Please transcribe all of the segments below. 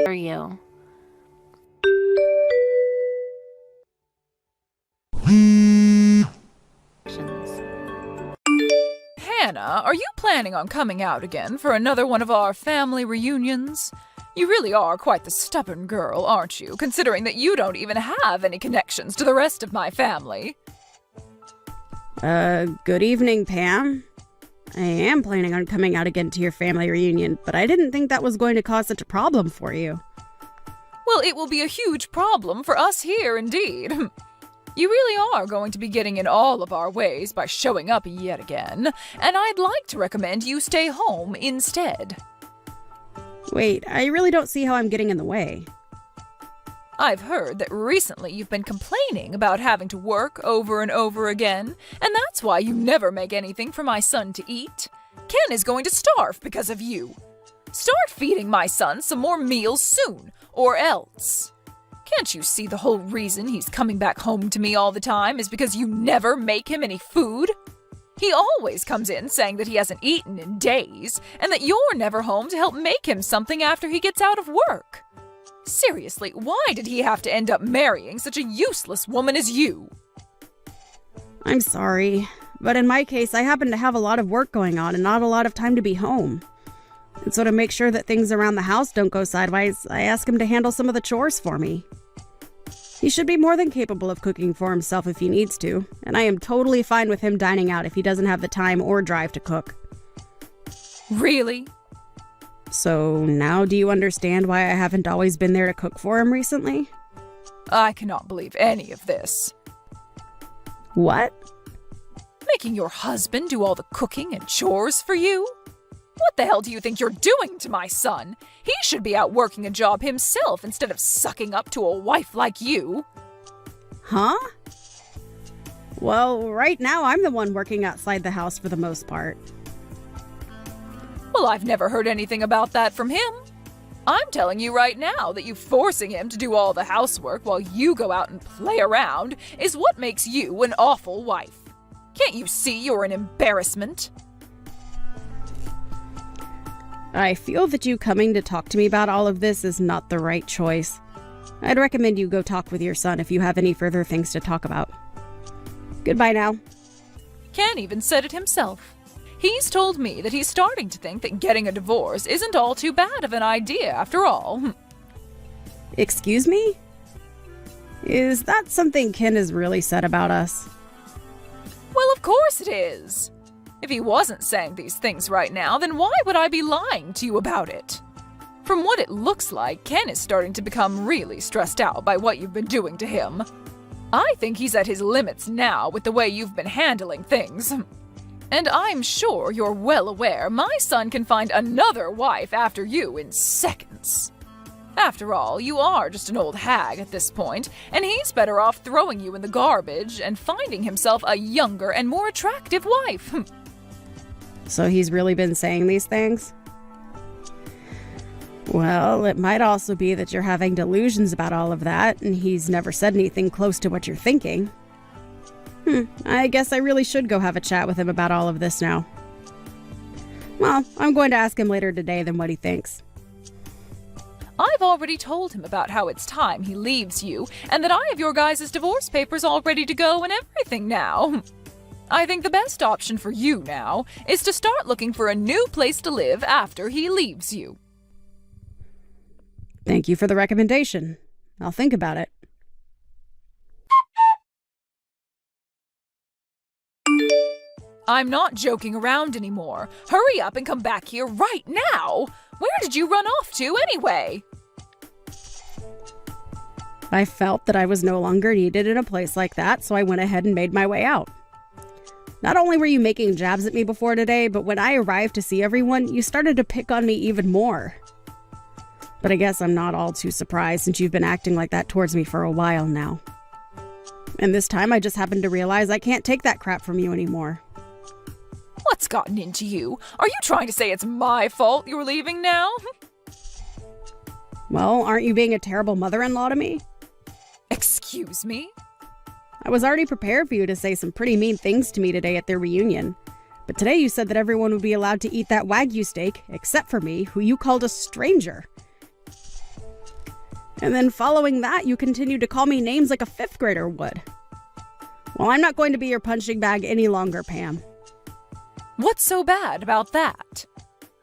for you. Hannah, are you planning on coming out again for another one of our family reunions? You really are quite the stubborn girl, aren't you, considering that you don't even have any connections to the rest of my family? Good evening, Pam. I am planning on coming out again to your family reunion, but I didn't think that was going to cause such a problem for you. Well, it will be a huge problem for us here, indeed. You really are going to be getting in all of our ways by showing up yet again, and I'd like to recommend you stay home instead. Wait, I really don't see how I'm getting in the way. I've heard that recently you've been complaining about having to work over and over again, and that's why you never make anything for my son to eat. Ken is going to starve because of you. Start feeding my son some more meals soon, or else. Can't you see the whole reason he's coming back home to me all the time is because you never make him any food? He always comes in saying that he hasn't eaten in days, and that you're never home to help make him something after he gets out of work. Seriously, why did he have to end up marrying such a useless woman as you? I'm sorry, but in my case, I happen to have a lot of work going on and not a lot of time to be home. And so to make sure that things around the house don't go sideways, I ask him to handle some of the chores for me. He should be more than capable of cooking for himself if he needs to, and I am totally fine with him dining out if he doesn't have the time or drive to cook. Really? So now do you understand why I haven't always been there to cook for him recently? I cannot believe any of this. What? Making your husband do all the cooking and chores for you? What the hell do you think you're doing to my son? He should be out working a job himself instead of sucking up to a wife like you. Huh? Well, right now I'm the one working outside the house for the most part. Well, I've never heard anything about that from him. I'm telling you right now that you forcing him to do all the housework while you go out and play around is what makes you an awful wife. Can't you see you're an embarrassment? I feel that you coming to talk to me about all of this is not the right choice. I'd recommend you go talk with your son if you have any further things to talk about. Goodbye now. Ken even said it himself. He's told me that he's starting to think that getting a divorce isn't all too bad of an idea after all. Excuse me? Is that something Ken has really said about us? Well, of course it is. If he wasn't saying these things right now, then why would I be lying to you about it? From what it looks like, Ken is starting to become really stressed out by what you've been doing to him. I think he's at his limits now with the way you've been handling things. And I'm sure you're well aware my son can find another wife after you in seconds. After all, you are just an old hag at this point, and he's better off throwing you in the garbage and finding himself a younger and more attractive wife. So he's really been saying these things? Well, it might also be that you're having delusions about all of that, and he's never said anything close to what you're thinking. I guess I really should go have a chat with him about all of this now. Well, I'm going to ask him later today then what he thinks. I've already told him about how it's time he leaves you, and that I have your guys' divorce papers all ready to go and everything now. I think the best option for you now is to start looking for a new place to live after he leaves you. Thank you for the recommendation. I'll think about it. I'm not joking around anymore. Hurry up and come back here right now! Where did you run off to anyway? I felt that I was no longer needed in a place like that, so I went ahead and made my way out. Not only were you making jabs at me before today, but when I arrived to see everyone, you started to pick on me even more. But I guess I'm not all too surprised since you've been acting like that towards me for a while now. And this time I just happened to realize I can't take that crap from you anymore. What's gotten into you? Are you trying to say it's my fault you're leaving now? Well, aren't you being a terrible mother-in-law to me? Excuse me? I was already prepared for you to say some pretty mean things to me today at their reunion. But today you said that everyone would be allowed to eat that Wagyu steak, except for me, who you called a stranger. And then following that, you continued to call me names like a fifth grader would. Well, I'm not going to be your punching bag any longer, Pam. What's so bad about that?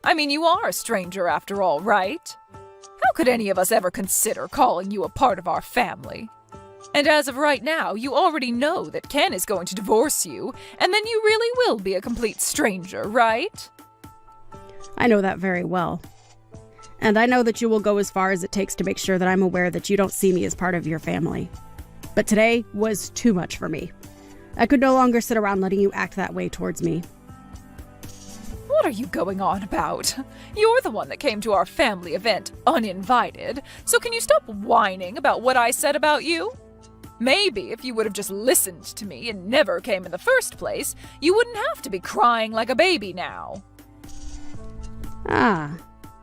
I mean, you are a stranger after all, right? How could any of us ever consider calling you a part of our family? And as of right now, you already know that Ken is going to divorce you, and then you really will be a complete stranger, right? I know that very well. And I know that you will go as far as it takes to make sure that I'm aware that you don't see me as part of your family. But today was too much for me. I could no longer sit around letting you act that way towards me. What are you going on about? You're the one that came to our family event uninvited, so can you stop whining about what I said about you? Maybe if you would have just listened to me and never came in the first place, you wouldn't have to be crying like a baby now. Ah,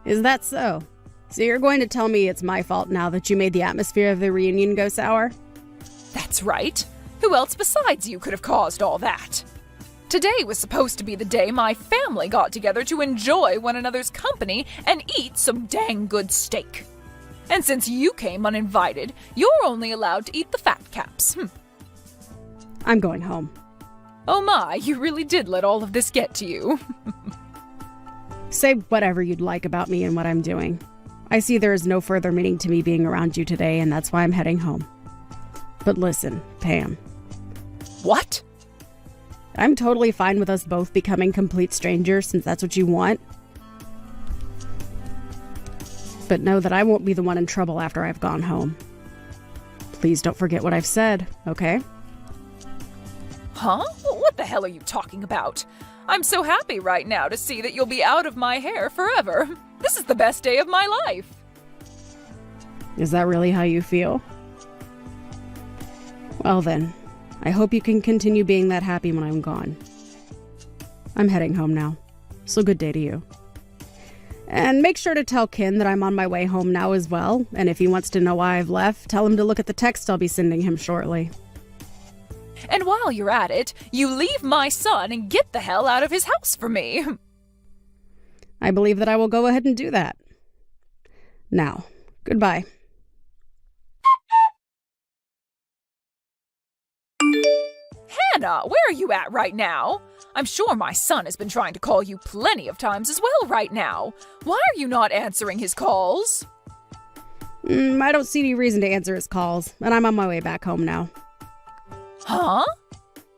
is that so? So you're going to tell me it's my fault now that you made the atmosphere of the reunion go sour? That's right. Who else besides you could have caused all that? Today was supposed to be the day my family got together to enjoy one another's company and eat some dang good steak. And since you came uninvited, you're only allowed to eat the fat caps. I'm going home. Oh my, you really did let all of this get to you. Say whatever you'd like about me and what I'm doing. I see there is no further meaning to me being around you today, and that's why I'm heading home. But listen, Pam. What? I'm totally fine with us both becoming complete strangers since that's what you want. But know that I won't be the one in trouble after I've gone home. Please don't forget what I've said, okay? Huh? What the hell are you talking about? I'm so happy right now to see that you'll be out of my hair forever. This is the best day of my life. Is that really how you feel? Well then, I hope you can continue being that happy when I'm gone. I'm heading home now, so good day to you. And make sure to tell Ken that I'm on my way home now as well, and if he wants to know why I've left, tell him to look at the text I'll be sending him shortly. And while you're at it, you leave my son and get the hell out of his house for me. I believe that I will go ahead and do that. Now, goodbye. Hannah, where are you at right now? I'm sure my son has been trying to call you plenty of times as well right now. Why are you not answering his calls? I don't see any reason to answer his calls, and I'm on my way back home now. Huh?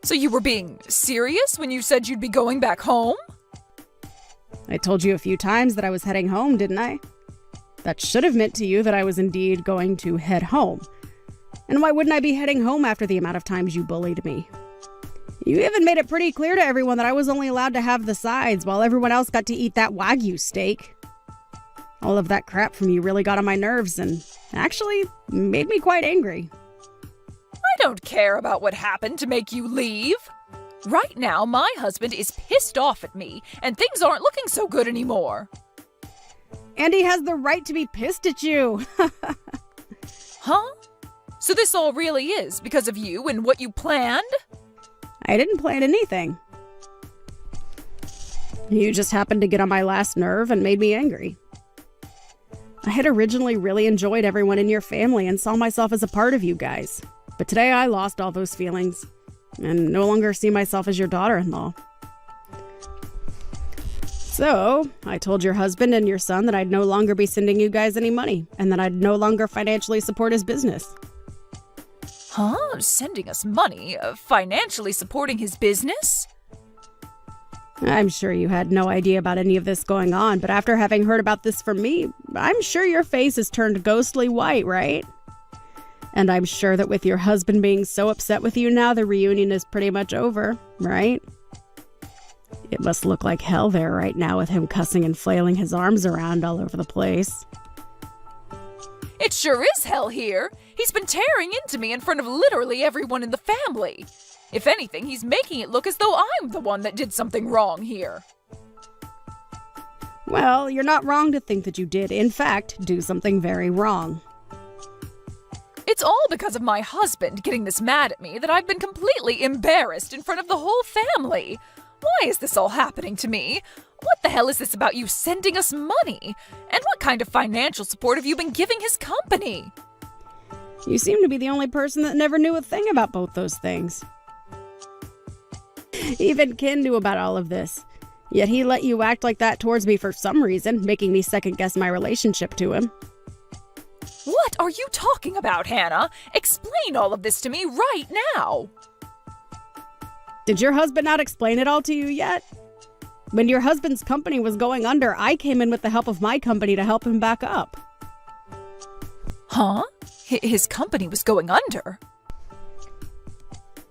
So you were being serious when you said you'd be going back home? I told you a few times that I was heading home, didn't I? That should have meant to you that I was indeed going to head home. And why wouldn't I be heading home after the amount of times you bullied me? You even made it pretty clear to everyone that I was only allowed to have the sides while everyone else got to eat that Wagyu steak. All of that crap from you really got on my nerves and actually made me quite angry. I don't care about what happened to make you leave. Right now, my husband is pissed off at me, and things aren't looking so good anymore. And he has the right to be pissed at you. Huh? So this all really is because of you and what you planned? I didn't plan anything. You just happened to get on my last nerve and made me angry. I had originally really enjoyed everyone in your family and saw myself as a part of you guys. But today I lost all those feelings and no longer see myself as your daughter-in-law. So, I told your husband and your son that I'd no longer be sending you guys any money and that I'd no longer financially support his business. Huh? Sending us money? Financially supporting his business? I'm sure you had no idea about any of this going on, but after having heard about this from me, I'm sure your face has turned ghostly white, right? And I'm sure that with your husband being so upset with you now, the reunion is pretty much over, right? It must look like hell there right now with him cussing and flailing his arms around all over the place. It sure is hell here. He's been tearing into me in front of literally everyone in the family. If anything, he's making it look as though I'm the one that did something wrong here. Well, you're not wrong to think that you did, in fact, do something very wrong. It's all because of my husband getting this mad at me that I've been completely embarrassed in front of the whole family. Why is this all happening to me? What the hell is this about you sending us money? And what kind of financial support have you been giving his company? You seem to be the only person that never knew a thing about both those things. Even Ken knew about all of this. Yet he let you act like that towards me for some reason, making me second-guess my relationship to him. What are you talking about, Hannah? Explain all of this to me right now. Did your husband not explain it all to you yet? When your husband's company was going under, I came in with the help of my company to help him back up. Huh? His company was going under?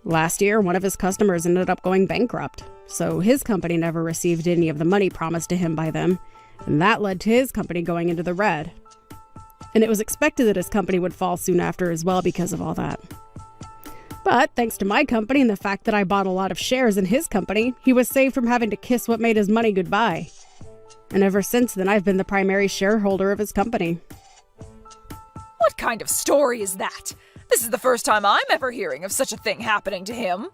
Last year, one of his customers ended up going bankrupt, so his company never received any of the money promised to him by them, and that led to his company going into the red. And it was expected that his company would fall soon after as well because of all that. But thanks to my company and the fact that I bought a lot of shares in his company, he was saved from having to kiss what made his money goodbye. And ever since then, I've been the primary shareholder of his company. What kind of story is that? This is the first time I'm ever hearing of such a thing happening to him.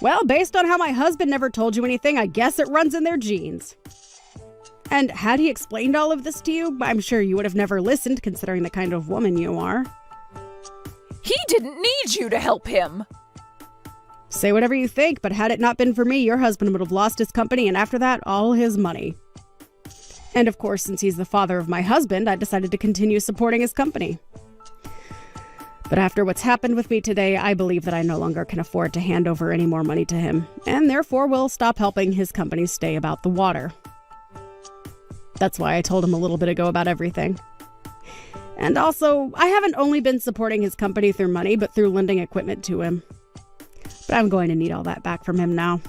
Well, based on how my husband never told you anything, I guess it runs in their genes. And had he explained all of this to you, I'm sure you would have never listened, considering the kind of woman you are. He didn't need you to help him. Say whatever you think, but had it not been for me, your husband would have lost his company and after that, all his money. And of course, since he's the father of my husband, I decided to continue supporting his company. But after what's happened with me today, I believe that I no longer can afford to hand over any more money to him, and therefore will stop helping his company stay about the water. That's why I told him a little bit ago about everything. And also, I haven't only been supporting his company through money, but through lending equipment to him. But I'm going to need all that back from him now.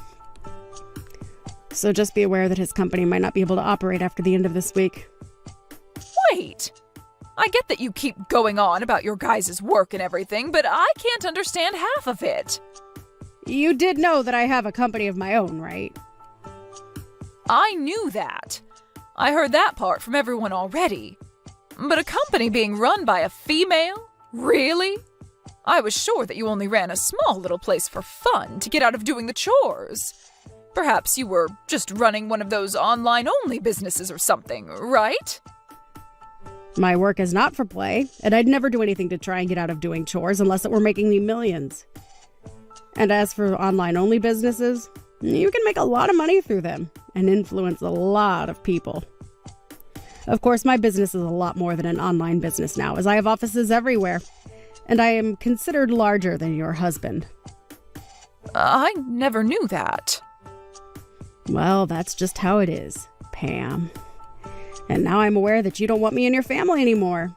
So just be aware that his company might not be able to operate after the end of this week. Wait! I get that you keep going on about your guys' work and everything, but I can't understand half of it. You did know that I have a company of my own, right? I knew that. I heard that part from everyone already. But a company being run by a female? Really? I was sure that you only ran a small little place for fun to get out of doing the chores. Perhaps you were just running one of those online-only businesses or something, right? My work is not for play, and I'd never do anything to try and get out of doing chores unless it were making me millions. And as for online-only businesses, you can make a lot of money through them and influence a lot of people. Of course, my business is a lot more than an online business now, as I have offices everywhere, and I am considered larger than your husband. I never knew that. Well, that's just how it is, Pam. And now I'm aware that you don't want me in your family anymore.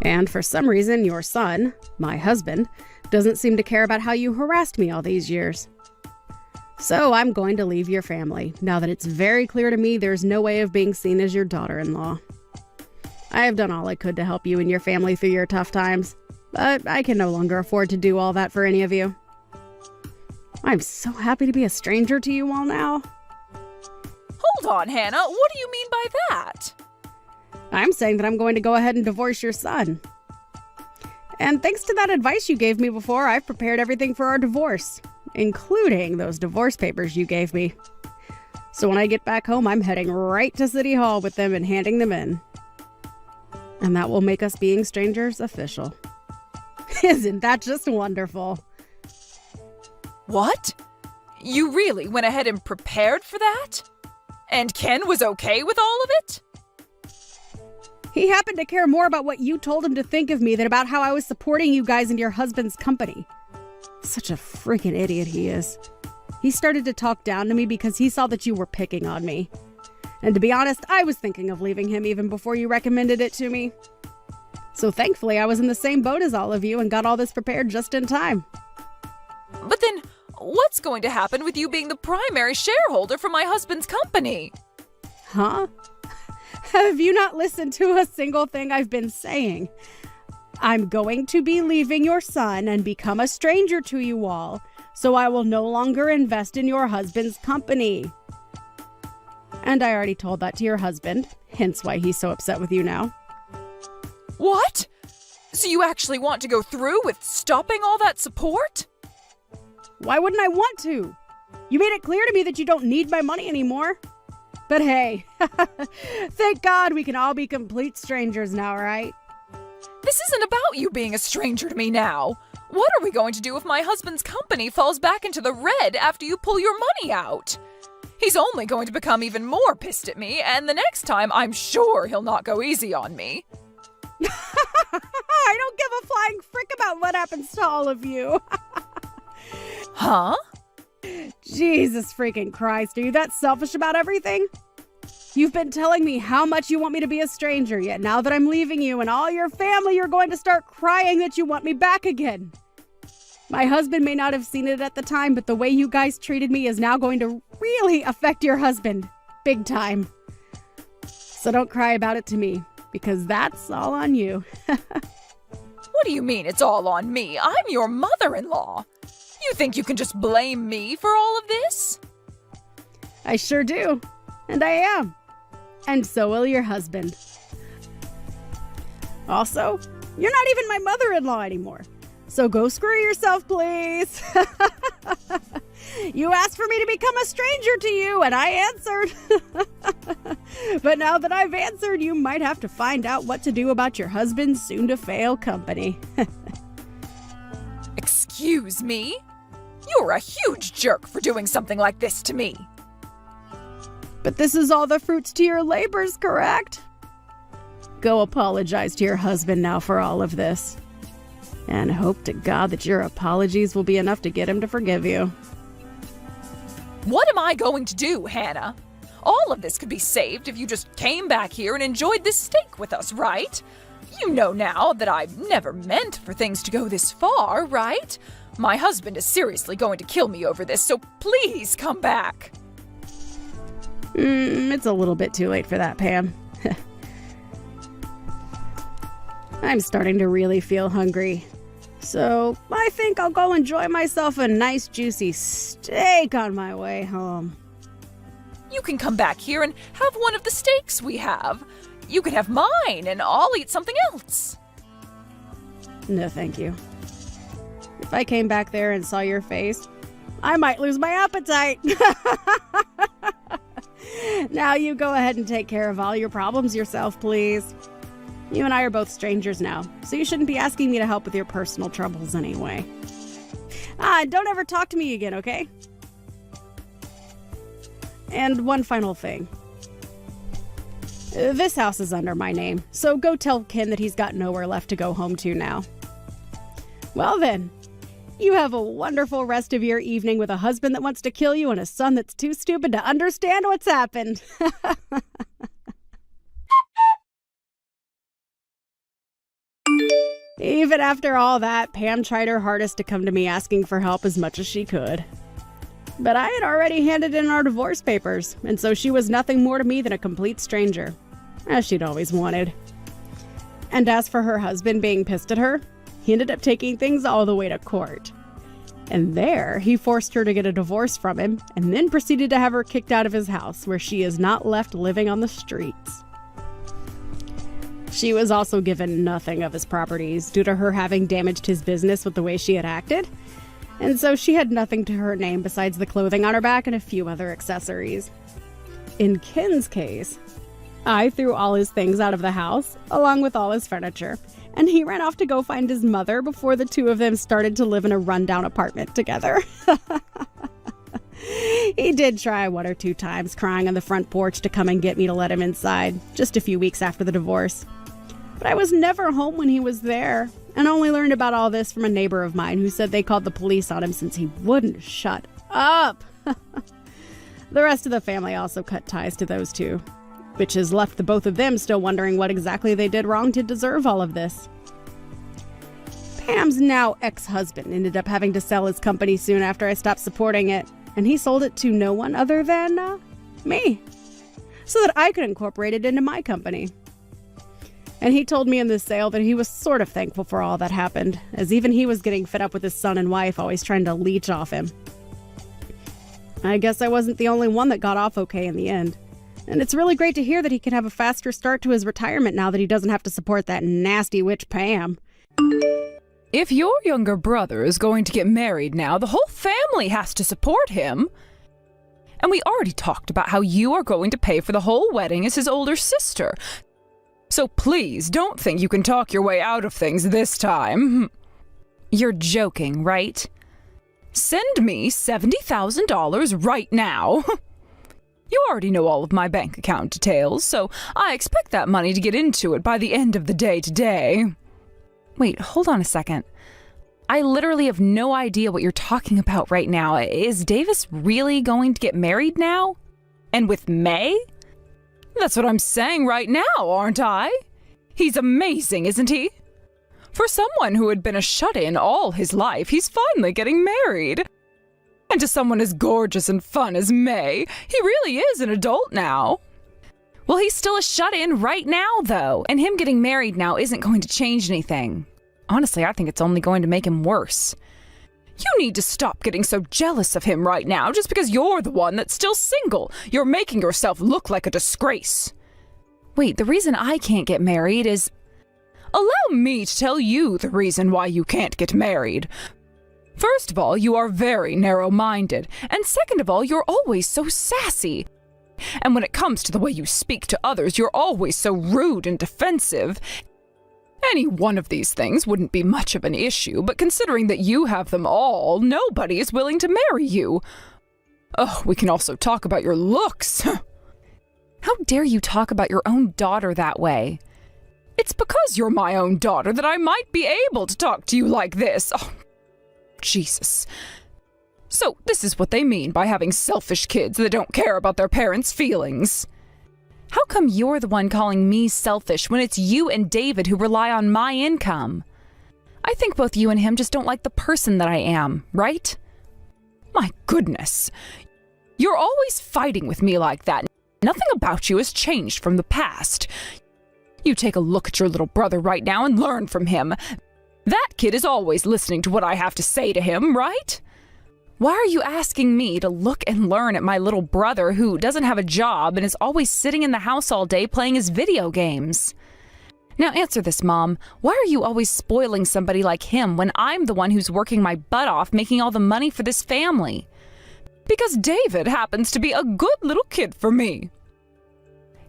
And for some reason, your son, my husband, doesn't seem to care about how you harassed me all these years. So I'm going to leave your family, now that it's very clear to me there's no way of being seen as your daughter-in-law. I have done all I could to help you and your family through your tough times, but I can no longer afford to do all that for any of you. I'm so happy to be a stranger to you all now. Hold on, Hannah. What do you mean by that? I'm saying that I'm going to go ahead and divorce your son. And thanks to that advice you gave me before, I've prepared everything for our divorce, including those divorce papers you gave me. So when I get back home, I'm heading right to City Hall with them and handing them in. And that will make us being strangers official. Isn't that just wonderful? What? You really went ahead and prepared for that? And Ken was okay with all of it? He happened to care more about what you told him to think of me than about how I was supporting you guys and your husband's company. Such a freaking idiot he is. He started to talk down to me because he saw that you were picking on me. And to be honest, I was thinking of leaving him even before you recommended it to me. So thankfully, I was in the same boat as all of you and got all this prepared just in time. But then, what's going to happen with you being the primary shareholder for my husband's company? Huh? Have you not listened to a single thing I've been saying? I'm going to be leaving your son and become a stranger to you all, so I will no longer invest in your husband's company. And I already told that to your husband, hence why he's so upset with you now. What? So you actually want to go through with stopping all that support? Why wouldn't I want to? You made it clear to me that you don't need my money anymore. But hey, thank God we can all be complete strangers now, right? This isn't about you being a stranger to me now. What are we going to do if my husband's company falls back into the red after you pull your money out? He's only going to become even more pissed at me, and the next time I'm sure he'll not go easy on me. I don't give a flying frick about what happens to all of you. Huh? Jesus freaking Christ, are you that selfish about everything? You've been telling me how much you want me to be a stranger, yet now that I'm leaving you and all your family, you're going to start crying that you want me back again. My husband may not have seen it at the time, but the way you guys treated me is now going to really affect your husband. Big time. So don't cry about it to me, because that's all on you. What do you mean it's all on me? I'm your mother-in-law. You think you can just blame me for all of this? I sure do. And I am. And so will your husband. Also, you're not even my mother-in-law anymore. So go screw yourself, please. You asked for me to become a stranger to you, and I answered. But now that I've answered, you might have to find out what to do about your husband's soon-to-fail company. Excuse me? You're a huge jerk for doing something like this to me. But this is all the fruits to your labors, correct? Go apologize to your husband now for all of this. And hope to God that your apologies will be enough to get him to forgive you. What am I going to do, Hannah? All of this could be saved if you just came back here and enjoyed this steak with us, right? You know now that I've never meant for things to go this far, right? My husband is seriously going to kill me over this, so please come back. It's a little bit too late for that, Pam. I'm starting to really feel hungry. So I think I'll go enjoy myself a nice juicy steak on my way home. You can come back here and have one of the steaks we have. You can have mine and I'll eat something else. No, thank you. If I came back there and saw your face, I might lose my appetite. Now you go ahead and take care of all your problems yourself, please. You and I are both strangers now, so you shouldn't be asking me to help with your personal troubles anyway. Don't ever talk to me again, okay? And one final thing. This house is under my name, so go tell Ken that he's got nowhere left to go home to now. Well then, you have a wonderful rest of your evening with a husband that wants to kill you and a son that's too stupid to understand what's happened. Even after all that, Pam tried her hardest to come to me asking for help as much as she could. But I had already handed in our divorce papers, and so she was nothing more to me than a complete stranger, as she'd always wanted. And as for her husband being pissed at her, he ended up taking things all the way to court. And there, he forced her to get a divorce from him, and then proceeded to have her kicked out of his house, where she is not left living on the streets. She was also given nothing of his properties due to her having damaged his business with the way she had acted, and so she had nothing to her name besides the clothing on her back and a few other accessories. In Ken's case, I threw all his things out of the house, along with all his furniture, and he ran off to go find his mother before the two of them started to live in a rundown apartment together. He did try one or two times, crying on the front porch to come and get me to let him inside, just a few weeks after the divorce. But I was never home when he was there, and only learned about all this from a neighbor of mine who said they called the police on him since he wouldn't shut up. The rest of the family also cut ties to those two, which has left the both of them still wondering what exactly they did wrong to deserve all of this. Pam's now ex-husband ended up having to sell his company soon after I stopped supporting it, and he sold it to no one other than me, so that I could incorporate it into my company. And he told me in the sale that he was sort of thankful for all that happened, as even he was getting fed up with his son and wife always trying to leech off him. I guess I wasn't the only one that got off okay in the end. And it's really great to hear that he can have a faster start to his retirement now that he doesn't have to support that nasty witch Pam. If your younger brother is going to get married now, the whole family has to support him. And we already talked about how you are going to pay for the whole wedding as his older sister. So please don't think you can talk your way out of things this time. You're joking, right? Send me $70,000 right now. You already know all of my bank account details, so I expect that money to get into it by the end of the day today. Wait, hold on a second. I literally have no idea what you're talking about right now. Is Davis really going to get married now? And with May? That's what I'm saying right now, aren't I? He's amazing, isn't he? For someone who had been a shut-in all his life, he's finally getting married. And to someone as gorgeous and fun as May, he really is an adult now. Well, he's still a shut-in right now, though, and him getting married now isn't going to change anything. Honestly, I think it's only going to make him worse. You need to stop getting so jealous of him right now just because you're the one that's still single. You're making yourself look like a disgrace. Wait, the reason I can't get married is... Allow me to tell you the reason why you can't get married. First of all, you are very narrow-minded, and second of all, you're always so sassy. And when it comes to the way you speak to others, you're always so rude and defensive. Any one of these things wouldn't be much of an issue, but considering that you have them all, nobody is willing to marry you. Oh, we can also talk about your looks. How dare you talk about your own daughter that way? It's because you're my own daughter that I might be able to talk to you like this. Oh, Jesus. So this is what they mean by having selfish kids that don't care about their parents' feelings. How come you're the one calling me selfish when it's you and David who rely on my income? I think both you and him just don't like the person that I am, right? My goodness. You're always fighting with me like that. Nothing about you has changed from the past. You take a look at your little brother right now and learn from him. That kid is always listening to what I have to say to him, right? Why are you asking me to look and learn at my little brother who doesn't have a job and is always sitting in the house all day playing his video games? Now answer this, Mom. Why are you always spoiling somebody like him when I'm the one who's working my butt off making all the money for this family? Because David happens to be a good little kid for me.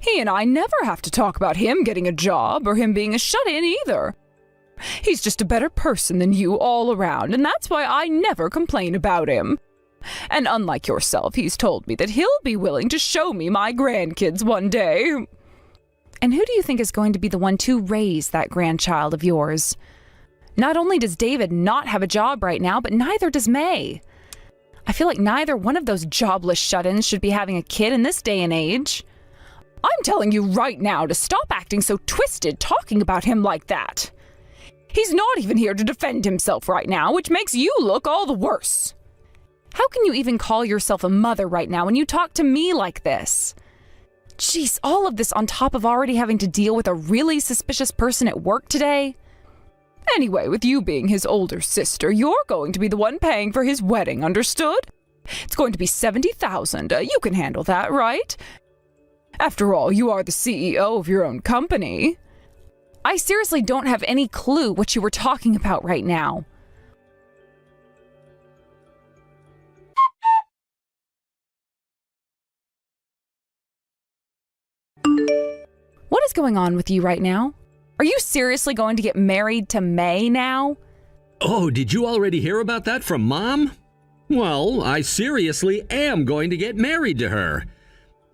He and I never have to talk about him getting a job or him being a shut-in either. He's just a better person than you all around, and that's why I never complain about him. And unlike yourself, he's told me that he'll be willing to show me my grandkids one day. And who do you think is going to be the one to raise that grandchild of yours? Not only does David not have a job right now, but neither does May. I feel like neither one of those jobless shut-ins should be having a kid in this day and age. I'm telling you right now to stop acting so twisted talking about him like that. He's not even here to defend himself right now, which makes you look all the worse. How can you even call yourself a mother right now when you talk to me like this? Jeez, all of this on top of already having to deal with a really suspicious person at work today? Anyway, with you being his older sister, you're going to be the one paying for his wedding, understood? It's going to be $70,000. You can handle that, right? After all, you are the CEO of your own company. I seriously don't have any clue what you were talking about right now. What is going on with you right now? Are you seriously going to get married to May now? Oh, did you already hear about that from Mom? Well, I seriously am going to get married to her.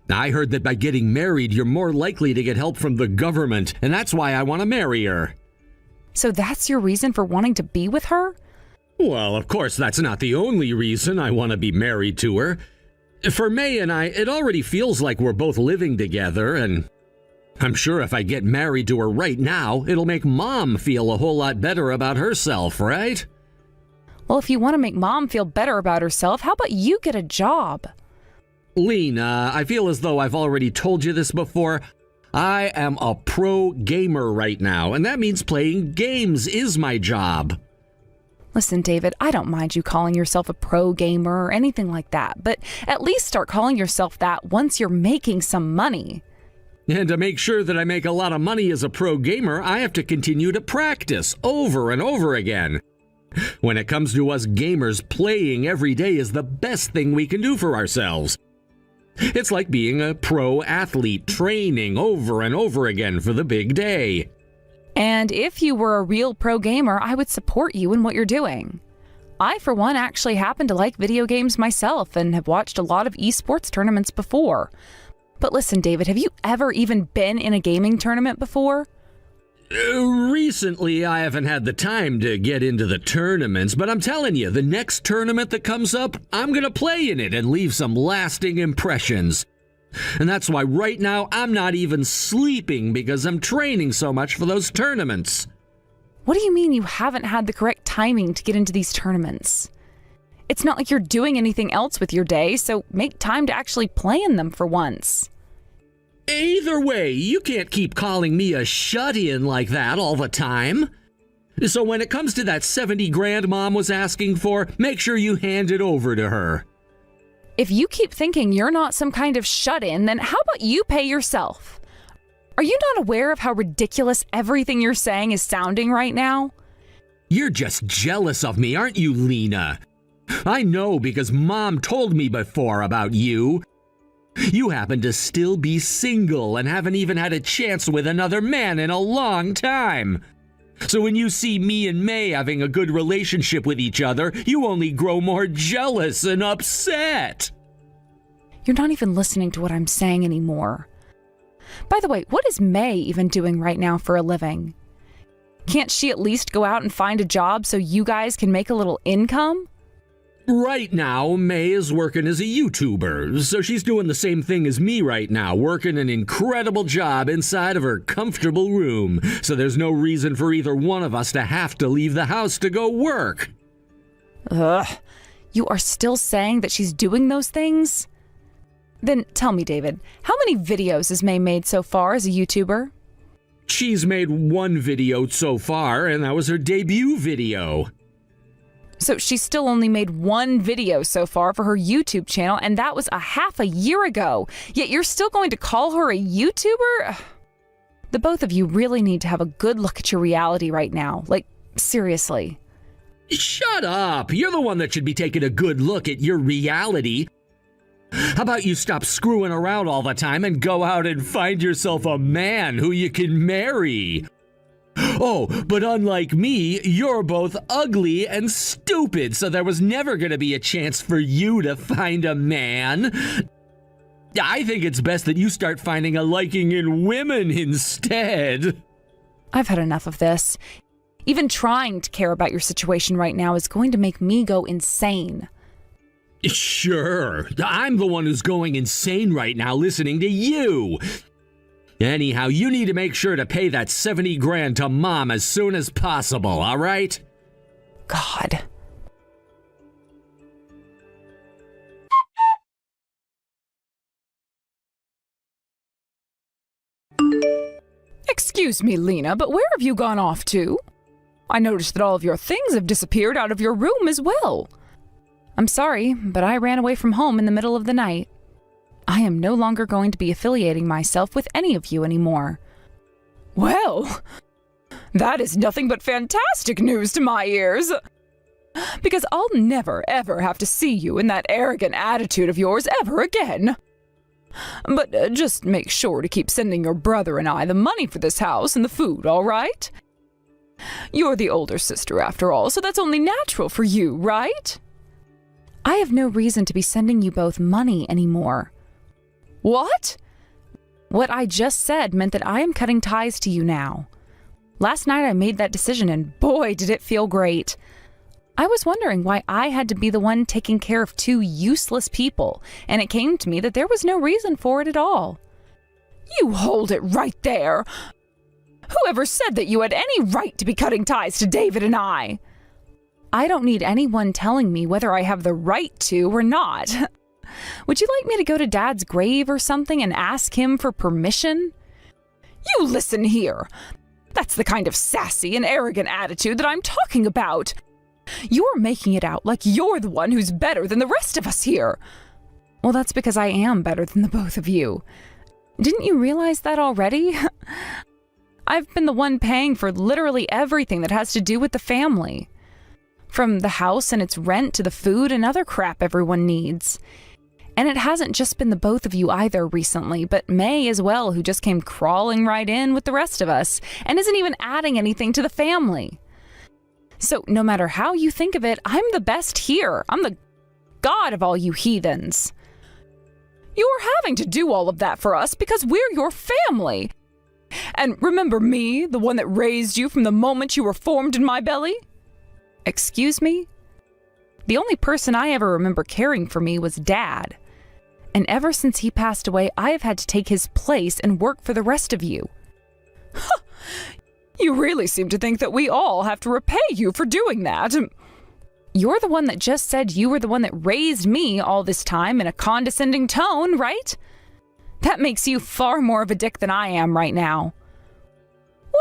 I heard that by getting married, you're more likely to get help from the government, and that's why I want to marry her. So that's your reason for wanting to be with her? Well, of course, that's not the only reason I want to be married to her. For May and I, it already feels like we're both living together, and I'm sure if I get married to her right now, it'll make Mom feel a whole lot better about herself, right? Well, if you want to make Mom feel better about herself, how about you get a job? Lena, I feel as though I've already told you this before. I am a pro gamer right now, and that means playing games is my job. Listen, David, I don't mind you calling yourself a pro gamer or anything like that, but at least start calling yourself that once you're making some money. And to make sure that I make a lot of money as a pro gamer, I have to continue to practice over and over again. When it comes to us gamers, playing every day is the best thing we can do for ourselves. It's like being a pro athlete, training over and over again for the big day. And if you were a real pro gamer, I would support you in what you're doing. I, for one, actually happen to like video games myself and have watched a lot of esports tournaments before. But listen, David, have you ever even been in a gaming tournament before? Recently, I haven't had the time to get into the tournaments, but I'm telling you, the next tournament that comes up, I'm gonna play in it and leave some lasting impressions. And that's why right now I'm not even sleeping because I'm training so much for those tournaments. What do you mean you haven't had the correct timing to get into these tournaments? It's not like you're doing anything else with your day, so make time to actually play in them for once. Either way, you can't keep calling me a shut-in like that all the time. So when it comes to that 70 grand Mom was asking for, make sure you hand it over to her. If you keep thinking you're not some kind of shut-in, then how about you pay yourself? Are you not aware of how ridiculous everything you're saying is sounding right now? You're just jealous of me, aren't you, Lena? I know because Mom told me before about you. You happen to still be single and haven't even had a chance with another man in a long time. So when you see me and May having a good relationship with each other, you only grow more jealous and upset. You're not even listening to what I'm saying anymore. By the way, what is May even doing right now for a living? Can't she at least go out and find a job so you guys can make a little income? Right now, May is working as a YouTuber, so she's doing the same thing as me right now, working an incredible job inside of her comfortable room, so there's no reason for either one of us to have to leave the house to go work. Ugh, you are still saying that she's doing those things? Then tell me, David, how many videos has May made so far as a YouTuber? She's made one video so far, and that was her debut video. So she's still only made one video so far for her YouTube channel, and that was a half a year ago. Yet you're still going to call her a YouTuber? The both of you really need to have a good look at your reality right now. Like, seriously. Shut up! You're the one that should be taking a good look at your reality. How about you stop screwing around all the time and go out and find yourself a man who you can marry? Oh, but unlike me, you're both ugly and stupid, so there was never going to be a chance for you to find a man. I think it's best that you start finding a liking in women instead. I've had enough of this. Even trying to care about your situation right now is going to make me go insane. Sure, I'm the one who's going insane right now listening to you. Anyhow, you need to make sure to pay that 70 grand to Mom as soon as possible, all right? God. Excuse me, Lena, but where have you gone off to? I noticed that all of your things have disappeared out of your room as well. I'm sorry, but I ran away from home in the middle of the night. I am no longer going to be affiliating myself with any of you anymore. Well, that is nothing but fantastic news to my ears. Because I'll never, ever have to see you in that arrogant attitude of yours ever again. But just make sure to keep sending your brother and I the money for this house and the food, all right? You're the older sister after all, so that's only natural for you, right? I have no reason to be sending you both money anymore. What? What I just said meant that I am cutting ties to you now. Last night I made that decision and boy, did it feel great. I was wondering why I had to be the one taking care of two useless people, and it came to me that there was no reason for it at all. You hold it right there! Whoever said that you had any right to be cutting ties to David and I? I don't need anyone telling me whether I have the right to or not. Would you like me to go to Dad's grave or something and ask him for permission? You listen here. That's the kind of sassy and arrogant attitude that I'm talking about. You're making it out like you're the one who's better than the rest of us here. Well, that's because I am better than the both of you. Didn't you realize that already? I've been the one paying for literally everything that has to do with the family. From the house and its rent to the food and other crap everyone needs. And it hasn't just been the both of you either recently, but May as well, who just came crawling right in with the rest of us and isn't even adding anything to the family. So no matter how you think of it, I'm the best here. I'm the god of all you heathens. You're having to do all of that for us because we're your family. And remember me, the one that raised you from the moment you were formed in my belly? Excuse me? The only person I ever remember caring for me was Dad. And ever since he passed away, I have had to take his place and work for the rest of you. You really seem to think that we all have to repay you for doing that. You're the one that just said you were the one that raised me all this time in a condescending tone, right? That makes you far more of a dick than I am right now.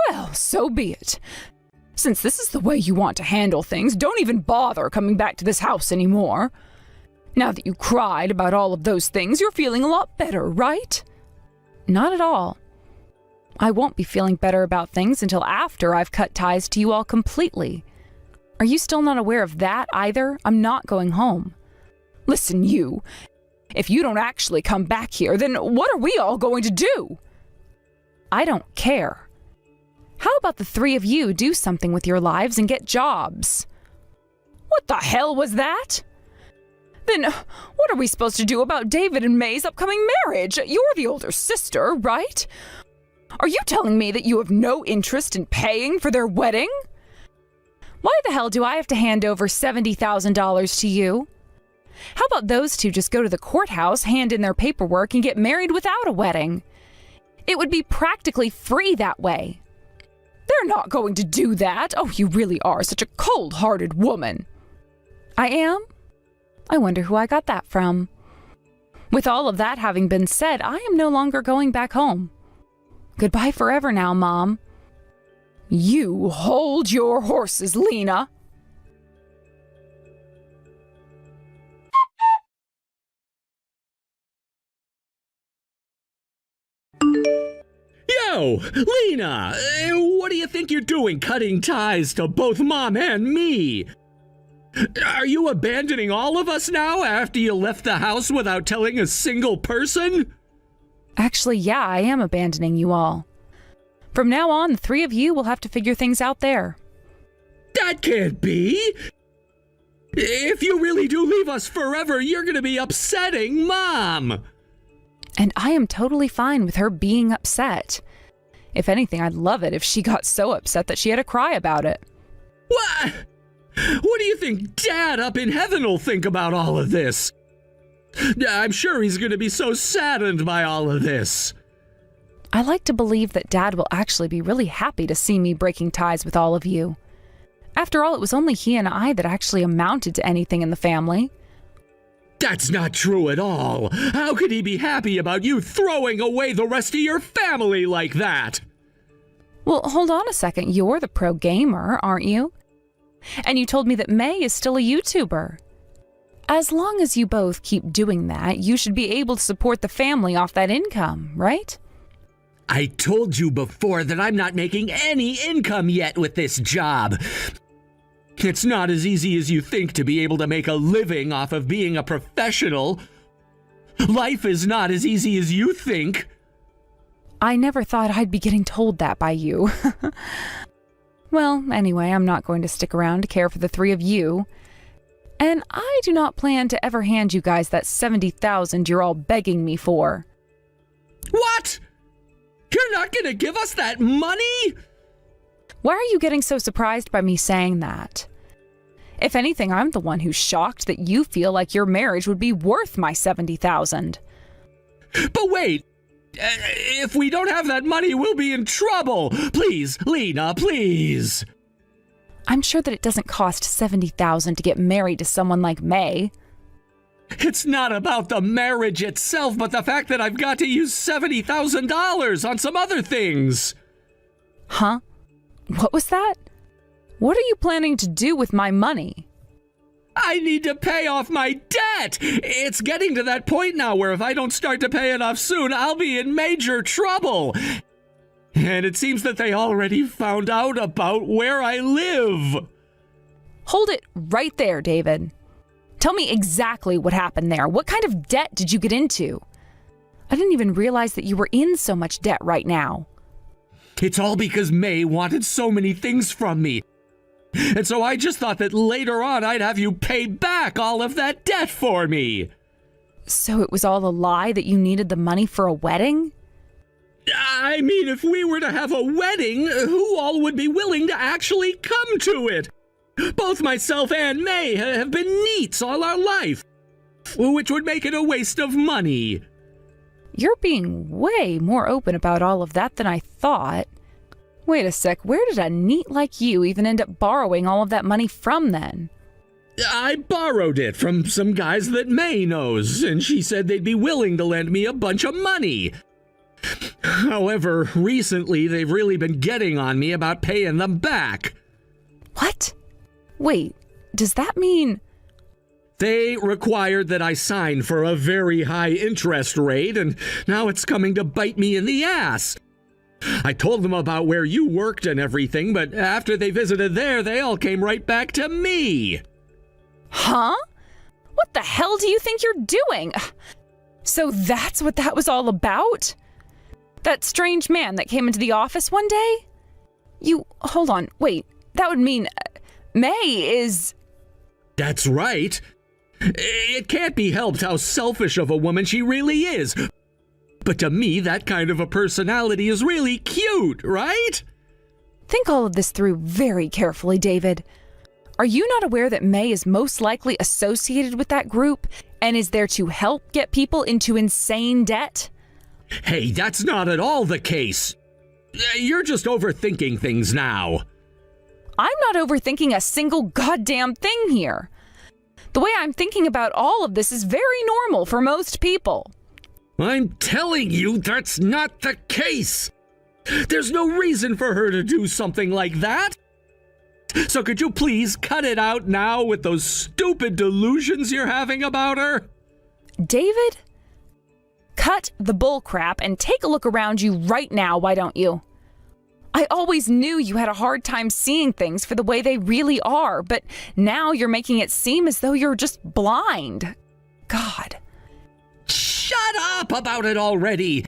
Well, so be it. Since this is the way you want to handle things, don't even bother coming back to this house anymore. Now that you cried about all of those things, you're feeling a lot better, right? Not at all. I won't be feeling better about things until after I've cut ties to you all completely. Are you still not aware of that either? I'm not going home. Listen, you. If you don't actually come back here, then what are we all going to do? I don't care. How about the three of you do something with your lives and get jobs? What the hell was that? Then what are we supposed to do about David and May's upcoming marriage? You're the older sister, right? Are you telling me that you have no interest in paying for their wedding? Why the hell do I have to hand over $70,000 to you? How about those two just go to the courthouse, hand in their paperwork, and get married without a wedding? It would be practically free that way. They're not going to do that. Oh, you really are such a cold-hearted woman. I am? I wonder who I got that from. With all of that having been said, I am no longer going back home. Goodbye forever now, Mom. You hold your horses, Lena. Yo, Lena, what do you think you're doing cutting ties to both Mom and me? Are you abandoning all of us now after you left the house without telling a single person? Actually, yeah, I am abandoning you all. From now on, the three of you will have to figure things out there. That can't be! If you really do leave us forever, you're gonna be upsetting Mom! And I am totally fine with her being upset. If anything, I'd love it if she got so upset that she had to cry about it. What? What do you think Dad up in heaven will think about all of this? I'm sure he's gonna be so saddened by all of this. I like to believe that Dad will actually be really happy to see me breaking ties with all of you. After all, it was only he and I that actually amounted to anything in the family. That's not true at all. How could he be happy about you throwing away the rest of your family like that? Well, hold on a second. You're the pro gamer, aren't you? And you told me that May is still a YouTuber. As long as you both keep doing that, you should be able to support the family off that income, right? I told you before that I'm not making any income yet with this job. It's not as easy as you think to be able to make a living off of being a professional. Life is not as easy as you think. I never thought I'd be getting told that by you. Well, anyway, I'm not going to stick around to care for the three of you. And I do not plan to ever hand you guys that $70,000 you're all begging me for. What? You're not gonna give us that money? Why are you getting so surprised by me saying that? If anything, I'm the one who's shocked that you feel like your marriage would be worth my $70,000. But wait, if we don't have that money, we'll be in trouble. Please, Lena, please. I'm sure that it doesn't cost $70,000 to get married to someone like May. It's not about the marriage itself, but the fact that I've got to use $70,000 on some other things. Huh? What was that? What are you planning to do with my money? I need to pay off my debt. It's getting to that point now where if I don't start to pay it off soon, I'll be in major trouble. And it seems that they already found out about where I live. Hold it right there, David. Tell me exactly what happened there. What kind of debt did you get into? I didn't even realize that you were in so much debt right now. It's all because May wanted so many things from me. And so I just thought that later on I'd have you pay back all of that debt for me. So it was all a lie that you needed the money for a wedding? I mean, if we were to have a wedding, who all would be willing to actually come to it? Both myself and May have been neats all our life, which would make it a waste of money. You're being way more open about all of that than I thought. Wait a sec, where did a neat like you even end up borrowing all of that money from then? I borrowed it from some guys that May knows, and she said they'd be willing to lend me a bunch of money. However, recently they've really been getting on me about paying them back. What? Wait, does that mean... They required that I sign for a very high interest rate, and now it's coming to bite me in the ass. I told them about where you worked and everything, but after they visited there, they all came right back to me. Huh? What the hell do you think you're doing? So that's what that was all about? That strange man that came into the office one day? Hold on, wait, that would mean May is... That's right. It can't be helped how selfish of a woman she really is. But to me, that kind of a personality is really cute, right? Think all of this through very carefully, David. Are you not aware that May is most likely associated with that group and is there to help get people into insane debt? Hey, that's not at all the case. You're just overthinking things now. I'm not overthinking a single goddamn thing here. The way I'm thinking about all of this is very normal for most people. I'm telling you that's not the case. There's no reason for her to do something like that. So could you please cut it out now with those stupid delusions you're having about her? David, cut the bullcrap and take a look around you right now, why don't you? I always knew you had a hard time seeing things for the way they really are, but now you're making it seem as though you're just blind. God. Shut up about it already.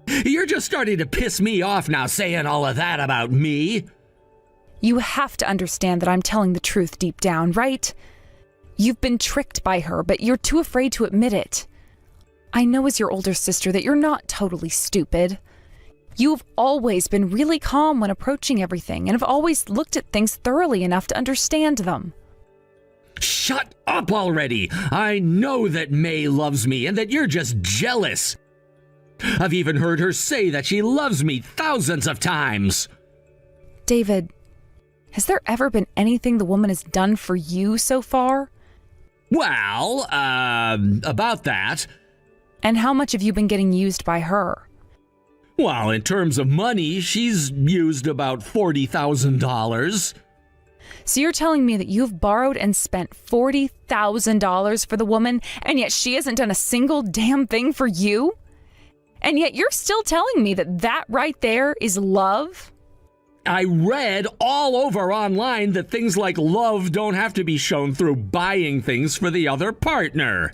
You're just starting to piss me off now saying all of that about me. You have to understand that I'm telling the truth deep down, right? You've been tricked by her, but you're too afraid to admit it. I know as your older sister that you're not totally stupid. You've always been really calm when approaching everything and have always looked at things thoroughly enough to understand them. Shut up already! I know that May loves me and that you're just jealous. I've even heard her say that she loves me thousands of times. David, has there ever been anything the woman has done for you so far? Well, about that. And how much have you been getting used by her? Well, in terms of money, she's used about $40,000. So you're telling me that you've borrowed and spent $40,000 for the woman, and yet she hasn't done a single damn thing for you? And yet you're still telling me that that right there is love? I read all over online that things like love don't have to be shown through buying things for the other partner.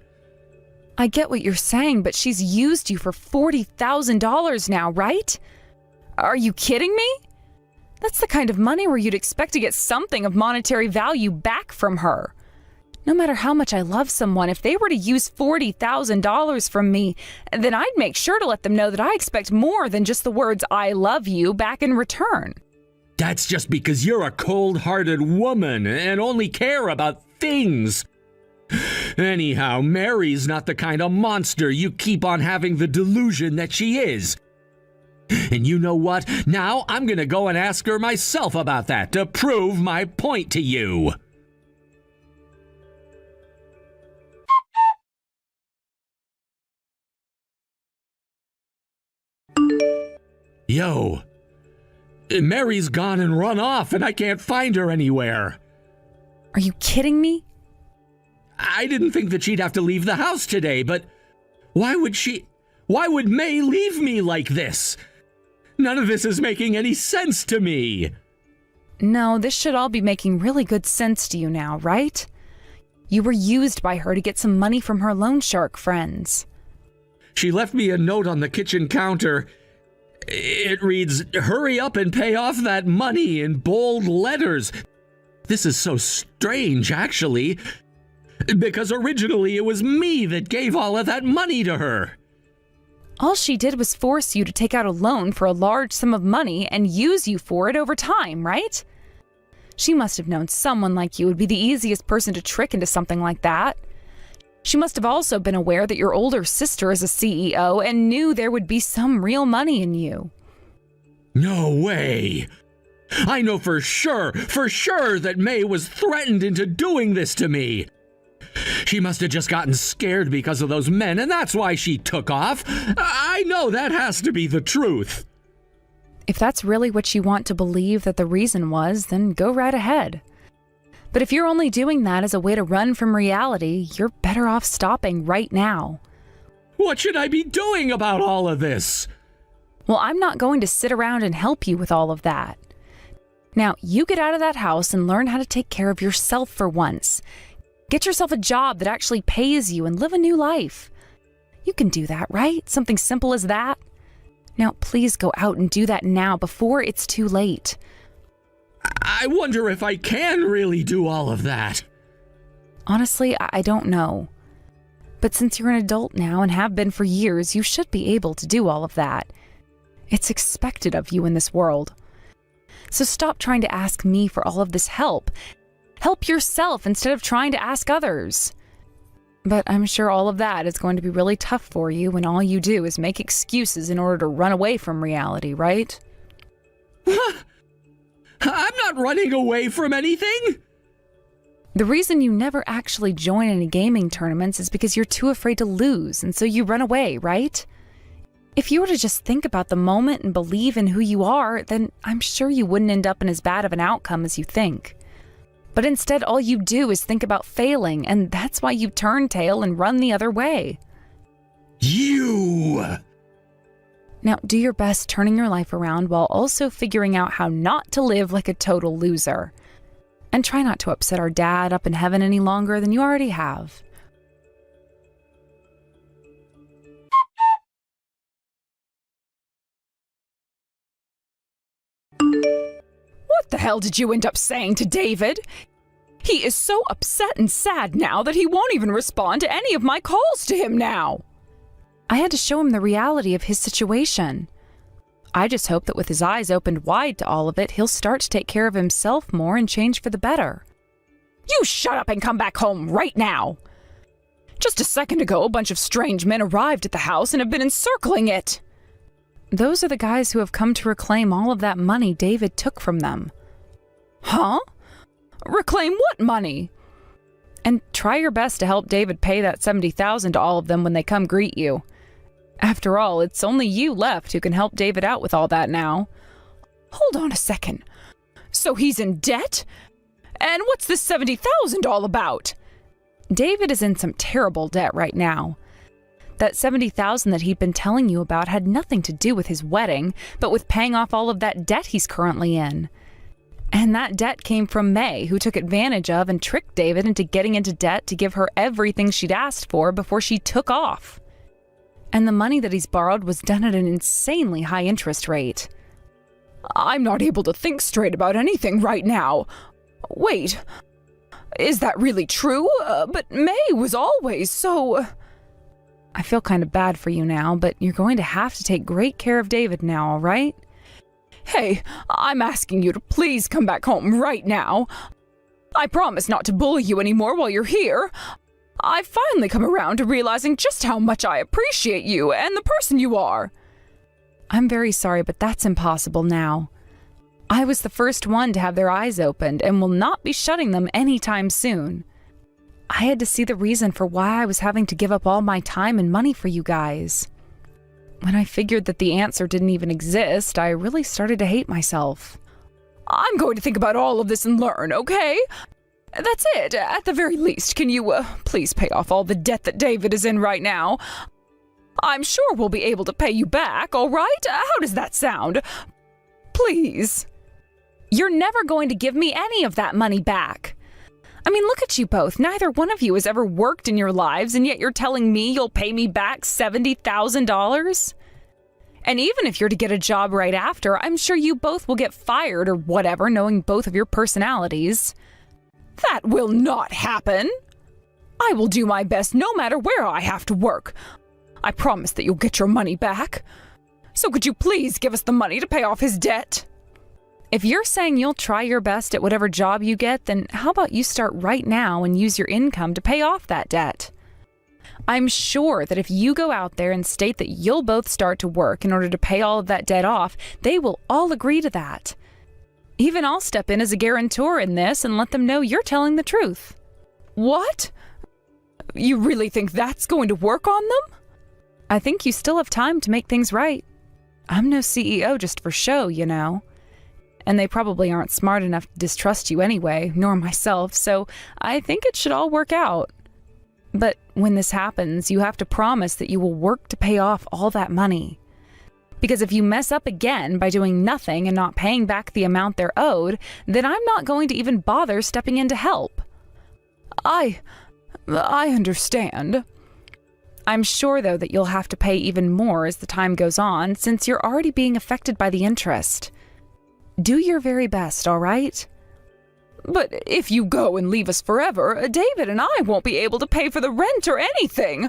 I get what you're saying, but she's used you for $40,000 now, right? Are you kidding me? That's the kind of money where you'd expect to get something of monetary value back from her. No matter how much I love someone, if they were to use $40,000 from me, then I'd make sure to let them know that I expect more than just the words "I love you" back in return. That's just because you're a cold-hearted woman and only care about things. Anyhow, Mary's not the kind of monster you keep on having the delusion that she is. And you know what? Now I'm gonna go and ask her myself about that to prove my point to you. Yo, Mary's gone and run off and I can't find her anywhere. Are you kidding me? I didn't think that she'd have to leave the house today, but why would May leave me like this? None of this is making any sense to me. No, this should all be making really good sense to you now, right? You were used by her to get some money from her loan shark friends. She left me a note on the kitchen counter. It reads, "Hurry up and pay off that money," in bold letters. This is so strange, actually, because originally it was me that gave all of that money to her. All she did was force you to take out a loan for a large sum of money and use you for it over time, right? She must have known someone like you would be the easiest person to trick into something like that. She must have also been aware that your older sister is a CEO and knew there would be some real money in you. No way! I know for sure that May was threatened into doing this to me. She must have just gotten scared because of those men, and that's why she took off. I know that has to be the truth. If that's really what you want to believe that the reason was, then go right ahead. But if you're only doing that as a way to run from reality, you're better off stopping right now. What should I be doing about all of this? Well, I'm not going to sit around and help you with all of that. Now, you get out of that house and learn how to take care of yourself for once. Get yourself a job that actually pays you and live a new life. You can do that, right? Something simple as that. Now, please go out and do that now before it's too late. I wonder if I can really do all of that. Honestly, I don't know. But since you're an adult now and have been for years, you should be able to do all of that. It's expected of you in this world. So stop trying to ask me for all of this help. Help yourself instead of trying to ask others. But I'm sure all of that is going to be really tough for you when all you do is make excuses in order to run away from reality, right? I'm not running away from anything. The reason you never actually join any gaming tournaments is because you're too afraid to lose, and so you run away, right? If you were to just think about the moment and believe in who you are, then I'm sure you wouldn't end up in as bad of an outcome as you think. But instead, all you do is think about failing, and that's why you turn tail and run the other way. You! Now, do your best turning your life around while also figuring out how not to live like a total loser. And try not to upset our dad up in heaven any longer than you already have. What the hell did you end up saying to David? He is so upset and sad now that he won't even respond to any of my calls to him now. I had to show him the reality of his situation. I just hope that with his eyes opened wide to all of it, he'll start to take care of himself more and change for the better. You shut up and come back home right now! Just a second ago, a bunch of strange men arrived at the house and have been encircling it. Those are the guys who have come to reclaim all of that money David took from them. Huh? Reclaim what money? And try your best to help David pay that $70,000 to all of them when they come greet you. After all, it's only you left who can help David out with all that now. Hold on a second. So he's in debt? And what's this $70,000 all about? David is in some terrible debt right now. That $70,000 that he'd been telling you about had nothing to do with his wedding, but with paying off all of that debt he's currently in. And that debt came from May, who took advantage of and tricked David into getting into debt to give her everything she'd asked for before she took off. And the money that he's borrowed was done at an insanely high interest rate. I'm not able to think straight about anything right now. Wait, is that really true? But May was always so... I feel kind of bad for you now, but you're going to have to take great care of David now, all right? Hey, I'm asking you to please come back home right now. I promise not to bully you anymore while you're here. I've finally come around to realizing just how much I appreciate you and the person you are. I'm very sorry, but that's impossible now. I was the first one to have their eyes opened and will not be shutting them anytime soon. I had to see the reason for why I was having to give up all my time and money for you guys. When I figured that the answer didn't even exist, I really started to hate myself. I'm going to think about all of this and learn, okay? That's it. At the very least, can you please pay off all the debt that David is in right now? I'm sure we'll be able to pay you back, all right? How does that sound? Please. You're never going to give me any of that money back. I mean, look at you both. Neither one of you has ever worked in your lives, and yet you're telling me you'll pay me back $70,000? And even if you're to get a job right after, I'm sure you both will get fired or whatever, knowing both of your personalities. That will not happen. I will do my best no matter where I have to work. I promise that you'll get your money back. So could you please give us the money to pay off his debt? If you're saying you'll try your best at whatever job you get, then how about you start right now and use your income to pay off that debt? I'm sure that if you go out there and state that you'll both start to work in order to pay all of that debt off, they will all agree to that. Even I'll step in as a guarantor in this and let them know you're telling the truth. What? You really think that's going to work on them? I think you still have time to make things right. I'm no CEO just for show, you know. And they probably aren't smart enough to distrust you anyway, nor myself, so I think it should all work out. But when this happens, you have to promise that you will work to pay off all that money. Because if you mess up again by doing nothing and not paying back the amount they're owed, then I'm not going to even bother stepping in to help. I understand. I'm sure, though, that you'll have to pay even more as the time goes on, since you're already being affected by the interest. Do your very best, all right? But if you go and leave us forever, David and I won't be able to pay for the rent or anything.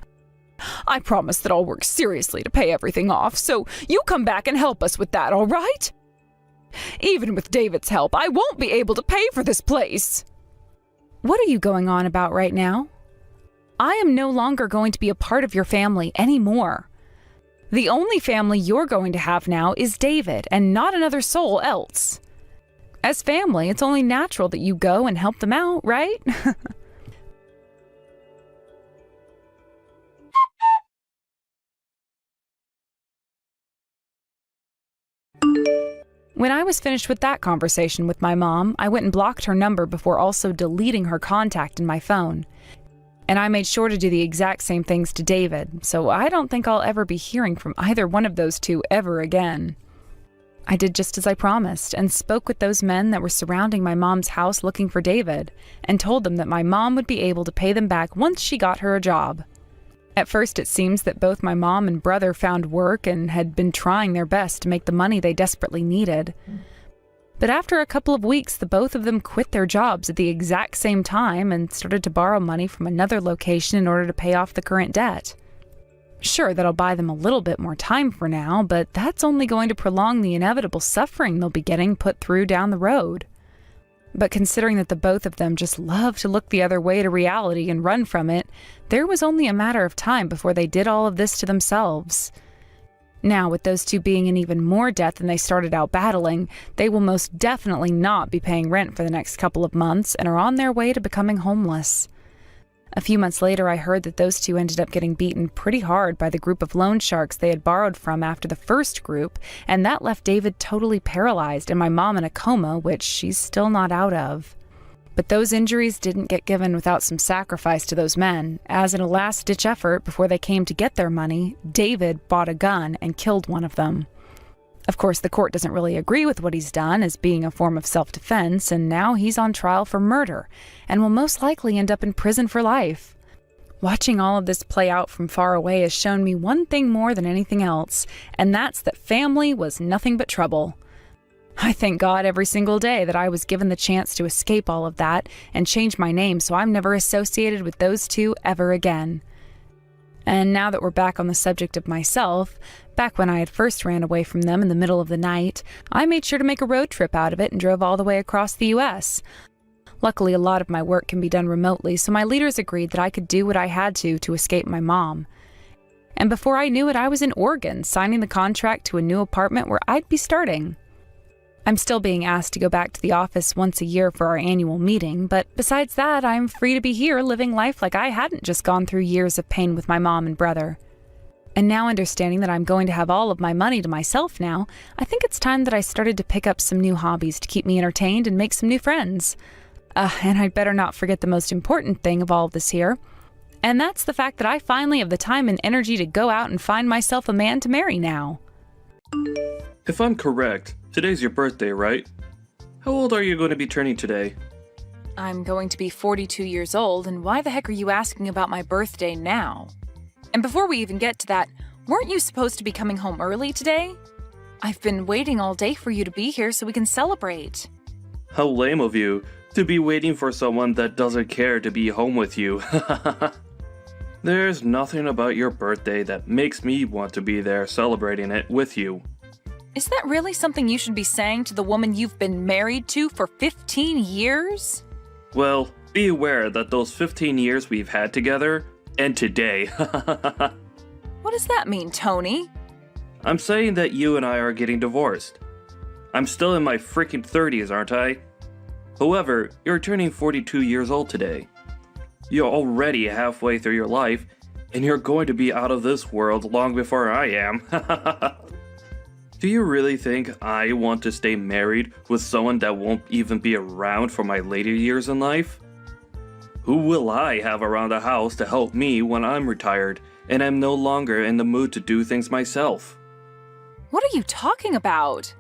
I promise that I'll work seriously to pay everything off, so you come back and help us with that, all right? Even with David's help, I won't be able to pay for this place. What are you going on about right now? I am no longer going to be a part of your family anymore. The only family you're going to have now is David, and not another soul else. As family, it's only natural that you go and help them out, right? When I was finished with that conversation with my mom, I went and blocked her number before also deleting her contact in my phone. And I made sure to do the exact same things to David, so I don't think I'll ever be hearing from either one of those two ever again. I did just as I promised and spoke with those men that were surrounding my mom's house looking for David and told them that my mom would be able to pay them back once she got her a job. At first, it seems that both my mom and brother found work and had been trying their best to make the money they desperately needed. But after a couple of weeks, the both of them quit their jobs at the exact same time and started to borrow money from another location in order to pay off the current debt. Sure, that'll buy them a little bit more time for now, but that's only going to prolong the inevitable suffering they'll be getting put through down the road. But considering that the both of them just love to look the other way to reality and run from it, there was only a matter of time before they did all of this to themselves. Now, with those two being in even more debt than they started out battling, they will most definitely not be paying rent for the next couple of months and are on their way to becoming homeless. A few months later, I heard that those two ended up getting beaten pretty hard by the group of loan sharks they had borrowed from after the first group, and that left David totally paralyzed and my mom in a coma, which she's still not out of. But those injuries didn't get given without some sacrifice to those men, as in a last-ditch effort before they came to get their money, David bought a gun and killed one of them. Of course, the court doesn't really agree with what he's done as being a form of self-defense, and now he's on trial for murder and will most likely end up in prison for life. Watching all of this play out from far away has shown me one thing more than anything else, and that's that family was nothing but trouble. I thank God every single day that I was given the chance to escape all of that and change my name so I'm never associated with those two ever again. And now that we're back on the subject of myself, back when I had first ran away from them in the middle of the night, I made sure to make a road trip out of it and drove all the way across the U.S. Luckily, a lot of my work can be done remotely, so my leaders agreed that I could do what I had to escape my mom. And before I knew it, I was in Oregon, signing the contract to a new apartment where I'd be starting. I'm still being asked to go back to the office once a year for our annual meeting, but besides that, I'm free to be here living life like I hadn't just gone through years of pain with my mom and brother. And now understanding that I'm going to have all of my money to myself now, I think it's time that I started to pick up some new hobbies to keep me entertained and make some new friends. And I'd better not forget the most important thing of all of this here. And that's the fact that I finally have the time and energy to go out and find myself a man to marry now. If I'm correct, today's your birthday, right? How old are you going to be turning today? I'm going to be 42 years old, and why the heck are you asking about my birthday now? And before we even get to that, weren't you supposed to be coming home early today? I've been waiting all day for you to be here so we can celebrate. How lame of you to be waiting for someone that doesn't care to be home with you. There's nothing about your birthday that makes me want to be there celebrating it with you. Is that really something you should be saying to the woman you've been married to for 15 years? Well, be aware that those 15 years we've had together end today. What does that mean, Tony? I'm saying that you and I are getting divorced. I'm still in my freaking 30s, aren't I? However, you're turning 42 years old today. You're already halfway through your life, and you're going to be out of this world long before I am. Do you really think I want to stay married with someone that won't even be around for my later years in life? Who will I have around the house to help me when I'm retired and I'm no longer in the mood to do things myself? What are you talking about?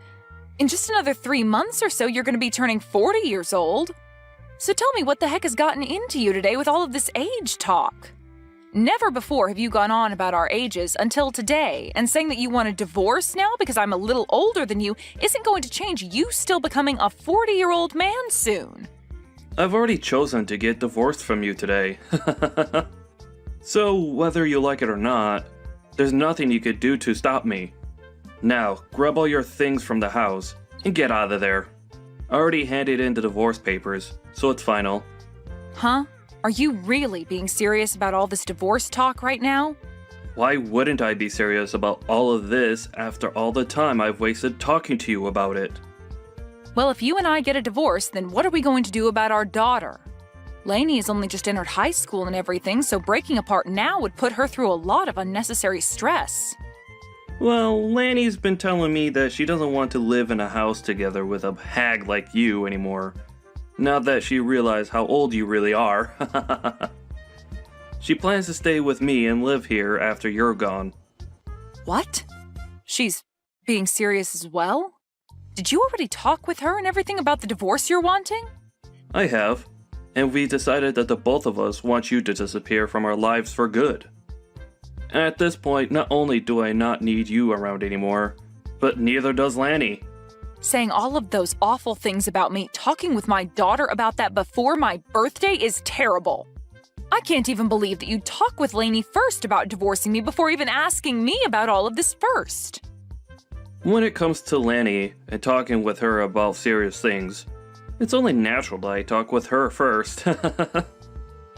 In just another 3 months or so, you're going to be turning 40 years old. So tell me, what the heck has gotten into you today with all of this age talk? Never before have you gone on about our ages until today, and saying that you want a divorce now because I'm a little older than you isn't going to change you still becoming a 40-year-old man soon. I've already chosen to get divorced from you today. So, whether you like it or not, there's nothing you could do to stop me. Now, grab all your things from the house and get out of there. I already handed in the divorce papers, so it's final. Huh? Are you really being serious about all this divorce talk right now? Why wouldn't I be serious about all of this after all the time I've wasted talking to you about it? Well, if you and I get a divorce, then what are we going to do about our daughter? Lainey has only just entered high school and everything, so breaking apart now would put her through a lot of unnecessary stress. Well, Lanny's been telling me that she doesn't want to live in a house together with a hag like you anymore. Now that she realized how old you really are. She plans to stay with me and live here after you're gone. What? She's being serious as well? Did you already talk with her and everything about the divorce you're wanting? I have, and we decided that the both of us want you to disappear from our lives for good. At this point, not only do I not need you around anymore, but neither does Lanny. Saying all of those awful things about me, talking with my daughter about that before my birthday is terrible. I can't even believe that you'd talk with Lainey first about divorcing me before even asking me about all of this first. When it comes to Lanny and talking with her about serious things, it's only natural that I talk with her first.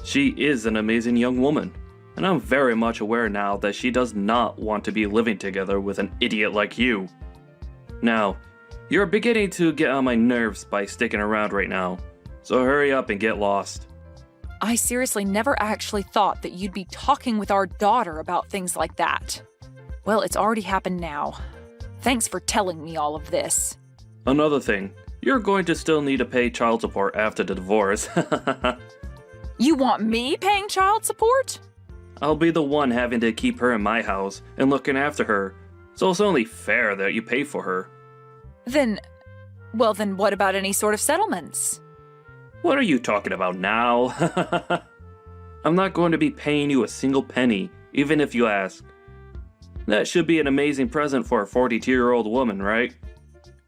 She is an amazing young woman, and I'm very much aware now that she does not want to be living together with an idiot like you. Now, you're beginning to get on my nerves by sticking around right now, so hurry up and get lost. I seriously never actually thought that you'd be talking with our daughter about things like that. Well, it's already happened now. Thanks for telling me all of this. Another thing, you're going to still need to pay child support after the divorce. You want me paying child support? I'll be the one having to keep her in my house and looking after her, so it's only fair that you pay for her. Then what about any sort of settlements? What are you talking about now? I'm not going to be paying you a single penny, even if you ask. That should be an amazing present for a 42-year-old woman, right?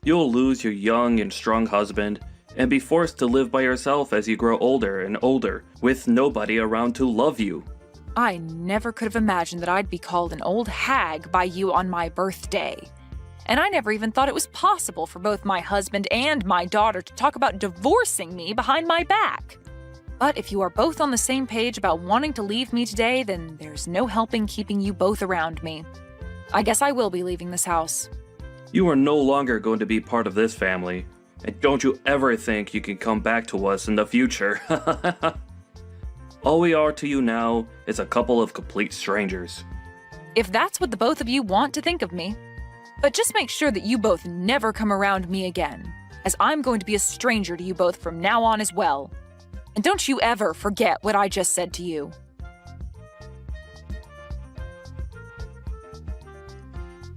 You'll lose your young and strong husband and be forced to live by yourself as you grow older and older, with nobody around to love you. I never could have imagined that I'd be called an old hag by you on my birthday. And I never even thought it was possible for both my husband and my daughter to talk about divorcing me behind my back. But if you are both on the same page about wanting to leave me today, then there's no helping keeping you both around me. I guess I will be leaving this house. You are no longer going to be part of this family, and don't you ever think you can come back to us in the future. All we are to you now is a couple of complete strangers. If that's what the both of you want to think of me. But just make sure that you both never come around me again, as I'm going to be a stranger to you both from now on as well. And don't you ever forget what I just said to you.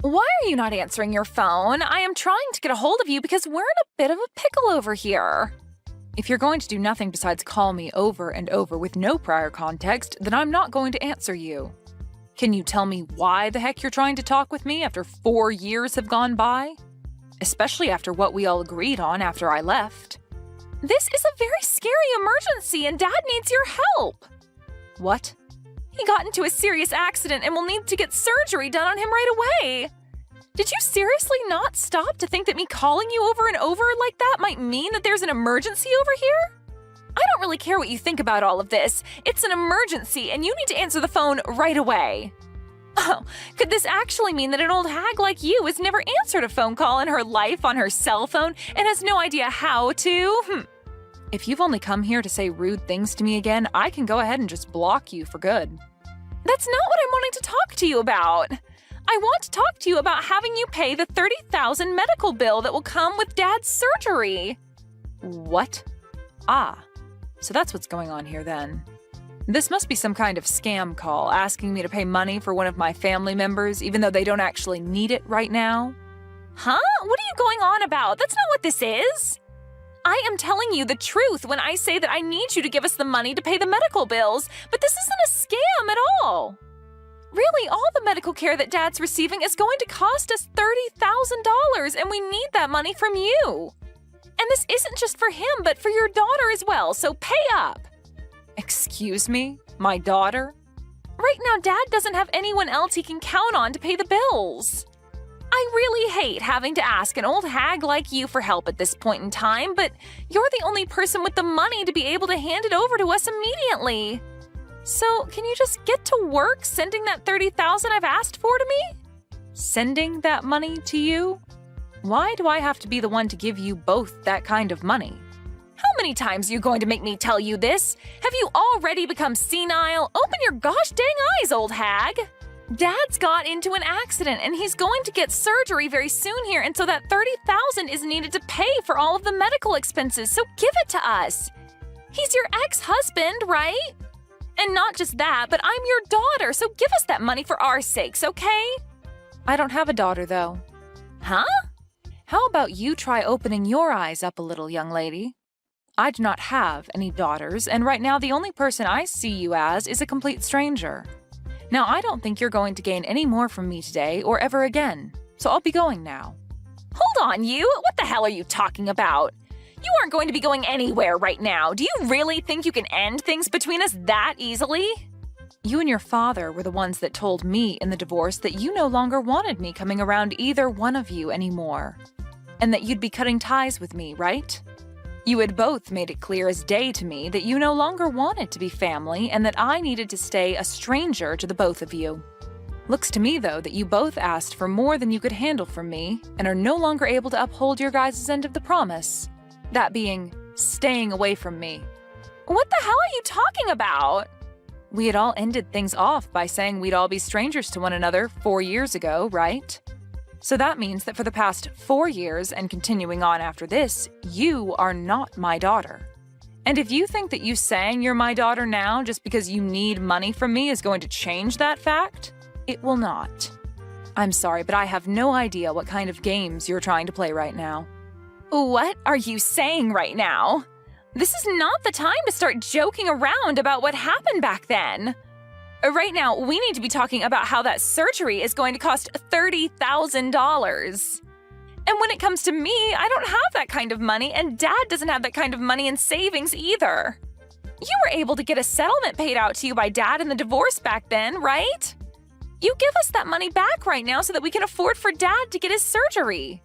Why are you not answering your phone? I am trying to get a hold of you because we're in a bit of a pickle over here. If you're going to do nothing besides call me over and over with no prior context, then I'm not going to answer you. Can you tell me why the heck you're trying to talk with me after 4 years have gone by? Especially after what we all agreed on after I left. This is a very scary emergency and Dad needs your help. What? He got into a serious accident and will need to get surgery done on him right away. Did you seriously not stop to think that me calling you over and over like that might mean that there's an emergency over here? I don't really care what you think about all of this. It's an emergency and you need to answer the phone right away. Oh, could this actually mean that an old hag like you has never answered a phone call in her life on her cell phone and has no idea how to? If you've only come here to say rude things to me again, I can go ahead and just block you for good. That's not what I'm wanting to talk to you about. I want to talk to you about having you pay the $30,000 medical bill that will come with Dad's surgery. What? Ah, so that's what's going on here then. This must be some kind of scam call asking me to pay money for one of my family members even though they don't actually need it right now. Huh? What are you going on about? That's not what this is. I am telling you the truth when I say that I need you to give us the money to pay the medical bills, but this isn't a scam at all. Really, all the medical care that Dad's receiving is going to cost us $30,000, and we need that money from you. And this isn't just for him, but for your daughter as well, so pay up. Excuse me? My daughter? Right now, Dad doesn't have anyone else he can count on to pay the bills. I really hate having to ask an old hag like you for help at this point in time, but you're the only person with the money to be able to hand it over to us immediately. So, can you just get to work sending that $30,000 I've asked for to me? Sending that money to you? Why do I have to be the one to give you both that kind of money? How many times are you going to make me tell you this? Have you already become senile? Open your gosh dang eyes, old hag! Dad's got into an accident and he's going to get surgery very soon here, and so that $30,000 is needed to pay for all of the medical expenses, so give it to us. He's your ex-husband, right? And not just that, but I'm your daughter, so give us that money for our sakes, okay? I don't have a daughter, though. Huh? How about you try opening your eyes up a little, young lady? I do not have any daughters, and right now the only person I see you as is a complete stranger. Now, I don't think you're going to gain any more from me today or ever again, so I'll be going now. Hold on, you! What the hell are you talking about? You aren't going to be going anywhere right now. Do you really think you can end things between us that easily? You and your father were the ones that told me in the divorce that you no longer wanted me coming around either one of you anymore, and that you'd be cutting ties with me, right? You had both made it clear as day to me that you no longer wanted to be family and that I needed to stay a stranger to the both of you. Looks to me, though, that you both asked for more than you could handle from me and are no longer able to uphold your guys' end of the promise. That being, staying away from me. What the hell are you talking about? We had all ended things off by saying we'd all be strangers to one another 4 years ago, right? So that means that for the past 4 years and continuing on after this, you are not my daughter. And if you think that you saying you're my daughter now just because you need money from me is going to change that fact, it will not. I'm sorry, but I have no idea what kind of games you're trying to play right now. What are you saying right now? This is not the time to start joking around about what happened back then. Right now, we need to be talking about how that surgery is going to cost $30,000. And when it comes to me, I don't have that kind of money, and Dad doesn't have that kind of money in savings either. You were able to get a settlement paid out to you by Dad in the divorce back then, right? You give us that money back right now so that we can afford for Dad to get his surgery.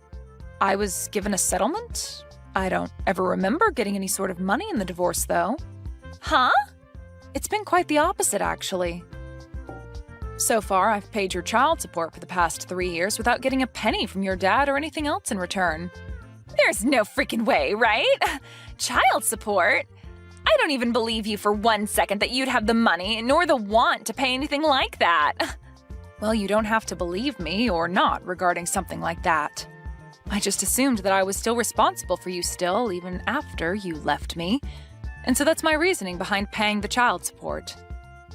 I was given a settlement? I don't ever remember getting any sort of money in the divorce, though. Huh? It's been quite the opposite, actually. So far, I've paid your child support for the past 3 years without getting a penny from your dad or anything else in return. There's no freaking way, right? Child support? I don't even believe you for 1 second that you'd have the money nor the want to pay anything like that. Well, you don't have to believe me or not regarding something like that. I just assumed that I was still responsible for you still, even after you left me. And so that's my reasoning behind paying the child support.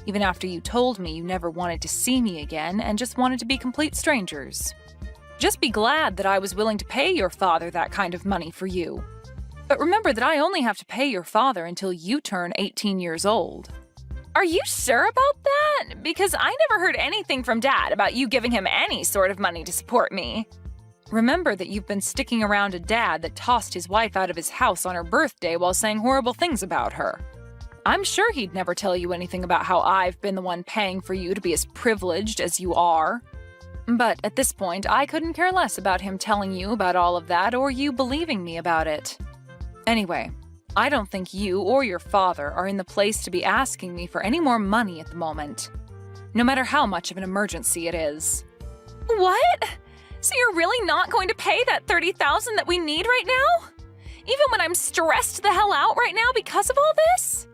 Even after you told me you never wanted to see me again and just wanted to be complete strangers. Just be glad that I was willing to pay your father that kind of money for you. But remember that I only have to pay your father until you turn 18 years old. Are you sure about that? Because I never heard anything from Dad about you giving him any sort of money to support me. Remember that you've been sticking around a dad that tossed his wife out of his house on her birthday while saying horrible things about her. I'm sure he'd never tell you anything about how I've been the one paying for you to be as privileged as you are. But at this point, I couldn't care less about him telling you about all of that or you believing me about it. Anyway, I don't think you or your father are in the place to be asking me for any more money at the moment, no matter how much of an emergency it is. What? So you're really not going to pay that $30,000 that we need right now? Even when I'm stressed the hell out right now because of all this?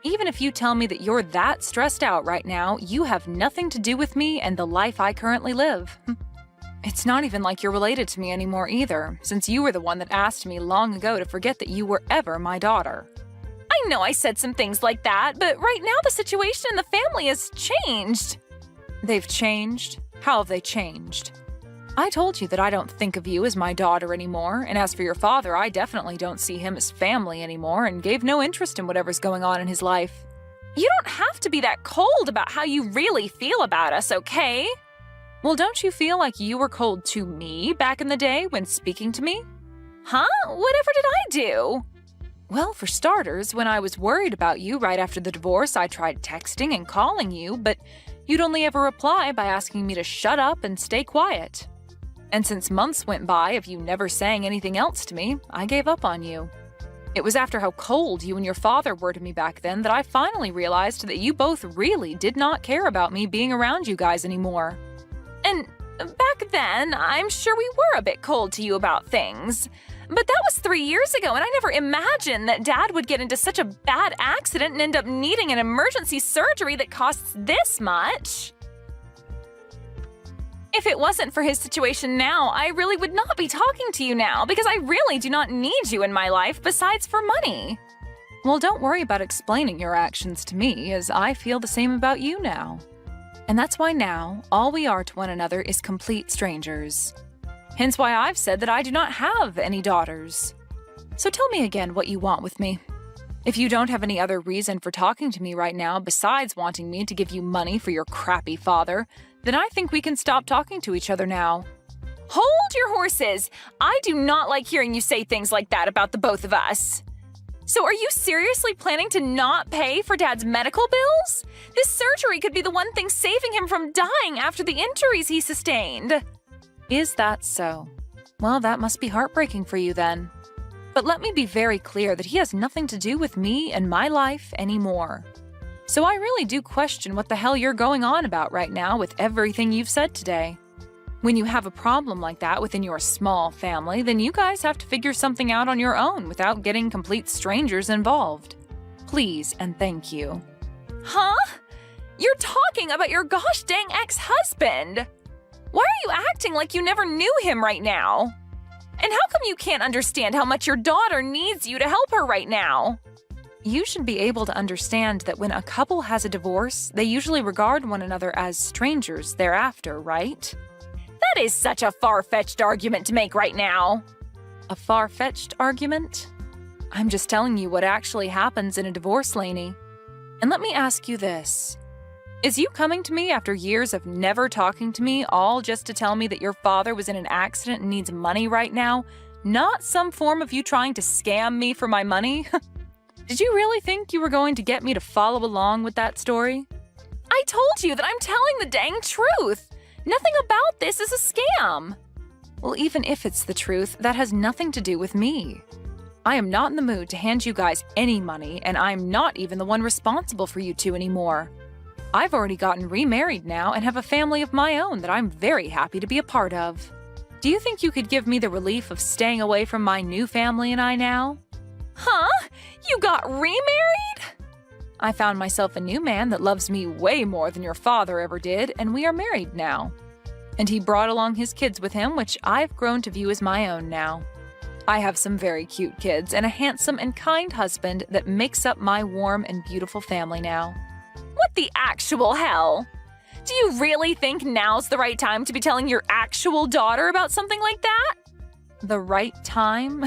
Even if you tell me that you're that stressed out right now, you have nothing to do with me and the life I currently live. It's not even like you're related to me anymore either, since you were the one that asked me long ago to forget that you were ever my daughter. I know I said some things like that, but right now the situation in the family has changed. They've changed? How have they changed? I told you that I don't think of you as my daughter anymore, and as for your father, I definitely don't see him as family anymore and gave no interest in whatever's going on in his life. You don't have to be that cold about how you really feel about us, okay? Well, don't you feel like you were cold to me back in the day when speaking to me? Huh? Whatever did I do? Well, for starters, when I was worried about you right after the divorce, I tried texting and calling you, but you'd only ever reply by asking me to shut up and stay quiet. And since months went by of you never saying anything else to me, I gave up on you. It was after how cold you and your father were to me back then that I finally realized that you both really did not care about me being around you guys anymore. And back then, I'm sure we were a bit cold to you about things. But that was 3 years ago, and I never imagined that Dad would get into such a bad accident and end up needing an emergency surgery that costs this much. If it wasn't for his situation now, I really would not be talking to you now because I really do not need you in my life besides for money. Well, don't worry about explaining your actions to me, as I feel the same about you now. And that's why now, all we are to one another is complete strangers. Hence why I've said that I do not have any daughters. So tell me again what you want with me. If you don't have any other reason for talking to me right now besides wanting me to give you money for your crappy father, then I think we can stop talking to each other now. Hold your horses! I do not like hearing you say things like that about the both of us. So are you seriously planning to not pay for Dad's medical bills? This surgery could be the one thing saving him from dying after the injuries he sustained. Is that so? Well, that must be heartbreaking for you then. But let me be very clear that he has nothing to do with me and my life anymore. So I really do question what the hell you're going on about right now with everything you've said today. When you have a problem like that within your small family, then you guys have to figure something out on your own without getting complete strangers involved. Please and thank you. Huh? You're talking about your gosh dang ex-husband! Why are you acting like you never knew him right now? And how come you can't understand how much your daughter needs you to help her right now? You should be able to understand that when a couple has a divorce, they usually regard one another as strangers thereafter, right? That is such a far-fetched argument to make right now. A far-fetched argument? I'm just telling you what actually happens in a divorce, Lainey. And let me ask you this. Is you coming to me after years of never talking to me all just to tell me that your father was in an accident and needs money right now, not some form of you trying to scam me for my money? Did you really think you were going to get me to follow along with that story? I told you that I'm telling the dang truth. Nothing about this is a scam. Well, even if it's the truth, that has nothing to do with me. I am not in the mood to hand you guys any money, and I'm not even the one responsible for you two anymore. I've already gotten remarried now and have a family of my own that I'm very happy to be a part of. Do you think you could give me the relief of staying away from my new family and I now? Huh? You got remarried? I found myself a new man that loves me way more than your father ever did, and we are married now. And he brought along his kids with him, which I've grown to view as my own now. I have some very cute kids and a handsome and kind husband that makes up my warm and beautiful family now. What the actual hell? Do you really think now's the right time to be telling your actual daughter about something like that? The right time?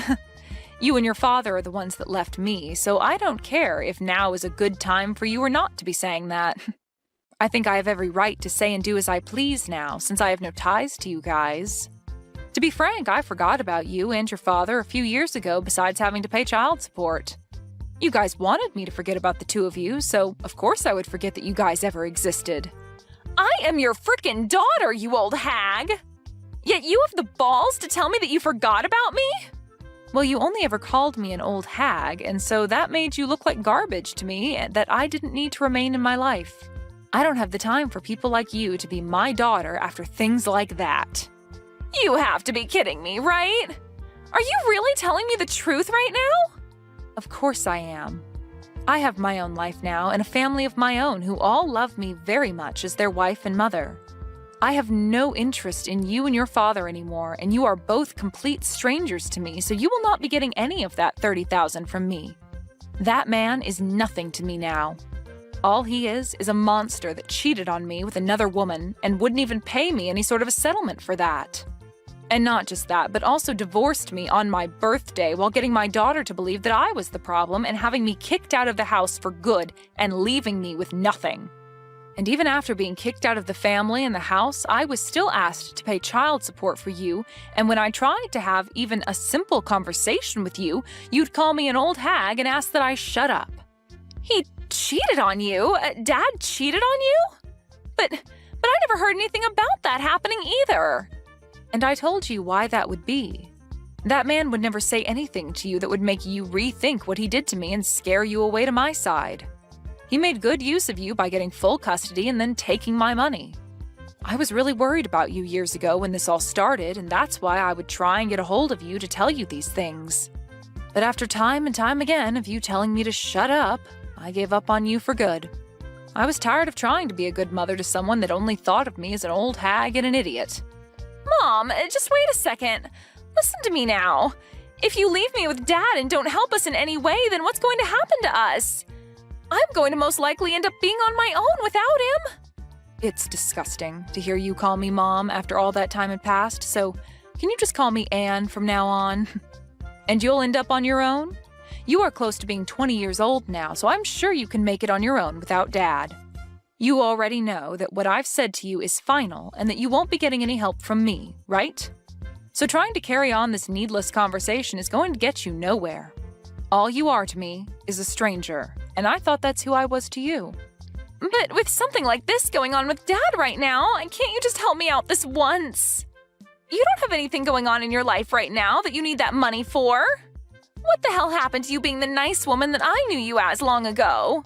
You and your father are the ones that left me, so I don't care if now is a good time for you or not to be saying that. I think I have every right to say and do as I please now, since I have no ties to you guys. To be frank, I forgot about you and your father a few years ago besides having to pay child support. You guys wanted me to forget about the two of you, so of course I would forget that you guys ever existed. I am your frickin' daughter, you old hag! Yet you have the balls to tell me that you forgot about me? Well, you only ever called me an old hag, and so that made you look like garbage to me that I didn't need to remain in my life. I don't have the time for people like you to be my daughter after things like that. You have to be kidding me, right? Are you really telling me the truth right now? Of course I am. I have my own life now and a family of my own who all love me very much as their wife and mother. I have no interest in you and your father anymore, and you are both complete strangers to me, so you will not be getting any of that $30,000 from me. That man is nothing to me now. All he is a monster that cheated on me with another woman and wouldn't even pay me any sort of a settlement for that. And not just that, but also divorced me on my birthday while getting my daughter to believe that I was the problem and having me kicked out of the house for good and leaving me with nothing. And even after being kicked out of the family and the house, I was still asked to pay child support for you, and when I tried to have even a simple conversation with you, you'd call me an old hag and ask that I shut up. He cheated on you? Dad cheated on you? But I never heard anything about that happening either. And I told you why that would be. That man would never say anything to you that would make you rethink what he did to me and scare you away to my side. He made good use of you by getting full custody and then taking my money. I was really worried about you years ago when this all started, and that's why I would try and get a hold of you to tell you these things. But after time and time again of you telling me to shut up, I gave up on you for good. I was tired of trying to be a good mother to someone that only thought of me as an old hag and an idiot. Mom, just wait a second. Listen to me now. If you leave me with Dad and don't help us in any way, then what's going to happen to us? I'm going to most likely end up being on my own without him. It's disgusting to hear you call me Mom after all that time had passed, so can you just call me Anne from now on? And you'll end up on your own? You are close to being 20 years old now, so I'm sure you can make it on your own without Dad. You already know that what I've said to you is final and that you won't be getting any help from me, right? So trying to carry on this needless conversation is going to get you nowhere. All you are to me is a stranger, and I thought that's who I was to you. But with something like this going on with Dad right now, can't you just help me out this once? You don't have anything going on in your life right now that you need that money for. What the hell happened to you being the nice woman that I knew you as long ago?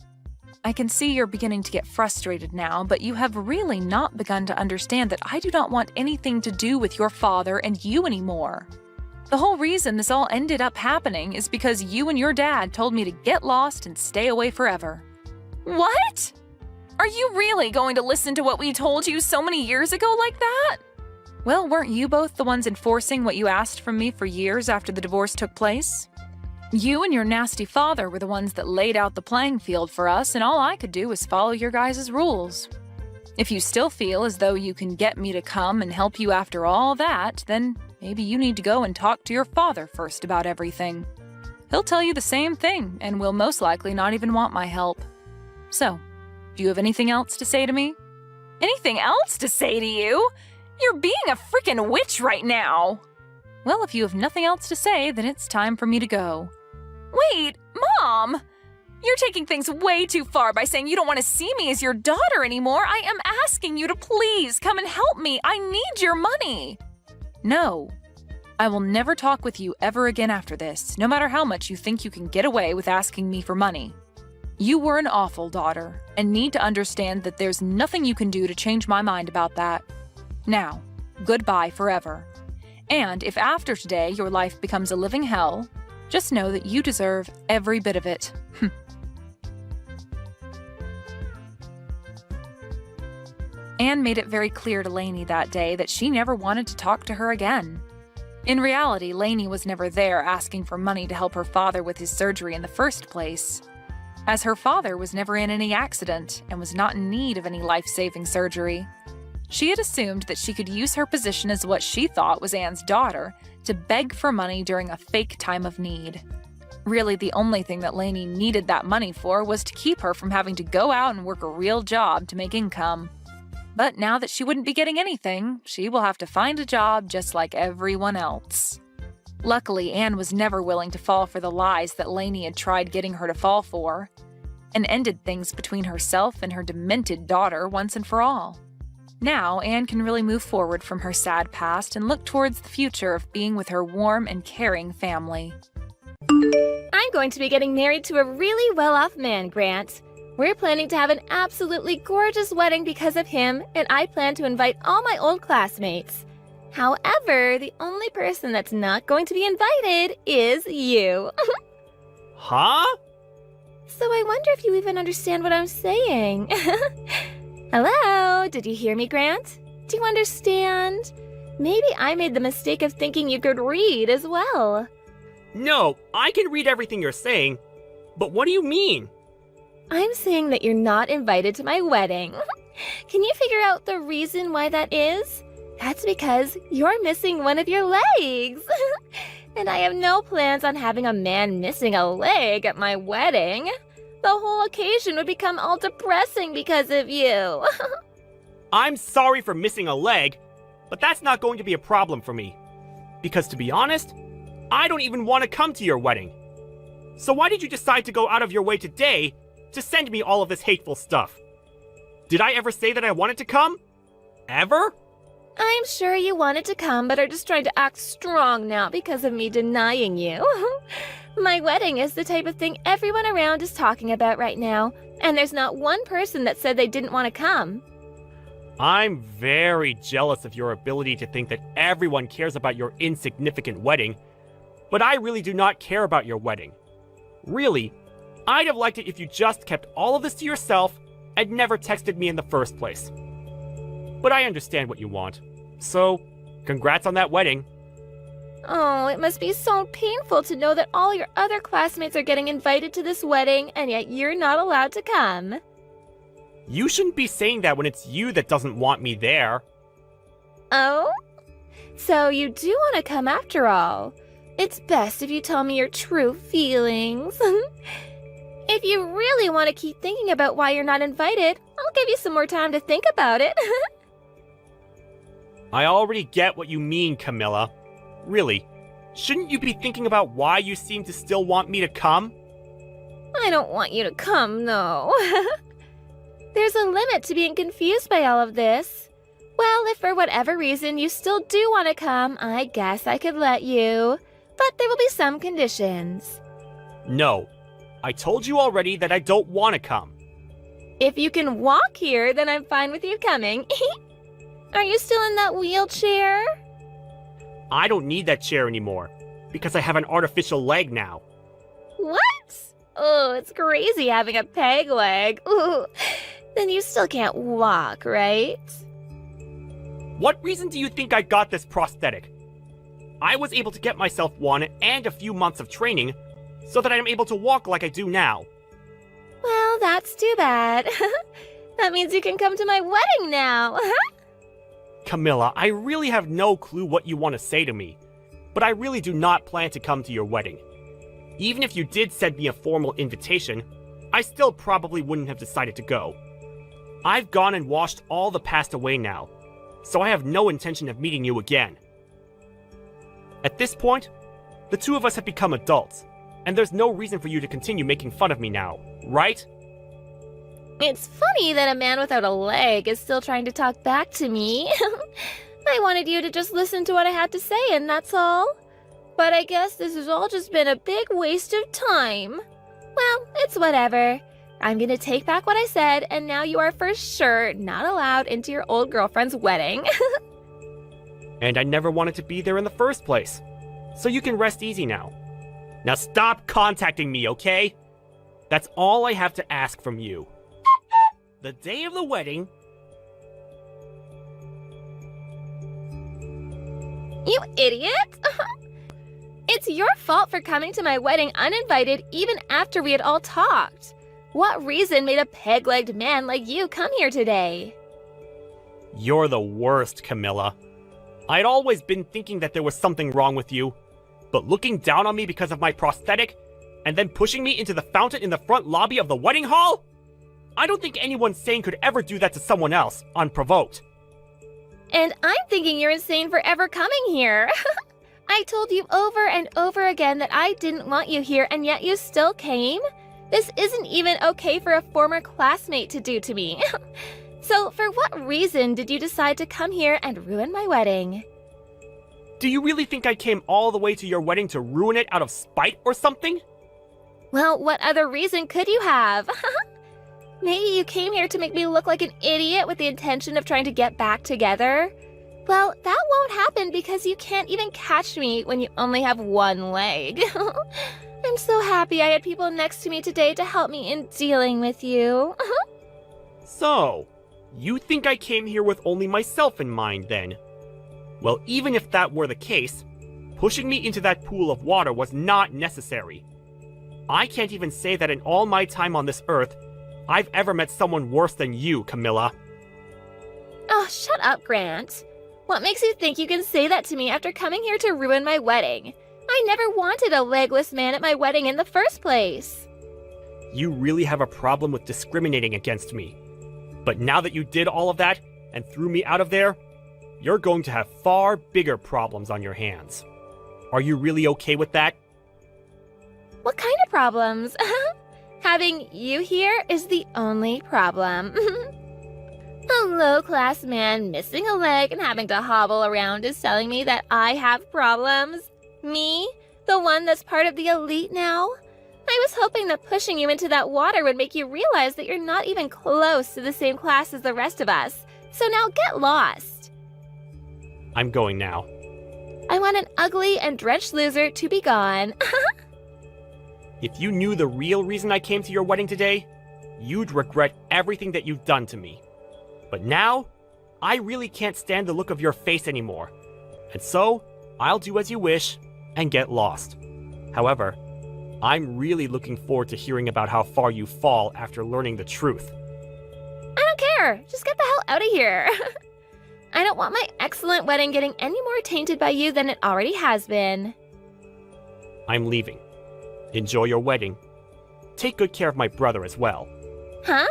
I can see you're beginning to get frustrated now, but you have really not begun to understand that I do not want anything to do with your father and you anymore. The whole reason this all ended up happening is because you and your dad told me to get lost and stay away forever. What? Are you really going to listen to what we told you so many years ago like that? Well, weren't you both the ones enforcing what you asked from me for years after the divorce took place? You and your nasty father were the ones that laid out the playing field for us, and all I could do was follow your guys' rules. If you still feel as though you can get me to come and help you after all that, then maybe you need to go and talk to your father first about everything. He'll tell you the same thing, and will most likely not even want my help. So, do you have anything else to say to me? Anything else to say to you? You're being a freaking witch right now! Well, if you have nothing else to say, then it's time for me to go. Wait, Mom! You're taking things way too far by saying you don't want to see me as your daughter anymore. I am asking you to please come and help me. I need your money. No. I will never talk with you ever again after this, no matter how much you think you can get away with asking me for money. You were an awful daughter, and need to understand that there's nothing you can do to change my mind about that. Now, goodbye forever. And if after today your life becomes a living hell, just know that you deserve every bit of it. Anne made it very clear to Lainey that day that she never wanted to talk to her again. In reality, Lainey was never there asking for money to help her father with his surgery in the first place, as her father was never in any accident and was not in need of any life-saving surgery. She had assumed that she could use her position as what she thought was Anne's daughter to beg for money during a fake time of need. Really, the only thing that Lainey needed that money for was to keep her from having to go out and work a real job to make income. But now that she wouldn't be getting anything, she will have to find a job just like everyone else. Luckily, Anne was never willing to fall for the lies that Lainey had tried getting her to fall for, and ended things between herself and her demented daughter once and for all. Now, Anne can really move forward from her sad past and look towards the future of being with her warm and caring family. I'm going to be getting married to a really well-off man, Grant. We're planning to have an absolutely gorgeous wedding because of him, and I plan to invite all my old classmates. However, the only person that's not going to be invited is you. Huh? So I wonder if you even understand what I'm saying. Hello? Did you hear me, Grant? Do you understand? Maybe I made the mistake of thinking you could read as well. No, I can read everything you're saying, but what do you mean? I'm saying that you're not invited to my wedding. Can you figure out the reason why that is? That's because you're missing one of your legs. And I have no plans on having a man missing a leg at my wedding. The whole occasion would become all depressing because of you. I'm sorry for missing a leg, but that's not going to be a problem for me. Because to be honest, I don't even want to come to your wedding. So why did you decide to go out of your way today to send me all of this hateful stuff? Did I ever say that I wanted to come? Ever? I'm sure you wanted to come, but are just trying to act strong now because of me denying you. My wedding is the type of thing everyone around is talking about right now, and there's not one person that said they didn't want to come. I'm very jealous of your ability to think that everyone cares about your insignificant wedding, but I really do not care about your wedding. Really, I'd have liked it if you just kept all of this to yourself and never texted me in the first place. But I understand what you want. So, congrats on that wedding. Oh, it must be so painful to know that all your other classmates are getting invited to this wedding, and yet you're not allowed to come. You shouldn't be saying that when it's you that doesn't want me there. Oh? So you do want to come after all. It's best if you tell me your true feelings. If you really want to keep thinking about why you're not invited, I'll give you some more time to think about it. I already get what you mean, Camilla. Really, shouldn't you be thinking about why you seem to still want me to come? I don't want you to come, no. There's a limit to being confused by all of this. Well, if for whatever reason you still do want to come, I guess I could let you. But there will be some conditions. No, I told you already that I don't want to come. If you can walk here, then I'm fine with you coming. Are you still in that wheelchair? I don't need that chair anymore, because I have an artificial leg now. What? Oh, it's crazy having a peg leg. Ooh. Then you still can't walk, right? What reason do you think I got this prosthetic? I was able to get myself one and a few months of training so that I'm able to walk like I do now. Well, that's too bad. That means you can come to my wedding now. Camilla, I really have no clue what you want to say to me, but I really do not plan to come to your wedding. Even if you did send me a formal invitation, I still probably wouldn't have decided to go. I've gone and washed all the past away now, so I have no intention of meeting you again. At this point, the two of us have become adults, and there's no reason for you to continue making fun of me now, right? It's funny that a man without a leg is still trying to talk back to me. I wanted you to just listen to what I had to say, and that's all. But I guess this has all just been a big waste of time. Well, it's whatever. I'm gonna take back what I said, and now you are for sure not allowed into your old girlfriend's wedding. And I never wanted to be there in the first place, so you can rest easy now. Now stop contacting me, okay? That's all I have to ask from you. The day of the wedding... You idiot! It's your fault for coming to my wedding uninvited even after we had all talked. What reason made a peg-legged man like you come here today? You're the worst, Camilla. I'd always been thinking that there was something wrong with you, but looking down on me because of my prosthetic, and then pushing me into the fountain in the front lobby of the wedding hall? I don't think anyone sane could ever do that to someone else, unprovoked. And I'm thinking you're insane for ever coming here. I told you over and over again that I didn't want you here, and yet you still came? This isn't even okay for a former classmate to do to me. So for what reason did you decide to come here and ruin my wedding? Do you really think I came all the way to your wedding to ruin it out of spite or something? Well, what other reason could you have? Maybe you came here to make me look like an idiot with the intention of trying to get back together? Well, that won't happen because you can't even catch me when you only have one leg. I'm so happy I had people next to me today to help me in dealing with you. So, you think I came here with only myself in mind then? Well, even if that were the case, pushing me into that pool of water was not necessary. I can't even say that in all my time on this earth, I've ever met someone worse than you, Camilla. Oh, shut up, Grant. What makes you think you can say that to me after coming here to ruin my wedding? I never wanted a legless man at my wedding in the first place. You really have a problem with discriminating against me. But now that you did all of that and threw me out of there, you're going to have far bigger problems on your hands. Are you really okay with that? What kind of problems? Having you here is the only problem. A low-class man missing a leg and having to hobble around is telling me that I have problems? Me? The one that's part of the elite now? I was hoping that pushing you into that water would make you realize that you're not even close to the same class as the rest of us. So now get lost. I'm going now. I want an ugly and drenched loser to be gone. If you knew the real reason I came to your wedding today, you'd regret everything that you've done to me. But now, I really can't stand the look of your face anymore. And so, I'll do as you wish and get lost. However, I'm really looking forward to hearing about how far you fall after learning the truth. I don't care. Just get the hell out of here. I don't want my excellent wedding getting any more tainted by you than it already has been. I'm leaving. Enjoy your wedding. Take good care of my brother as well. Huh?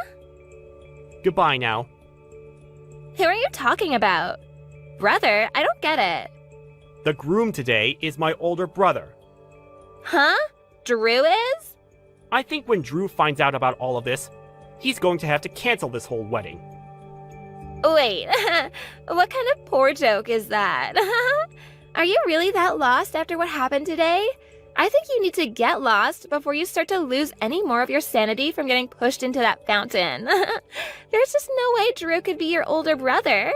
Goodbye now. Who are you talking about? Brother? I don't get it. The groom today is my older brother. Huh? Drew is? I think when Drew finds out about all of this, he's going to have to cancel this whole wedding. Wait, what kind of poor joke is that? Are you really that lost after what happened today? I think you need to get lost before you start to lose any more of your sanity from getting pushed into that fountain. There's just no way Drew could be your older brother.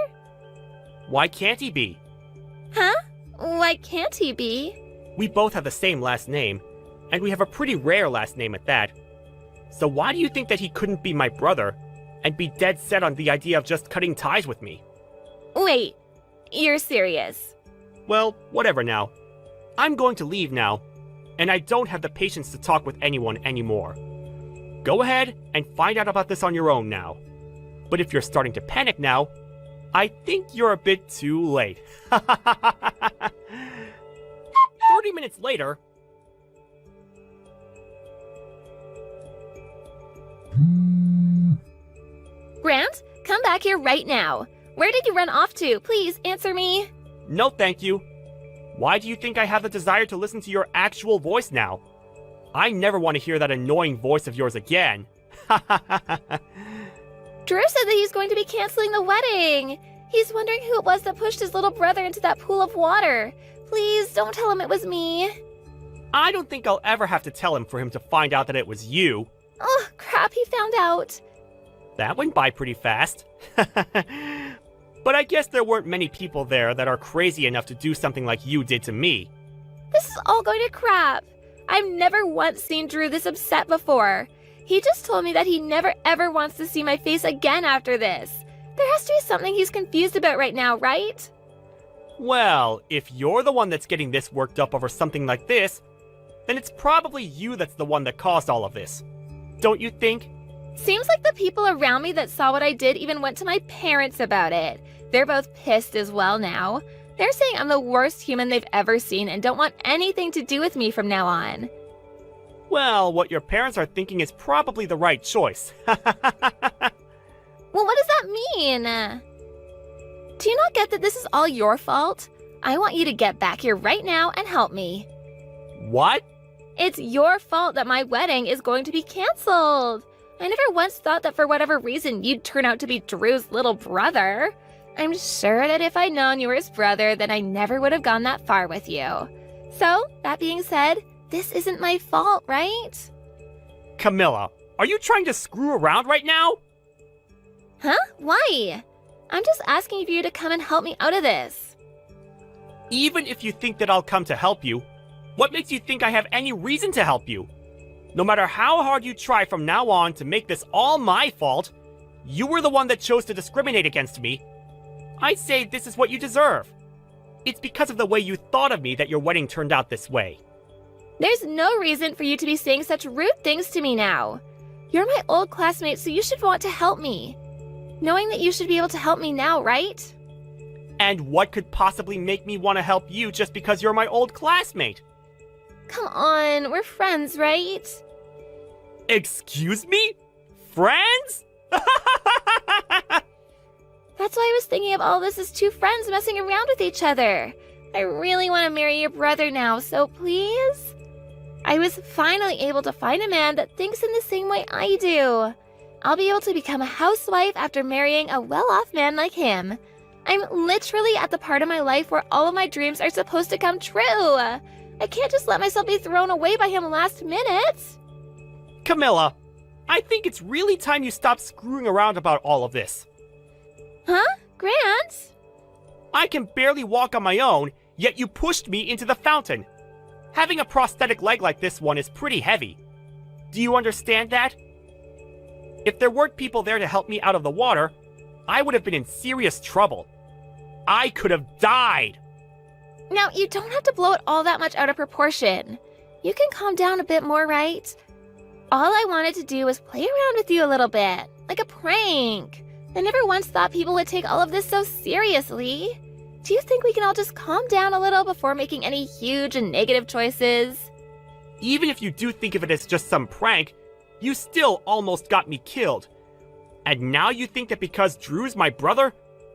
Why can't he be? Huh? Why can't he be? We both have the same last name, and we have a pretty rare last name at that. So why do you think that he couldn't be my brother and be dead set on the idea of just cutting ties with me? Wait, you're serious? Well, whatever now. I'm going to leave now, and I don't have the patience to talk with anyone anymore. Go ahead and find out about this on your own now. But if you're starting to panic now, I think you're a bit too late. 30 minutes later... Grant, come back here right now. Where did you run off to? Please answer me. No, thank you. Why do you think I have the desire to listen to your actual voice now? I never want to hear that annoying voice of yours again. Drew said that he's going to be canceling the wedding. He's wondering who it was that pushed his little brother into that pool of water. Please don't tell him it was me. I don't think I'll ever have to tell him for him to find out that it was you. Oh, crap, he found out. That went by pretty fast. But I guess there weren't many people there that are crazy enough to do something like you did to me. This is all going to crap. I've never once seen Drew this upset before. He just told me that he never ever wants to see my face again after this. There has to be something he's confused about right now, right? Well, if you're the one that's getting this worked up over something like this, then it's probably you that's the one that caused all of this. Don't you think? Seems like the people around me that saw what I did even went to my parents about it. They're both pissed as well now. They're saying I'm the worst human they've ever seen and don't want anything to do with me from now on. Well, what your parents are thinking is probably the right choice. Well, what does that mean? Do you not get that this is all your fault? I want you to get back here right now and help me. What? It's your fault that my wedding is going to be canceled. I never once thought that for whatever reason you'd turn out to be Drew's little brother. I'm sure that if I'd known you were his brother, then I never would have gone that far with you. So, that being said, this isn't my fault, right? Camilla, are you trying to screw around right now? Huh? Why? I'm just asking for you to come and help me out of this. Even if you think that I'll come to help you, what makes you think I have any reason to help you? No matter how hard you try from now on to make this all my fault, you were the one that chose to discriminate against me. I'd say this is what you deserve. It's because of the way you thought of me that your wedding turned out this way. There's no reason for you to be saying such rude things to me now. You're my old classmate, so you should want to help me. Knowing that you should be able to help me now, right? And what could possibly make me want to help you just because you're my old classmate? Come on, we're friends, right? Excuse me? Friends? That's why I was thinking of all this as two friends messing around with each other. I really want to marry your brother now, so please? I was finally able to find a man that thinks in the same way I do. I'll be able to become a housewife after marrying a well-off man like him. I'm literally at the part of my life where all of my dreams are supposed to come true. I can't just let myself be thrown away by him last minute. Camilla, I think it's really time you stop screwing around about all of this. Huh? Grant? I can barely walk on my own, yet you pushed me into the fountain. Having a prosthetic leg like this one is pretty heavy. Do you understand that? If there weren't people there to help me out of the water, I would have been in serious trouble. I could have died. Now, you don't have to blow it all that much out of proportion. You can calm down a bit more, right? All I wanted to do was play around with you a little bit, like a prank. I never once thought people would take all of this so seriously. Do you think we can all just calm down a little before making any huge and negative choices? Even if you do think of it as just some prank, you still almost got me killed. And now you think that because Drew's my brother,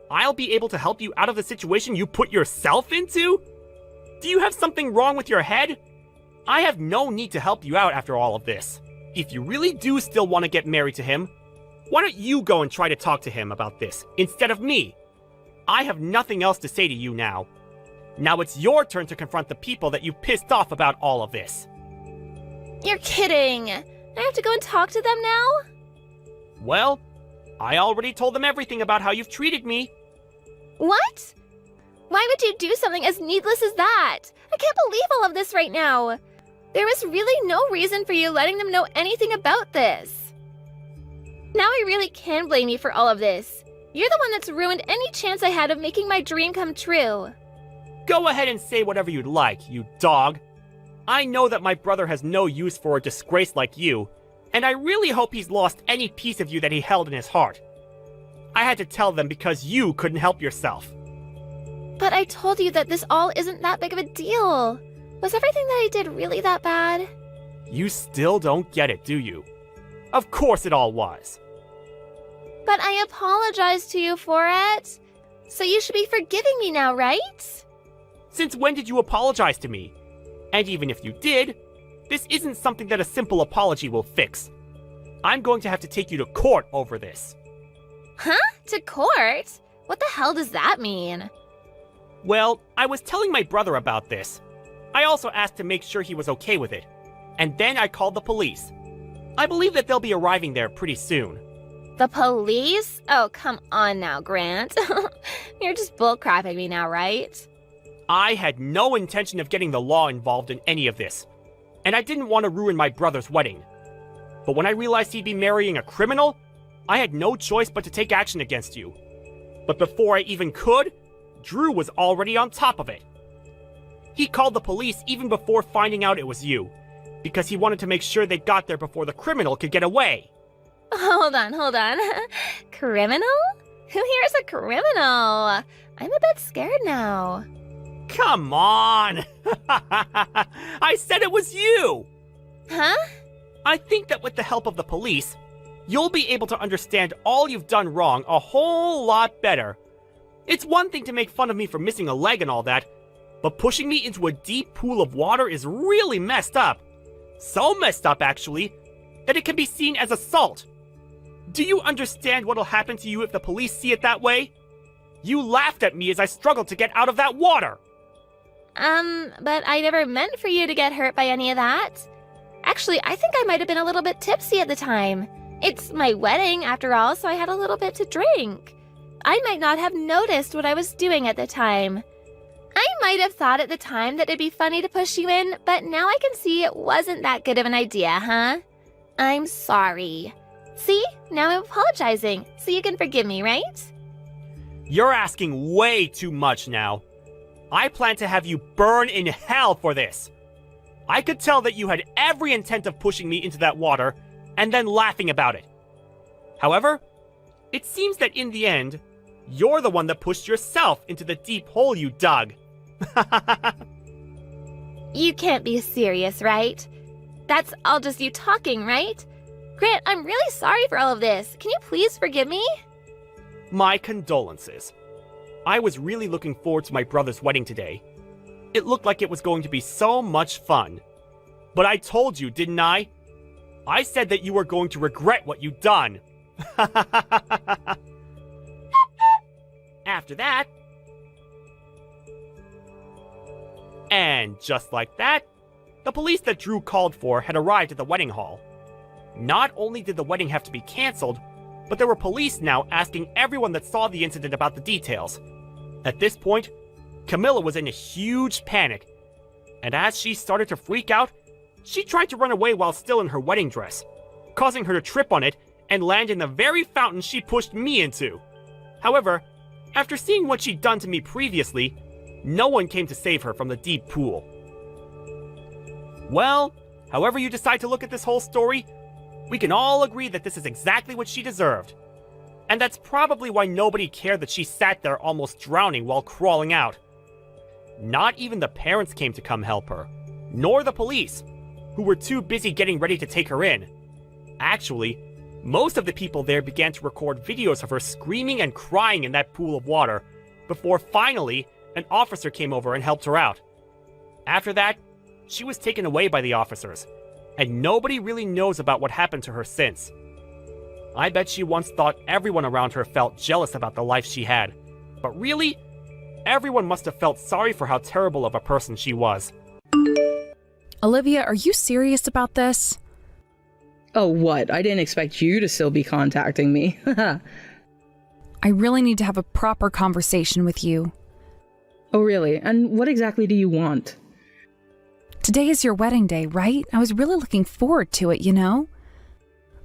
I'll be able to help you out of the situation you put yourself into? Do you have something wrong with your head? I have no need to help you out after all of this. If you really do still want to get married to him, why don't you go and try to talk to him about this instead of me? I have nothing else to say to you now. Now it's your turn to confront the people that you pissed off about all of this. You're kidding. I have to go and talk to them now? Well, I already told them everything about how you've treated me. What? Why would you do something as needless as that? I can't believe all of this right now. There was really no reason for you letting them know anything about this. Now I really can blame you for all of this. You're the one that's ruined any chance I had of making my dream come true. Go ahead and say whatever you'd like, you dog. I know that my brother has no use for a disgrace like you, and I really hope he's lost any piece of you that he held in his heart. I had to tell them because you couldn't help yourself. But I told you that this all isn't that big of a deal. Was everything that I did really that bad? You still don't get it, do you? Of course it all was. But I apologized to you for it. So you should be forgiving me now, right? Since when did you apologize to me? And even if you did, this isn't something that a simple apology will fix. I'm going to have to take you to court over this. Huh? To court? What the hell does that mean? Well, I was telling my brother about this. I also asked to make sure he was okay with it. And then I called the police. I believe that they'll be arriving there pretty soon. The police? Oh, come on now, Grant. You're just bullcrapping me now, right? I had no intention of getting the law involved in any of this. And I didn't want to ruin my brother's wedding. But when I realized he'd be marrying a criminal, I had no choice but to take action against you. But before I even could, Drew was already on top of it. He called the police even before finding out it was you, because he wanted to make sure they got there before the criminal could get away. Hold on. Criminal? Who here is a criminal? I'm a bit scared now. Come on! I said it was you! Huh? I think that with the help of the police, you'll be able to understand all you've done wrong a whole lot better. It's one thing to make fun of me for missing a leg and all that, but pushing me into a deep pool of water is really messed up. So messed up, actually, that it can be seen as assault. Do you understand what'll happen to you if the police see it that way? You laughed at me as I struggled to get out of that water. But I never meant for you to get hurt by any of that. Actually, I think I might have been a little bit tipsy at the time. It's my wedding, after all, so I had a little bit to drink. I might not have noticed what I was doing at the time. I might have thought at the time that it'd be funny to push you in, but now I can see it wasn't that good of an idea, huh? I'm sorry. See? Now I'm apologizing, so you can forgive me, right? You're asking way too much now. I plan to have you burn in hell for this. I could tell that you had every intent of pushing me into that water and then laughing about it. However, it seems that in the end, you're the one that pushed yourself into the deep hole you dug. You can't be serious, right? That's all just you talking, right? Grant, I'm really sorry for all of this. Can you please forgive me? My condolences. I was really looking forward to my brother's wedding today. It looked like it was going to be so much fun. But I told you, didn't I? I said that you were going to regret what you'd done. After that... And just like that, the police that Drew called for had arrived at the wedding hall. Not only did the wedding have to be cancelled, but there were police now asking everyone that saw the incident about the details. At this point, Camilla was in a huge panic, and as she started to freak out, she tried to run away while still in her wedding dress, causing her to trip on it and land in the very fountain she pushed me into. However, after seeing what she'd done to me previously, no one came to save her from the deep pool. Well, however you decide to look at this whole story, we can all agree that this is exactly what she deserved. And that's probably why nobody cared that she sat there almost drowning while crawling out. Not even the parents came to come help her, nor the police, who were too busy getting ready to take her in. Actually, most of the people there began to record videos of her screaming and crying in that pool of water, before finally, an officer came over and helped her out. After that, she was taken away by the officers, and nobody really knows about what happened to her since. I bet she once thought everyone around her felt jealous about the life she had, but really, everyone must have felt sorry for how terrible of a person she was. Olivia, are you serious about this? Oh, what? I didn't expect you to still be contacting me. I really need to have a proper conversation with you. Oh, really? And what exactly do you want? Today is your wedding day, right? I was really looking forward to it, you know?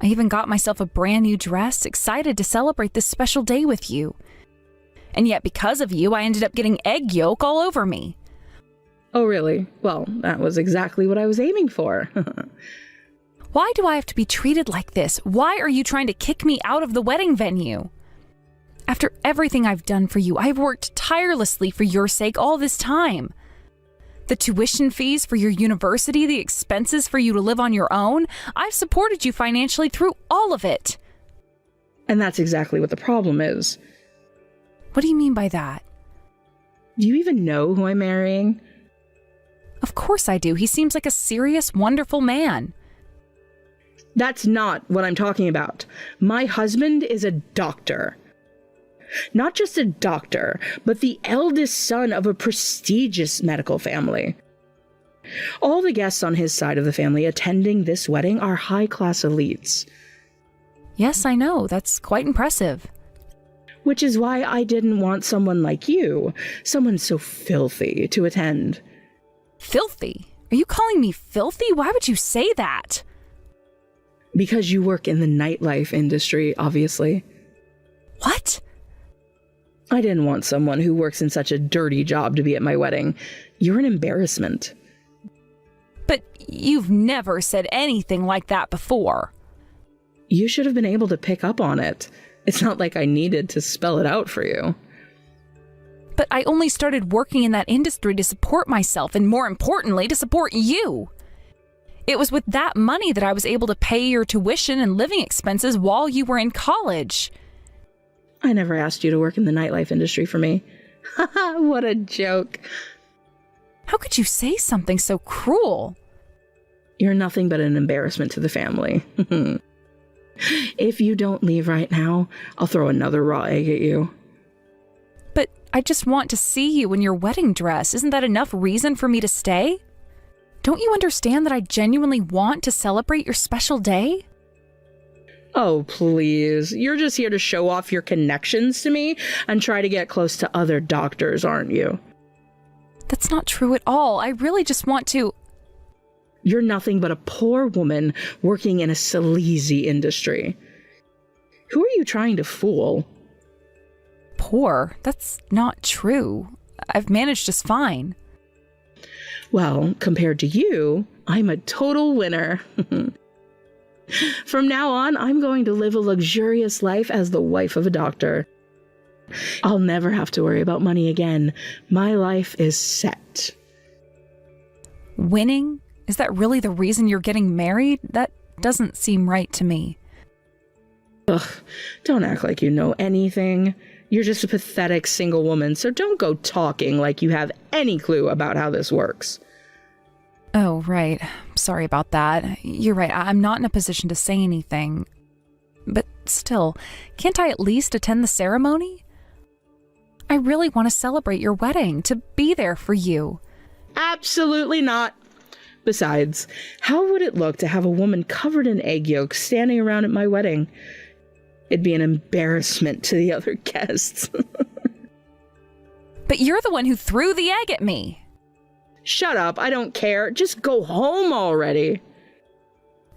I even got myself a brand new dress, excited to celebrate this special day with you. And yet, because of you, I ended up getting egg yolk all over me. Oh, really? Well, that was exactly what I was aiming for. Why do I have to be treated like this? Why are you trying to kick me out of the wedding venue? After everything I've done for you, I've worked tirelessly for your sake all this time. The tuition fees for your university, the expenses for you to live on your own, I've supported you financially through all of it. And that's exactly what the problem is. What do you mean by that? Do you even know who I'm marrying? Of course I do. He seems like a serious, wonderful man. That's not what I'm talking about. My husband is a doctor. Not just a doctor, but the eldest son of a prestigious medical family. All the guests on his side of the family attending this wedding are high-class elites. Yes, I know. That's quite impressive. Which is why I didn't want someone like you, someone so filthy, to attend. Filthy? Are you calling me filthy? Why would you say that? Because you work in the nightlife industry, obviously. What? I didn't want someone who works in such a dirty job to be at my wedding. You're an embarrassment. But you've never said anything like that before. You should have been able to pick up on it. It's not like I needed to spell it out for you. But I only started working in that industry to support myself and, more importantly, to support you. It was with that money that I was able to pay your tuition and living expenses while you were in college. I never asked you to work in the nightlife industry for me. Haha, what a joke. How could you say something so cruel? You're nothing but an embarrassment to the family. If you don't leave right now, I'll throw another raw egg at you. But I just want to see you in your wedding dress. Isn't that enough reason for me to stay? Don't you understand that I genuinely want to celebrate your special day? Oh, please. You're just here to show off your connections to me and try to get close to other doctors, aren't you? That's not true at all. I really just want to... You're nothing but a poor woman working in a sleazy industry. Who are you trying to fool? Poor? That's not true. I've managed just fine. Well, compared to you, I'm a total winner. From now on, I'm going to live a luxurious life as the wife of a doctor. I'll never have to worry about money again. My life is set. Winning? Is that really the reason you're getting married? That doesn't seem right to me. Ugh, don't act like you know anything. You're just a pathetic single woman, so don't go talking like you have any clue about how this works. Oh, right. Sorry about that. You're right. I'm not in a position to say anything. But still, can't I at least attend the ceremony? I really want to celebrate your wedding, to be there for you. Absolutely not. Besides, how would it look to have a woman covered in egg yolks standing around at my wedding? It'd be an embarrassment to the other guests. But you're the one who threw the egg at me. Shut up, I don't care. Just go home already.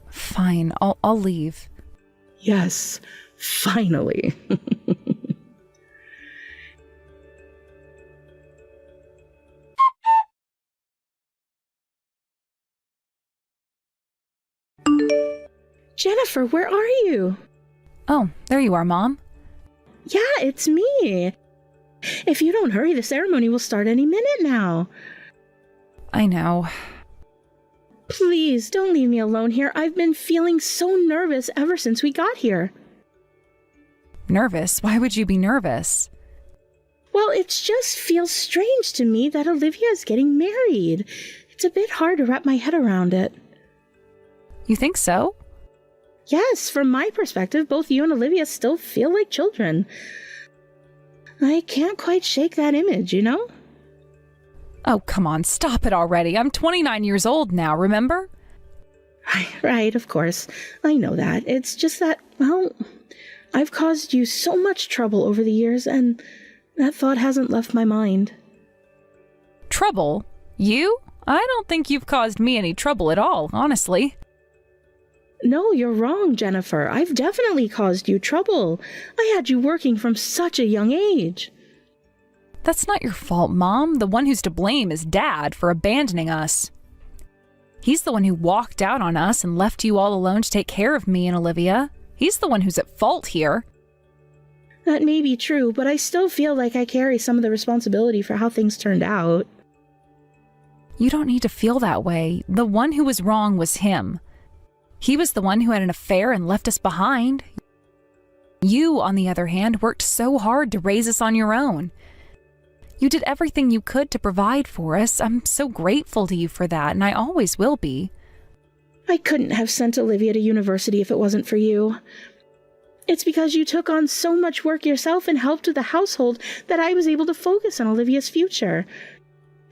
Fine, I'll leave. Yes, finally. Jennifer, where are you? Oh, there you are, Mom. Yeah, it's me. If you don't hurry, the ceremony will start any minute now. I know. Please, don't leave me alone here. I've been feeling so nervous ever since we got here. Nervous? Why would you be nervous? Well, it just feels strange to me that Olivia is getting married. It's a bit hard to wrap my head around it. You think so? Yes, from my perspective, both you and Olivia still feel like children. I can't quite shake that image, you know? Oh, come on, stop it already. I'm 29 years old now, remember? Right, of course. I know that. It's just that, well, I've caused you so much trouble over the years, and that thought hasn't left my mind. Trouble? You? I don't think you've caused me any trouble at all, honestly. No, you're wrong, Jennifer. I've definitely caused you trouble. I had you working from such a young age. That's not your fault, Mom. The one who's to blame is Dad for abandoning us. He's the one who walked out on us and left you all alone to take care of me and Olivia. He's the one who's at fault here. That may be true, but I still feel like I carry some of the responsibility for how things turned out. You don't need to feel that way. The one who was wrong was him. He was the one who had an affair and left us behind. You, on the other hand, worked so hard to raise us on your own. You did everything you could to provide for us. I'm so grateful to you for that, and I always will be. I couldn't have sent Olivia to university if it wasn't for you. It's because you took on so much work yourself and helped with the household that I was able to focus on Olivia's future.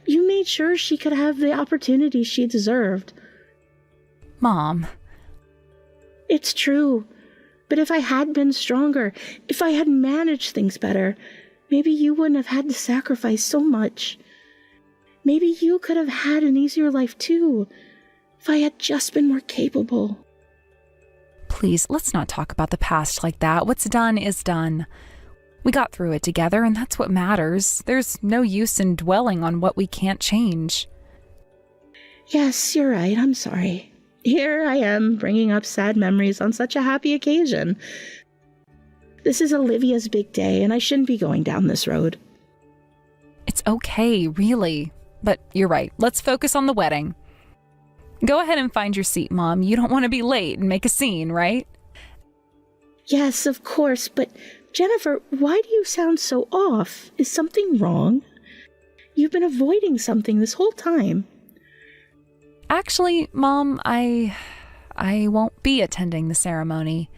You made sure she could have the opportunities she deserved. Mom. It's true. But if I had been stronger, if I had managed things better, maybe you wouldn't have had to sacrifice so much. Maybe you could have had an easier life too, if I had just been more capable. Please, let's not talk about the past like that. What's done is done. We got through it together, and that's what matters. There's no use in dwelling on what we can't change. Yes, you're right. I'm sorry. Here I am, bringing up sad memories on such a happy occasion. This is Olivia's big day, and I shouldn't be going down this road. It's okay, really. But you're right. Let's focus on the wedding. Go ahead and find your seat, Mom. You don't want to be late and make a scene, right? Yes, of course, but Jennifer, why do you sound so off? Is something wrong? You've been avoiding something this whole time. Actually, Mom, I won't be attending the ceremony.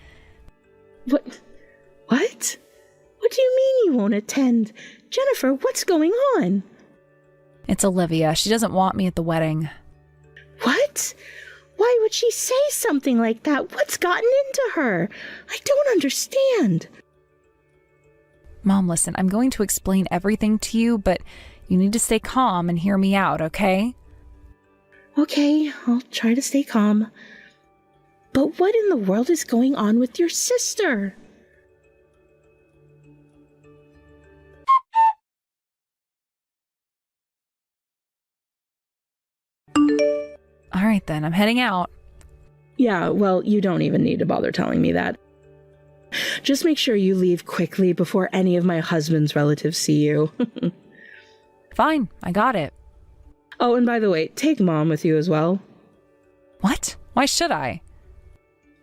What? What do you mean you won't attend? Jennifer, what's going on? It's Olivia. She doesn't want me at the wedding. What? Why would she say something like that? What's gotten into her? I don't understand. Mom, listen, I'm going to explain everything to you, but you need to stay calm and hear me out, okay? Okay, I'll try to stay calm. But what in the world is going on with your sister? All right, then. I'm heading out. Yeah, well, you don't even need to bother telling me that. Just make sure you leave quickly before any of my husband's relatives see you. Fine. I got it. Oh, and by the way, take Mom with you as well. What? Why should I?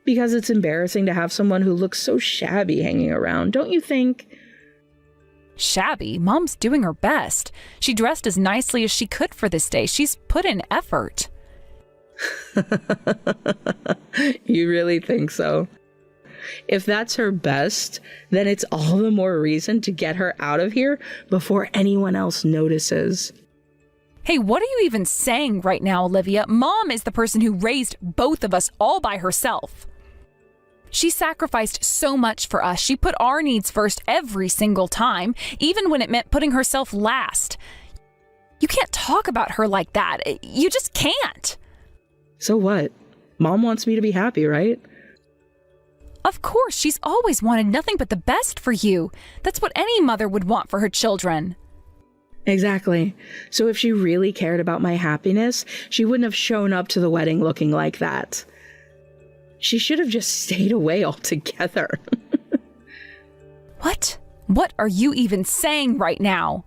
Because it's embarrassing to have someone who looks so shabby hanging around, don't you think? Shabby? Mom's doing her best. She dressed as nicely as she could for this day. She's put in effort. You really think so? If that's her best, then it's all the more reason to get her out of here before anyone else notices. Hey, what are you even saying right now, Olivia? Mom is the person who raised both of us all by herself. She sacrificed so much for us. She put our needs first every single time, even when it meant putting herself last. You can't talk about her like that. You just can't. So what? Mom wants me to be happy, right? Of course, she's always wanted nothing but the best for you. That's what any mother would want for her children. Exactly. So if she really cared about my happiness, she wouldn't have shown up to the wedding looking like that. She should have just stayed away altogether. What? What are you even saying right now?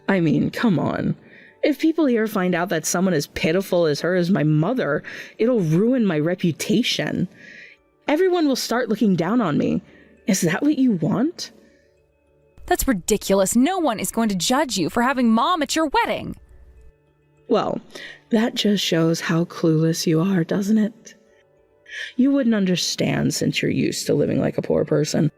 I mean, come on. If people here find out that someone as pitiful as her is my mother, it'll ruin my reputation. Everyone will start looking down on me. Is that what you want? That's ridiculous. No one is going to judge you for having Mom at your wedding. Well, that just shows how clueless you are, doesn't it? You wouldn't understand since you're used to living like a poor person.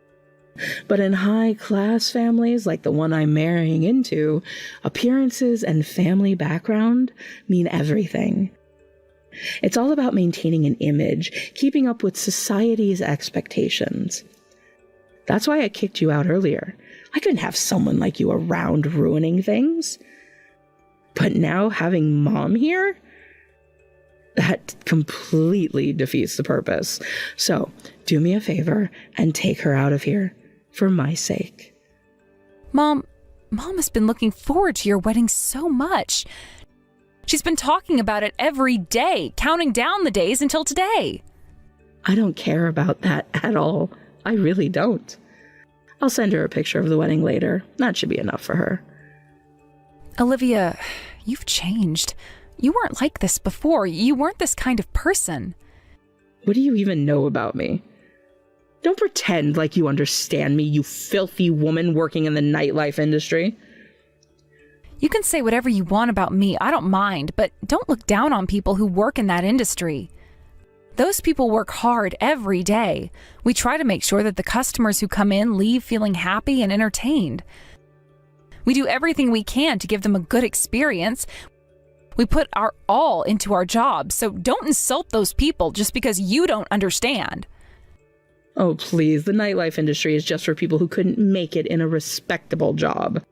But in high-class families like the one I'm marrying into, appearances and family background mean everything. It's all about maintaining an image, keeping up with society's expectations. That's why I kicked you out earlier. I couldn't have someone like you around ruining things. But now having Mom here, that completely defeats the purpose. So do me a favor and take her out of here. For my sake. Mom has been looking forward to your wedding so much. She's been talking about it every day, counting down the days until today. I don't care about that at all. I really don't. I'll send her a picture of the wedding later. That should be enough for her. Olivia, you've changed. You weren't like this before. You weren't this kind of person. What do you even know about me? Don't pretend like you understand me, you filthy woman working in the nightlife industry. You can say whatever you want about me, I don't mind, but don't look down on people who work in that industry. Those people work hard every day. We try to make sure that the customers who come in leave feeling happy and entertained. We do everything we can to give them a good experience. We put our all into our jobs, so don't insult those people just because you don't understand. Oh, please, the nightlife industry is just for people who couldn't make it in a respectable job.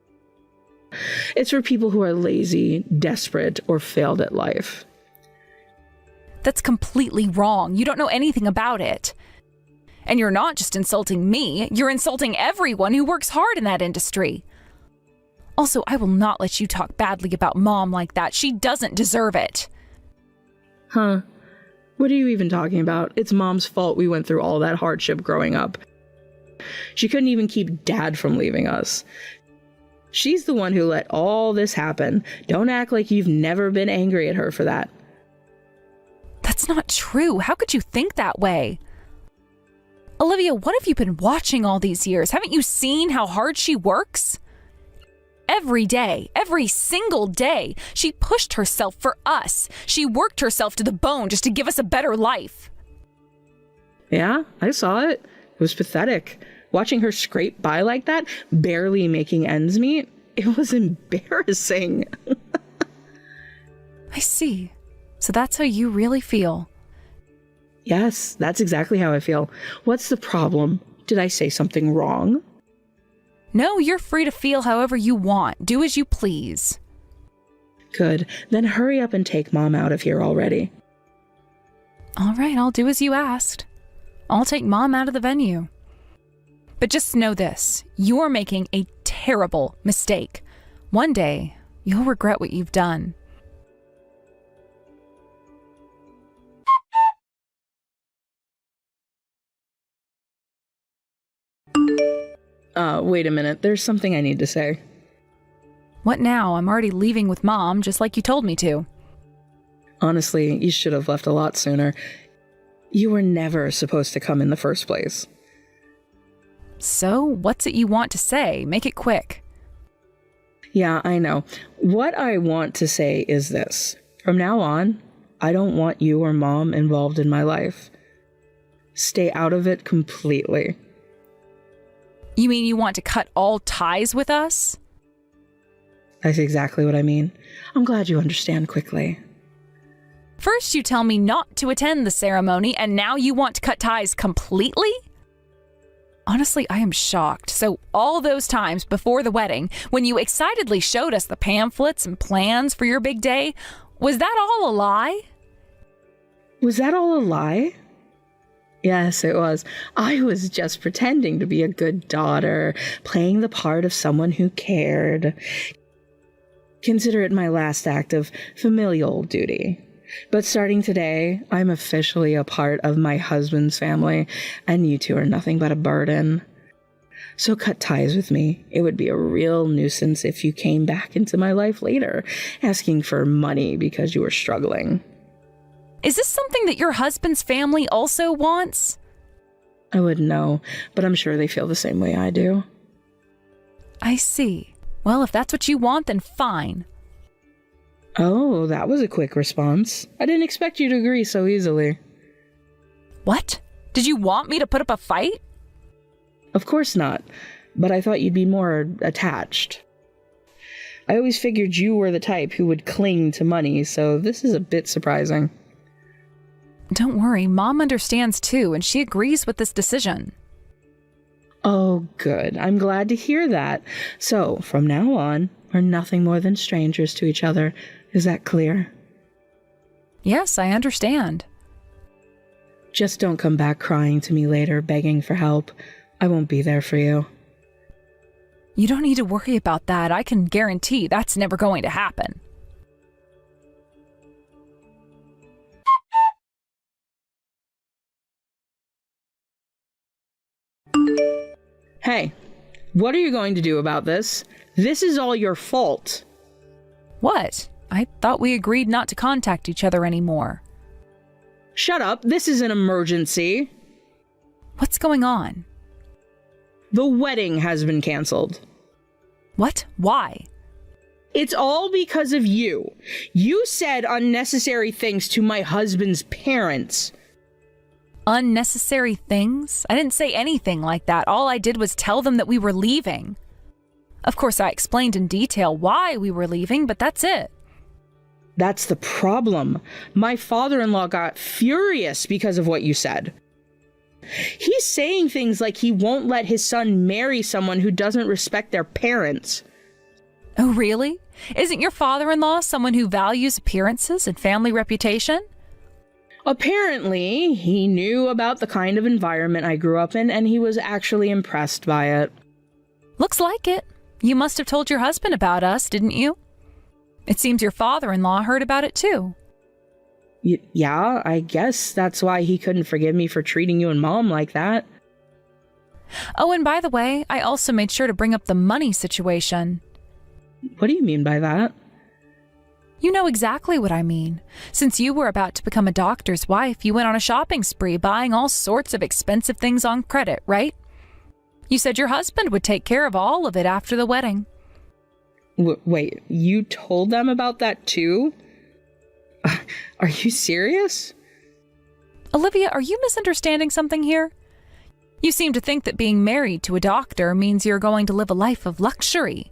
It's for people who are lazy, desperate, or failed at life. That's completely wrong. You don't know anything about it. And you're not just insulting me, you're insulting everyone who works hard in that industry. Also, I will not let you talk badly about Mom like that. She doesn't deserve it. Huh. What are you even talking about? It's Mom's fault we went through all that hardship growing up. She couldn't even keep Dad from leaving us. She's the one who let all this happen. Don't act like you've never been angry at her for that. That's not true. How could you think that way? Olivia, what have you been watching all these years? Haven't you seen how hard she works? Every day, every single day, she pushed herself for us. She worked herself to the bone just to give us a better life. Yeah, I saw it. It was pathetic. Watching her scrape by like that, barely making ends meet, it was embarrassing. I see. So that's how you really feel. Yes, that's exactly how I feel. What's the problem? Did I say something wrong? No, you're free to feel however you want. Do as you please. Good. Then hurry up and take Mom out of here already. All right, I'll do as you asked. I'll take Mom out of the venue. But just know this, you're making a terrible mistake. One day, you'll regret what you've done. Wait a minute. There's something I need to say. What now? I'm already leaving with Mom, just like you told me to. Honestly, you should have left a lot sooner. You were never supposed to come in the first place. So, what's it you want to say? Make it quick. Yeah, I know. What I want to say is this. From now on, I don't want you or Mom involved in my life. Stay out of it completely. You mean you want to cut all ties with us? That's exactly what I mean. I'm glad you understand quickly. First you tell me not to attend the ceremony, and now you want to cut ties completely? Honestly, I am shocked. So all those times before the wedding, when you excitedly showed us the pamphlets and plans for your big day, was that all a lie? Was that all a lie? Yes, it was. I was just pretending to be a good daughter, playing the part of someone who cared. Consider it my last act of familial duty. But starting today, I'm officially a part of my husband's family, and you two are nothing but a burden. So cut ties with me. It would be a real nuisance if you came back into my life later, asking for money because you were struggling. Is this something that your husband's family also wants? I wouldn't know, but I'm sure they feel the same way I do. I see. Well, if that's what you want, then fine. Oh, that was a quick response. I didn't expect you to agree so easily. What? Did you want me to put up a fight? Of course not, but I thought you'd be more attached. I always figured you were the type who would cling to money, so this is a bit surprising. Don't worry, Mom understands too, and she agrees with this decision. Oh, good. I'm glad to hear that. So, from now on, we're nothing more than strangers to each other. Is that clear? Yes, I understand. Just don't come back crying to me later, begging for help. I won't be there for you. You don't need to worry about that. I can guarantee that's never going to happen. Hey, what are you going to do about this? This is all your fault. What? I thought we agreed not to contact each other anymore. Shut up. This is an emergency. What's going on? The wedding has been canceled. What? Why? It's all because of you. You said unnecessary things to my husband's parents. Unnecessary things? I didn't say anything like that. All I did was tell them that we were leaving. Of course, I explained in detail why we were leaving, but that's it. That's the problem. My father-in-law got furious because of what you said. He's saying things like he won't let his son marry someone who doesn't respect their parents. Oh, really? Isn't your father-in-law someone who values appearances and family reputation? Apparently, he knew about the kind of environment I grew up in, and he was actually impressed by it. Looks like it. You must have told your husband about us, didn't you? It seems your father-in-law heard about it too. Yeah, I guess that's why he couldn't forgive me for treating you and Mom like that. Oh, and by the way, I also made sure to bring up the money situation. What do you mean by that? You know exactly what I mean. Since you were about to become a doctor's wife, you went on a shopping spree buying all sorts of expensive things on credit, right? You said your husband would take care of all of it after the wedding. Wait, you told them about that too? Are you serious? Olivia, are you misunderstanding something here? You seem to think that being married to a doctor means you're going to live a life of luxury.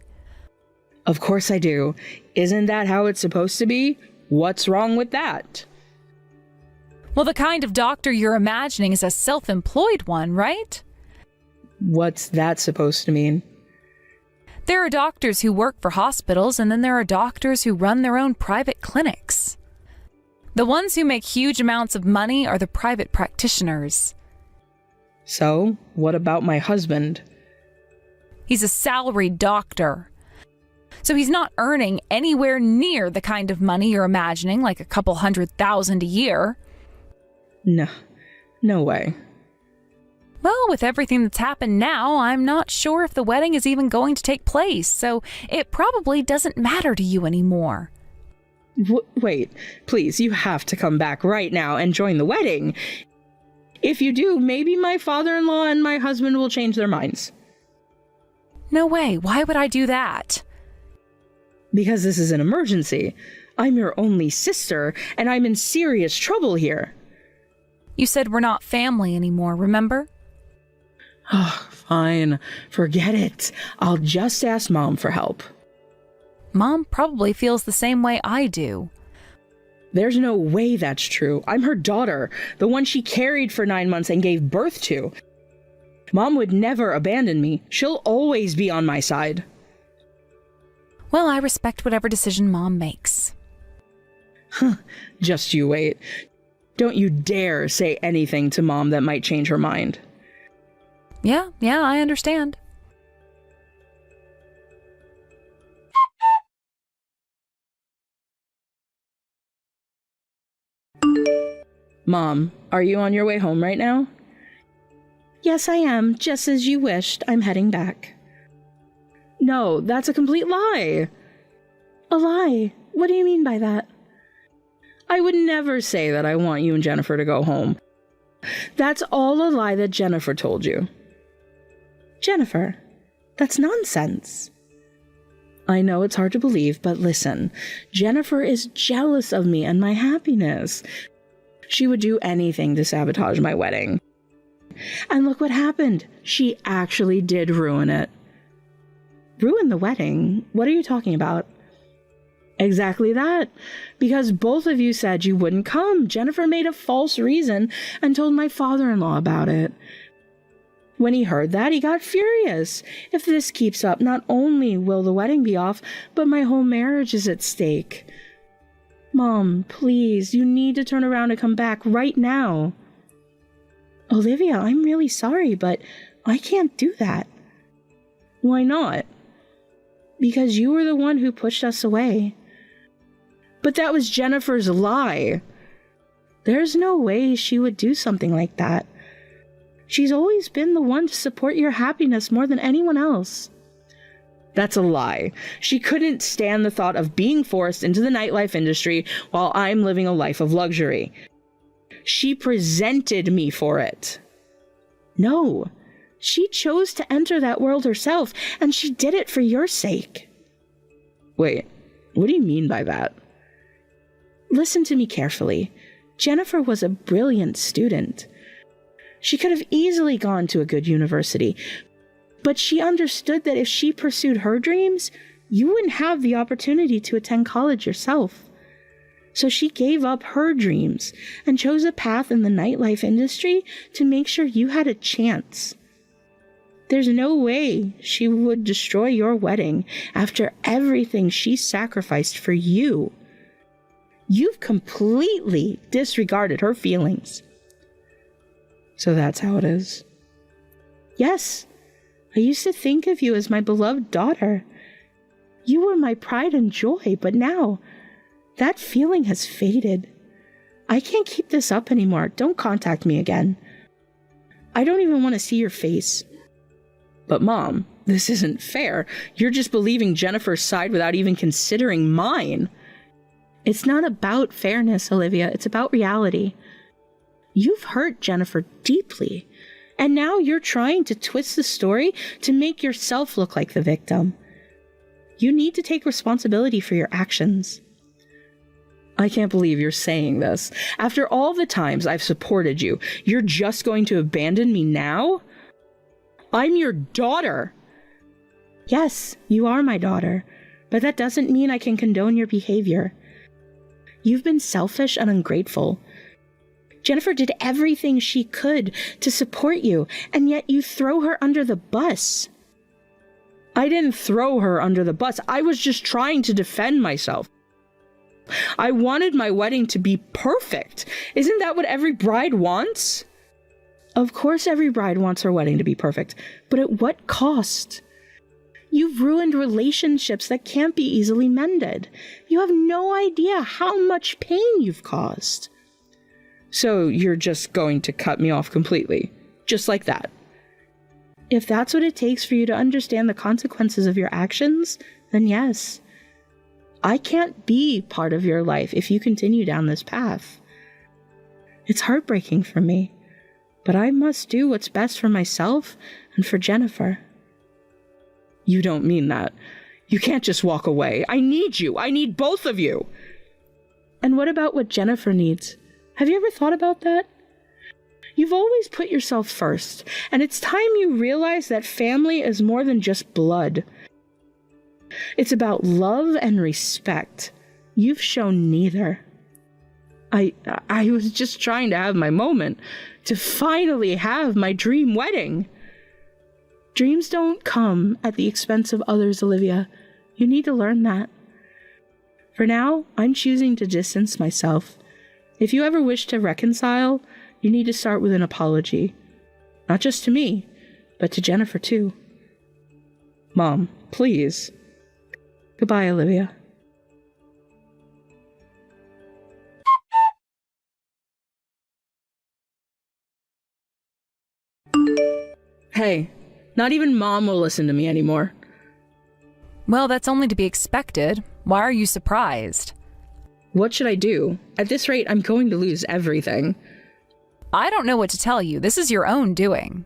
Of course I do. Isn't that how it's supposed to be? What's wrong with that? Well, the kind of doctor you're imagining is a self-employed one, right? What's that supposed to mean? There are doctors who work for hospitals, and then there are doctors who run their own private clinics. The ones who make huge amounts of money are the private practitioners. So, what about my husband? He's a salaried doctor. So he's not earning anywhere near the kind of money you're imagining, like a couple $100,000 a year. No way. Well, with everything that's happened now, I'm not sure if the wedding is even going to take place, so it probably doesn't matter to you anymore. Wait, please, you have to come back right now and join the wedding. If you do, maybe my father-in-law and my husband will change their minds. No way, why would I do that? Because this is an emergency. I'm your only sister, and I'm in serious trouble here. You said we're not family anymore, remember? Oh, fine. Forget it. I'll just ask Mom for help. Mom probably feels the same way I do. There's no way that's true. I'm her daughter, the one she carried for 9 months and gave birth to. Mom would never abandon me. She'll always be on my side. Well, I respect whatever decision Mom makes. Just you wait. Don't you dare say anything to Mom that might change her mind. Yeah, I understand. Mom, are you on your way home right now? Yes, I am. Just as you wished. I'm heading back. No, that's a complete lie. A lie? What do you mean by that? I would never say that I want you and Jennifer to go home. That's all a lie that Jennifer told you. Jennifer, that's nonsense. I know it's hard to believe, but listen, Jennifer is jealous of me and my happiness. She would do anything to sabotage my wedding. And look what happened. She actually did ruin it. Ruin the wedding? What are you talking about? Exactly that. Because both of you said you wouldn't come. Jennifer made a false reason and told my father-in-law about it. When he heard that, he got furious. If this keeps up, not only will the wedding be off, but my whole marriage is at stake. Mom, please, you need to turn around and come back right now. Olivia, I'm really sorry, but I can't do that. Why not? Because you were the one who pushed us away. But that was Jennifer's lie. There's no way she would do something like that. She's always been the one to support your happiness more than anyone else. That's a lie. She couldn't stand the thought of being forced into the nightlife industry while I'm living a life of luxury. She presented me for it. No, she chose to enter that world herself, and she did it for your sake. Wait, what do you mean by that? Listen to me carefully. Jennifer was a brilliant student. She could have easily gone to a good university, but she understood that if she pursued her dreams, you wouldn't have the opportunity to attend college yourself. So she gave up her dreams and chose a path in the nightlife industry to make sure you had a chance. There's no way she would destroy your wedding after everything she sacrificed for you. You've completely disregarded her feelings. So that's how it is. Yes, I used to think of you as my beloved daughter. You were my pride and joy, but now that feeling has faded. I can't keep this up anymore. Don't contact me again. I don't even want to see your face. But Mom, this isn't fair. You're just believing Jennifer's side without even considering mine. It's not about fairness, Olivia. It's about reality. You've hurt Jennifer deeply, and now you're trying to twist the story to make yourself look like the victim. You need to take responsibility for your actions. I can't believe you're saying this. After all the times I've supported you, you're just going to abandon me now? I'm your daughter. Yes, you are my daughter, but that doesn't mean I can condone your behavior. You've been selfish and ungrateful. Jennifer did everything she could to support you, and yet you throw her under the bus. I didn't throw her under the bus. I was just trying to defend myself. I wanted my wedding to be perfect. Isn't that what every bride wants? Of course every bride wants her wedding to be perfect, but at what cost? You've ruined relationships that can't be easily mended. You have no idea how much pain you've caused. So you're just going to cut me off completely, just like that? If that's what it takes for you to understand the consequences of your actions, then yes. I can't be part of your life if you continue down this path. It's heartbreaking for me, but I must do what's best for myself and for Jennifer. You don't mean that. You can't just walk away. I need you. I need both of you. And what about what Jennifer needs? Have you ever thought about that? You've always put yourself first, and it's time you realize that family is more than just blood. It's about love and respect. You've shown neither. I was just trying to have my moment, to finally have my dream wedding. Dreams don't come at the expense of others, Olivia. You need to learn that. For now, I'm choosing to distance myself. If you ever wish to reconcile, you need to start with an apology. Not just to me, but to Jennifer too. Mom, please. Goodbye, Olivia. Hey, not even Mom will listen to me anymore. Well, that's only to be expected. Why are you surprised? What should I do? At this rate, I'm going to lose everything. I don't know what to tell you. This is your own doing.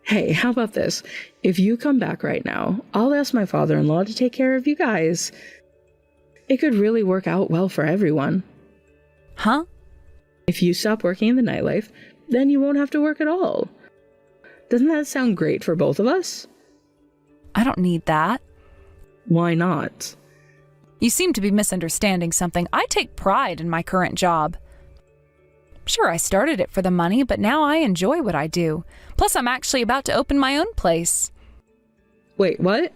Hey, how about this? If you come back right now, I'll ask my father-in-law to take care of you guys. It could really work out well for everyone. Huh? If you stop working in the nightlife, then you won't have to work at all. Doesn't that sound great for both of us? I don't need that. Why not? You seem to be misunderstanding something. I take pride in my current job. Sure, I started it for the money, but now I enjoy what I do. Plus, I'm actually about to open my own place. Wait, what?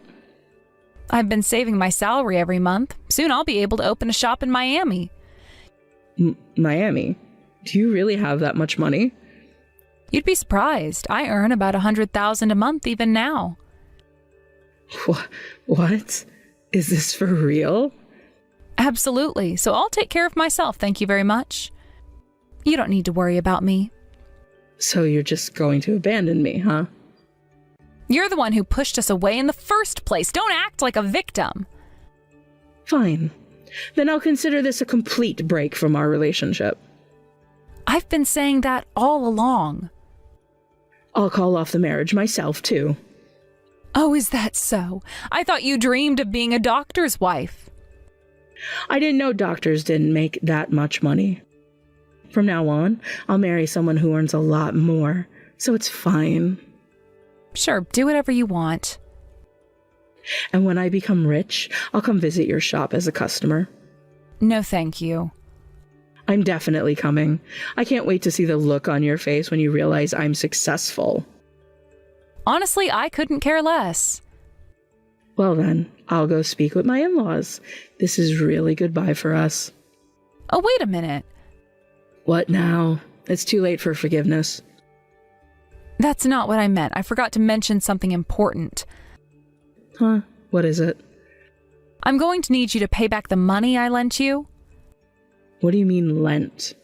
I've been saving my salary every month. Soon I'll be able to open a shop in Miami. Miami? Do you really have that much money? You'd be surprised. I earn about $100,000 a month even now. What? Is this for real? Absolutely. So I'll take care of myself, thank you very much. You don't need to worry about me. So you're just going to abandon me, huh? You're the one who pushed us away in the first place. Don't act like a victim. Fine. Then I'll consider this a complete break from our relationship. I've been saying that all along. I'll call off the marriage myself, too. Oh, is that so? I thought you dreamed of being a doctor's wife. I didn't know doctors didn't make that much money. From now on, I'll marry someone who earns a lot more, so it's fine. Sure, do whatever you want. And when I become rich, I'll come visit your shop as a customer. No, thank you. I'm definitely coming. I can't wait to see the look on your face when you realize I'm successful. Honestly, I couldn't care less. Well then, I'll go speak with my in-laws. This is really goodbye for us. Oh, wait a minute. What now? It's too late for forgiveness. That's not what I meant. I forgot to mention something important. Huh? What is it? I'm going to need you to pay back the money I lent you. What do you mean, lent?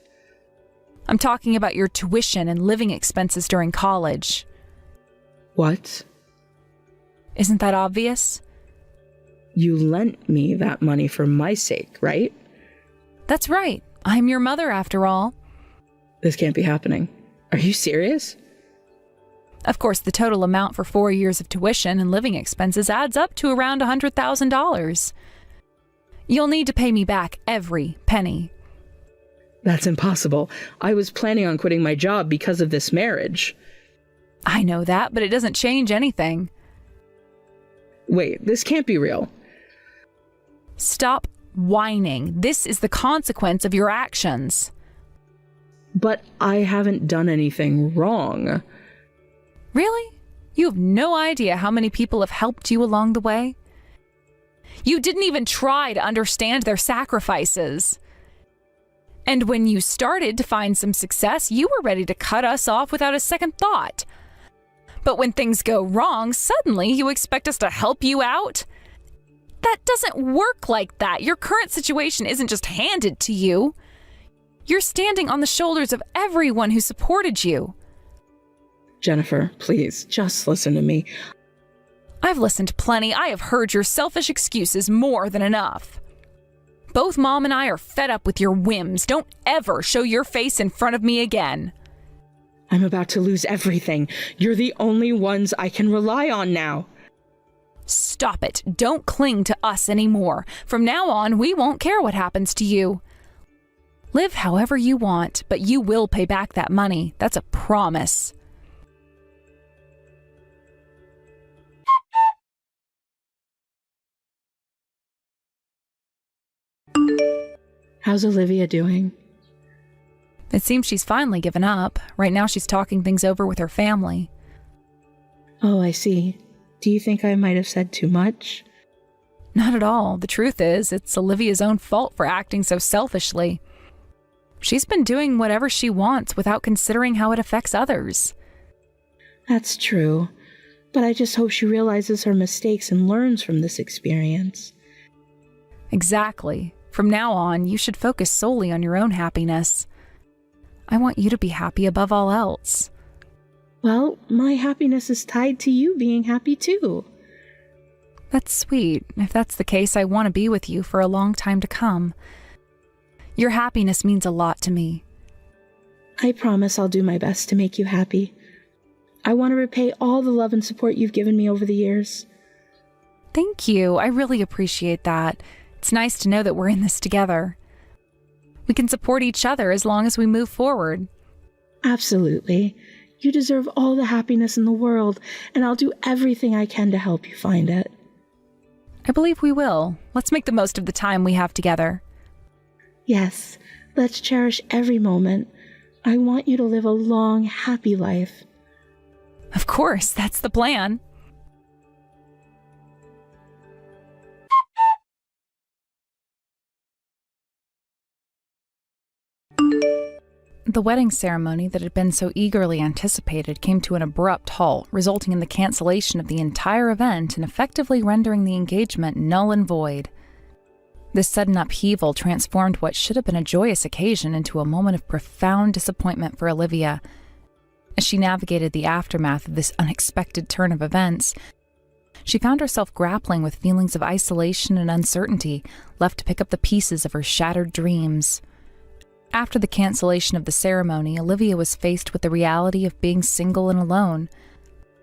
I'm talking about your tuition and living expenses during college. What? Isn't that obvious? You lent me that money for my sake, right? That's right. I'm your mother, after all. This can't be happening. Are you serious? Of course, the total amount for 4 years of tuition and living expenses adds up to around $100,000. You'll need to pay me back every penny. That's impossible. I was planning on quitting my job because of this marriage. I know that, but it doesn't change anything. Wait, this can't be real. Stop whining. This is the consequence of your actions. But I haven't done anything wrong. Really? You have no idea how many people have helped you along the way? You didn't even try to understand their sacrifices. And when you started to find some success, you were ready to cut us off without a second thought. But when things go wrong, suddenly you expect us to help you out? That doesn't work like that. Your current situation isn't just handed to you. You're standing on the shoulders of everyone who supported you. Jennifer, please, just listen to me. I've listened plenty. I have heard your selfish excuses more than enough. Both Mom and I are fed up with your whims. Don't ever show your face in front of me again. I'm about to lose everything. You're the only ones I can rely on now. Stop it. Don't cling to us anymore. From now on, we won't care what happens to you. Live however you want, but you will pay back that money. That's a promise. How's Olivia doing? It seems she's finally given up. Right now she's talking things over with her family. Oh, I see. Do you think I might have said too much? Not at all. The truth is, it's Olivia's own fault for acting so selfishly. She's been doing whatever she wants without considering how it affects others. That's true. But I just hope she realizes her mistakes and learns from this experience. Exactly. From now on, you should focus solely on your own happiness. I want you to be happy above all else. Well, my happiness is tied to you being happy too. That's sweet. If that's the case, I want to be with you for a long time to come. Your happiness means a lot to me. I promise I'll do my best to make you happy. I want to repay all the love and support you've given me over the years. Thank you. I really appreciate that. It's nice to know that we're in this together. We can support each other as long as we move forward. Absolutely. You deserve all the happiness in the world, and I'll do everything I can to help you find it. I believe we will. Let's make the most of the time we have together. Yes, let's cherish every moment. I want you to live a long, happy life. Of course, that's the plan. The wedding ceremony that had been so eagerly anticipated came to an abrupt halt, resulting in the cancellation of the entire event and effectively rendering the engagement null and void. This sudden upheaval transformed what should have been a joyous occasion into a moment of profound disappointment for Olivia. As she navigated the aftermath of this unexpected turn of events, she found herself grappling with feelings of isolation and uncertainty, left to pick up the pieces of her shattered dreams. After the cancellation of the ceremony, Olivia was faced with the reality of being single and alone.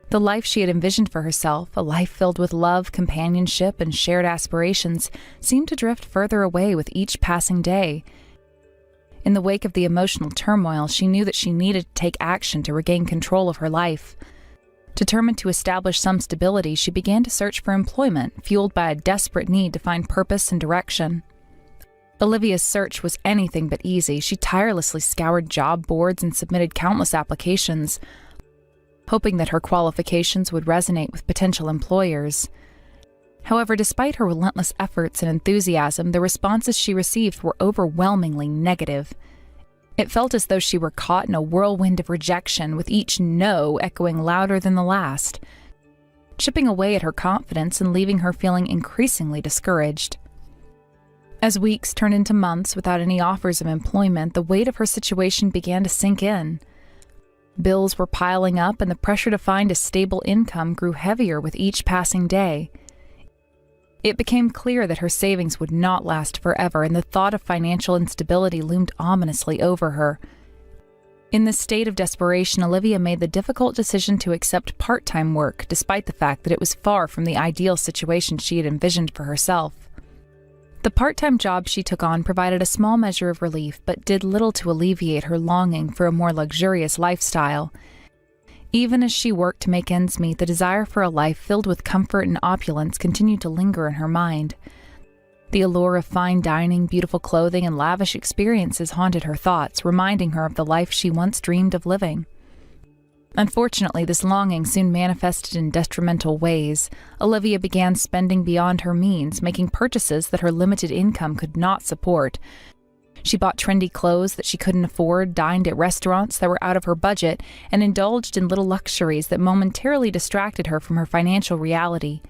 The life she had envisioned for herself, a life filled with love, companionship, and shared aspirations, seemed to drift further away with each passing day. In the wake of the emotional turmoil, she knew that she needed to take action to regain control of her life. Determined to establish some stability, she began to search for employment, fueled by a desperate need to find purpose and direction. Olivia's search was anything but easy. She tirelessly scoured job boards and submitted countless applications, hoping that her qualifications would resonate with potential employers. However, despite her relentless efforts and enthusiasm, the responses she received were overwhelmingly negative. It felt as though she were caught in a whirlwind of rejection, with each no echoing louder than the last, chipping away at her confidence and leaving her feeling increasingly discouraged. As weeks turned into months without any offers of employment, the weight of her situation began to sink in. Bills were piling up, and the pressure to find a stable income grew heavier with each passing day. It became clear that her savings would not last forever, and the thought of financial instability loomed ominously over her. In this state of desperation, Olivia made the difficult decision to accept part-time work, despite the fact that it was far from the ideal situation she had envisioned for herself. The part-time job she took on provided a small measure of relief, but did little to alleviate her longing for a more luxurious lifestyle. Even as she worked to make ends meet, the desire for a life filled with comfort and opulence continued to linger in her mind. The allure of fine dining, beautiful clothing, and lavish experiences haunted her thoughts, reminding her of the life she once dreamed of living. Unfortunately, this longing soon manifested in detrimental ways. Olivia began spending beyond her means, making purchases that her limited income could not support. She bought trendy clothes that she couldn't afford, dined at restaurants that were out of her budget, and indulged in little luxuries that momentarily distracted her from her financial reality.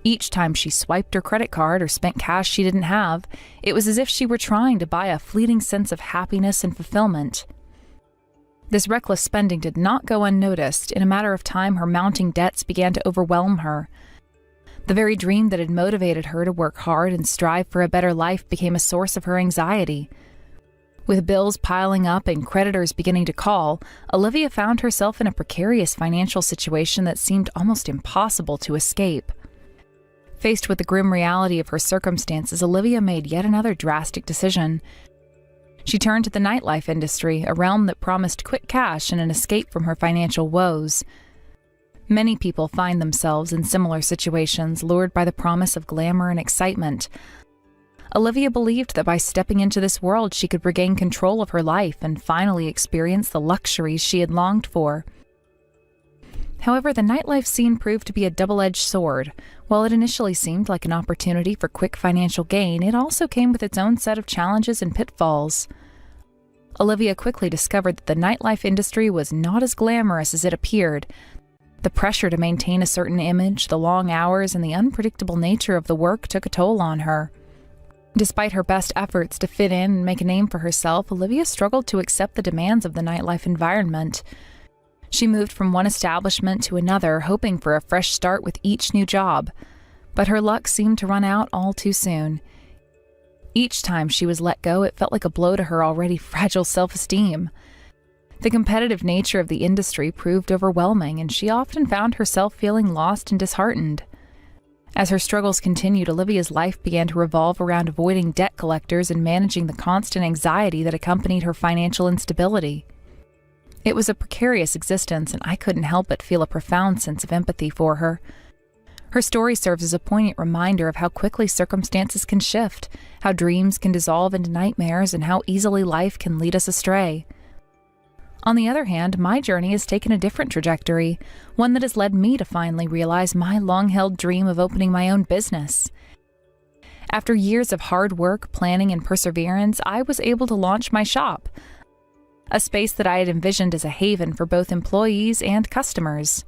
Each time she swiped her credit card or spent cash she didn't have, it was as if she were trying to buy a fleeting sense of happiness and fulfillment. This reckless spending did not go unnoticed. In a matter of time, her mounting debts began to overwhelm her. The very dream that had motivated her to work hard and strive for a better life became a source of her anxiety. With bills piling up and creditors beginning to call, Olivia found herself in a precarious financial situation that seemed almost impossible to escape. Faced with the grim reality of her circumstances, Olivia made yet another drastic decision. She turned to the nightlife industry, a realm that promised quick cash and an escape from her financial woes. Many people find themselves in similar situations, lured by the promise of glamour and excitement. Olivia believed that by stepping into this world, she could regain control of her life and finally experience the luxuries she had longed for. However, the nightlife scene proved to be a double-edged sword. While it initially seemed like an opportunity for quick financial gain, it also came with its own set of challenges and pitfalls. Olivia quickly discovered that the nightlife industry was not as glamorous as it appeared. The pressure to maintain a certain image, the long hours, and the unpredictable nature of the work took a toll on her. Despite her best efforts to fit in and make a name for herself, Olivia struggled to accept the demands of the nightlife environment. She moved from one establishment to another, hoping for a fresh start with each new job. But her luck seemed to run out all too soon. Each time she was let go, it felt like a blow to her already fragile self-esteem. The competitive nature of the industry proved overwhelming, and she often found herself feeling lost and disheartened. As her struggles continued, Olivia's life began to revolve around avoiding debt collectors and managing the constant anxiety that accompanied her financial instability. It was a precarious existence, and I couldn't help but feel a profound sense of empathy for her. Her story serves as a poignant reminder of how quickly circumstances can shift, how dreams can dissolve into nightmares, and how easily life can lead us astray. On the other hand, my journey has taken a different trajectory, one that has led me to finally realize my long-held dream of opening my own business. After years of hard work, planning, and perseverance, I was able to launch my shop, a space that I had envisioned as a haven for both employees and customers.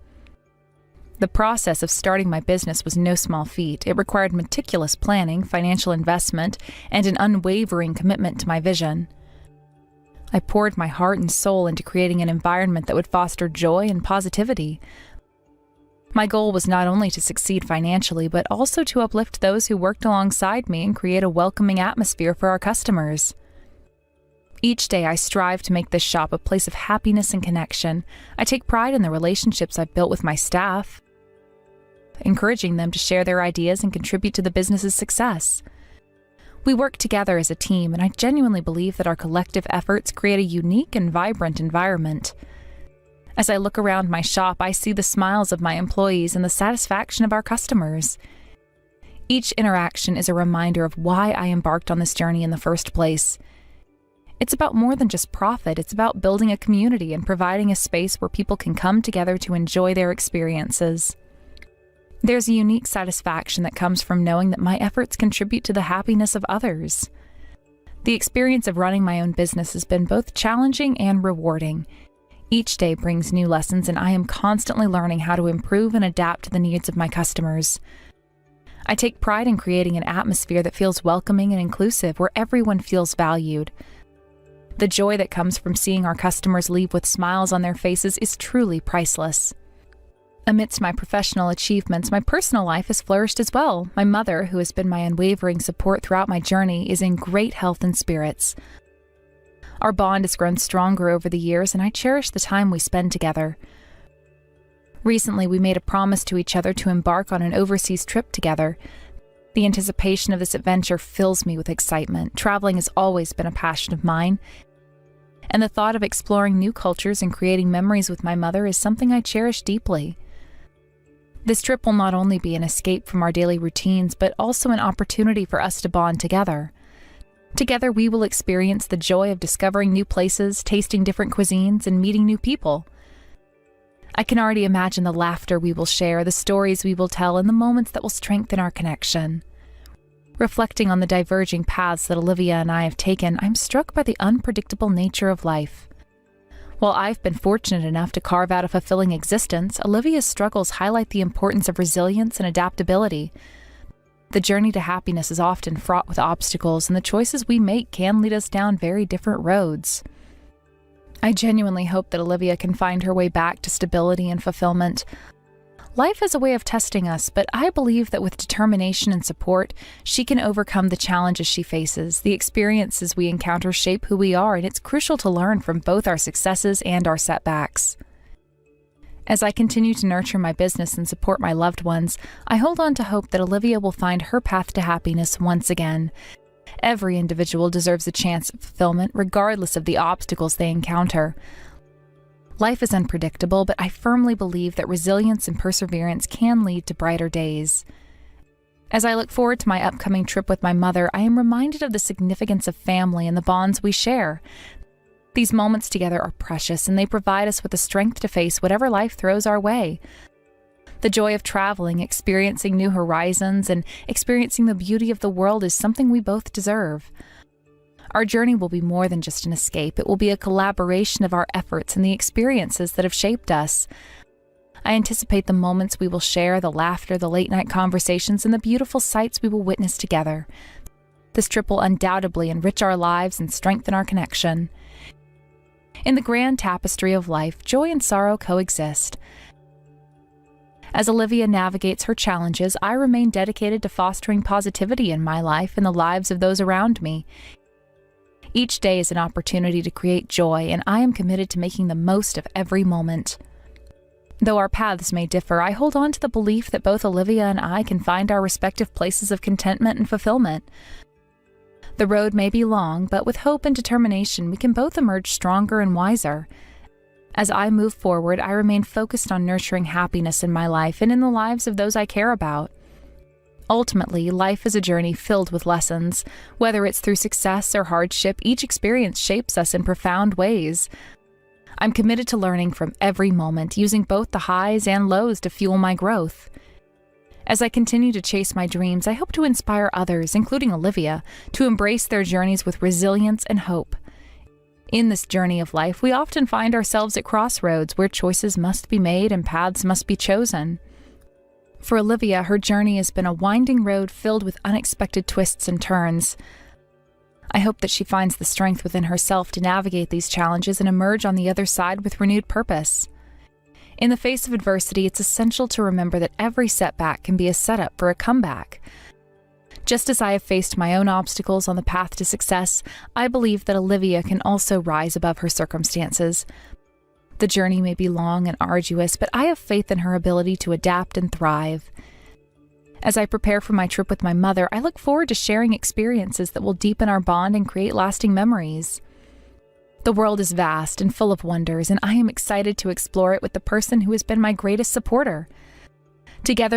The process of starting my business was no small feat. It required meticulous planning, financial investment, and an unwavering commitment to my vision. I poured my heart and soul into creating an environment that would foster joy and positivity. My goal was not only to succeed financially, but also to uplift those who worked alongside me and create a welcoming atmosphere for our customers. Each day, I strive to make this shop a place of happiness and connection. I take pride in the relationships I've built with my staff, encouraging them to share their ideas and contribute to the business's success. We work together as a team, and I genuinely believe that our collective efforts create a unique and vibrant environment. As I look around my shop, I see the smiles of my employees and the satisfaction of our customers. Each interaction is a reminder of why I embarked on this journey in the first place. It's about more than just profit. It's about building a community and providing a space where people can come together to enjoy their experiences. There's a unique satisfaction that comes from knowing that my efforts contribute to the happiness of others. The experience of running my own business has been both challenging and rewarding. Each day brings new lessons, and I am constantly learning how to improve and adapt to the needs of my customers. I take pride in creating an atmosphere that feels welcoming and inclusive, where everyone feels valued. The joy that comes from seeing our customers leave with smiles on their faces is truly priceless. Amidst my professional achievements, my personal life has flourished as well. My mother, who has been my unwavering support throughout my journey, is in great health and spirits. Our bond has grown stronger over the years, and I cherish the time we spend together. Recently, we made a promise to each other to embark on an overseas trip together. The anticipation of this adventure fills me with excitement. Traveling has always been a passion of mine, and the thought of exploring new cultures and creating memories with my mother is something I cherish deeply. This trip will not only be an escape from our daily routines, but also an opportunity for us to bond together. Together, we will experience the joy of discovering new places, tasting different cuisines, and meeting new people. I can already imagine the laughter we will share, the stories we will tell, and the moments that will strengthen our connection. Reflecting on the diverging paths that Olivia and I have taken, I'm struck by the unpredictable nature of life. While I've been fortunate enough to carve out a fulfilling existence, Olivia's struggles highlight the importance of resilience and adaptability. The journey to happiness is often fraught with obstacles, and the choices we make can lead us down very different roads. I genuinely hope that Olivia can find her way back to stability and fulfillment. Life is a way of testing us, but I believe that with determination and support, she can overcome the challenges she faces. The experiences we encounter shape who we are, and it's crucial to learn from both our successes and our setbacks. As I continue to nurture my business and support my loved ones, I hold on to hope that Olivia will find her path to happiness once again. Every individual deserves a chance at fulfillment, regardless of the obstacles they encounter. Life is unpredictable, but I firmly believe that resilience and perseverance can lead to brighter days. As I look forward to my upcoming trip with my mother, I am reminded of the significance of family and the bonds we share. These moments together are precious, and they provide us with the strength to face whatever life throws our way. The joy of traveling, experiencing new horizons, and experiencing the beauty of the world is something we both deserve. Our journey will be more than just an escape. It will be a collaboration of our efforts and the experiences that have shaped us. I anticipate the moments we will share, the laughter, the late-night conversations, and the beautiful sights we will witness together. This trip will undoubtedly enrich our lives and strengthen our connection. In the grand tapestry of life, joy and sorrow coexist. As Olivia navigates her challenges, I remain dedicated to fostering positivity in my life and the lives of those around me. Each day is an opportunity to create joy, and I am committed to making the most of every moment. Though our paths may differ, I hold on to the belief that both Olivia and I can find our respective places of contentment and fulfillment. The road may be long, but with hope and determination, we can both emerge stronger and wiser. As I move forward, I remain focused on nurturing happiness in my life and in the lives of those I care about. Ultimately, life is a journey filled with lessons. Whether it's through success or hardship, each experience shapes us in profound ways. I'm committed to learning from every moment, using both the highs and lows to fuel my growth. As I continue to chase my dreams, I hope to inspire others, including Olivia, to embrace their journeys with resilience and hope. In this journey of life, we often find ourselves at crossroads where choices must be made and paths must be chosen. For Olivia, her journey has been a winding road filled with unexpected twists and turns. I hope that she finds the strength within herself to navigate these challenges and emerge on the other side with renewed purpose. In the face of adversity, it's essential to remember that every setback can be a setup for a comeback. Just as I have faced my own obstacles on the path to success, I believe that Olivia can also rise above her circumstances. The journey may be long and arduous, but I have faith in her ability to adapt and thrive. As I prepare for my trip with my mother, I look forward to sharing experiences that will deepen our bond and create lasting memories. The world is vast and full of wonders, and I am excited to explore it with the person who has been my greatest supporter. Together,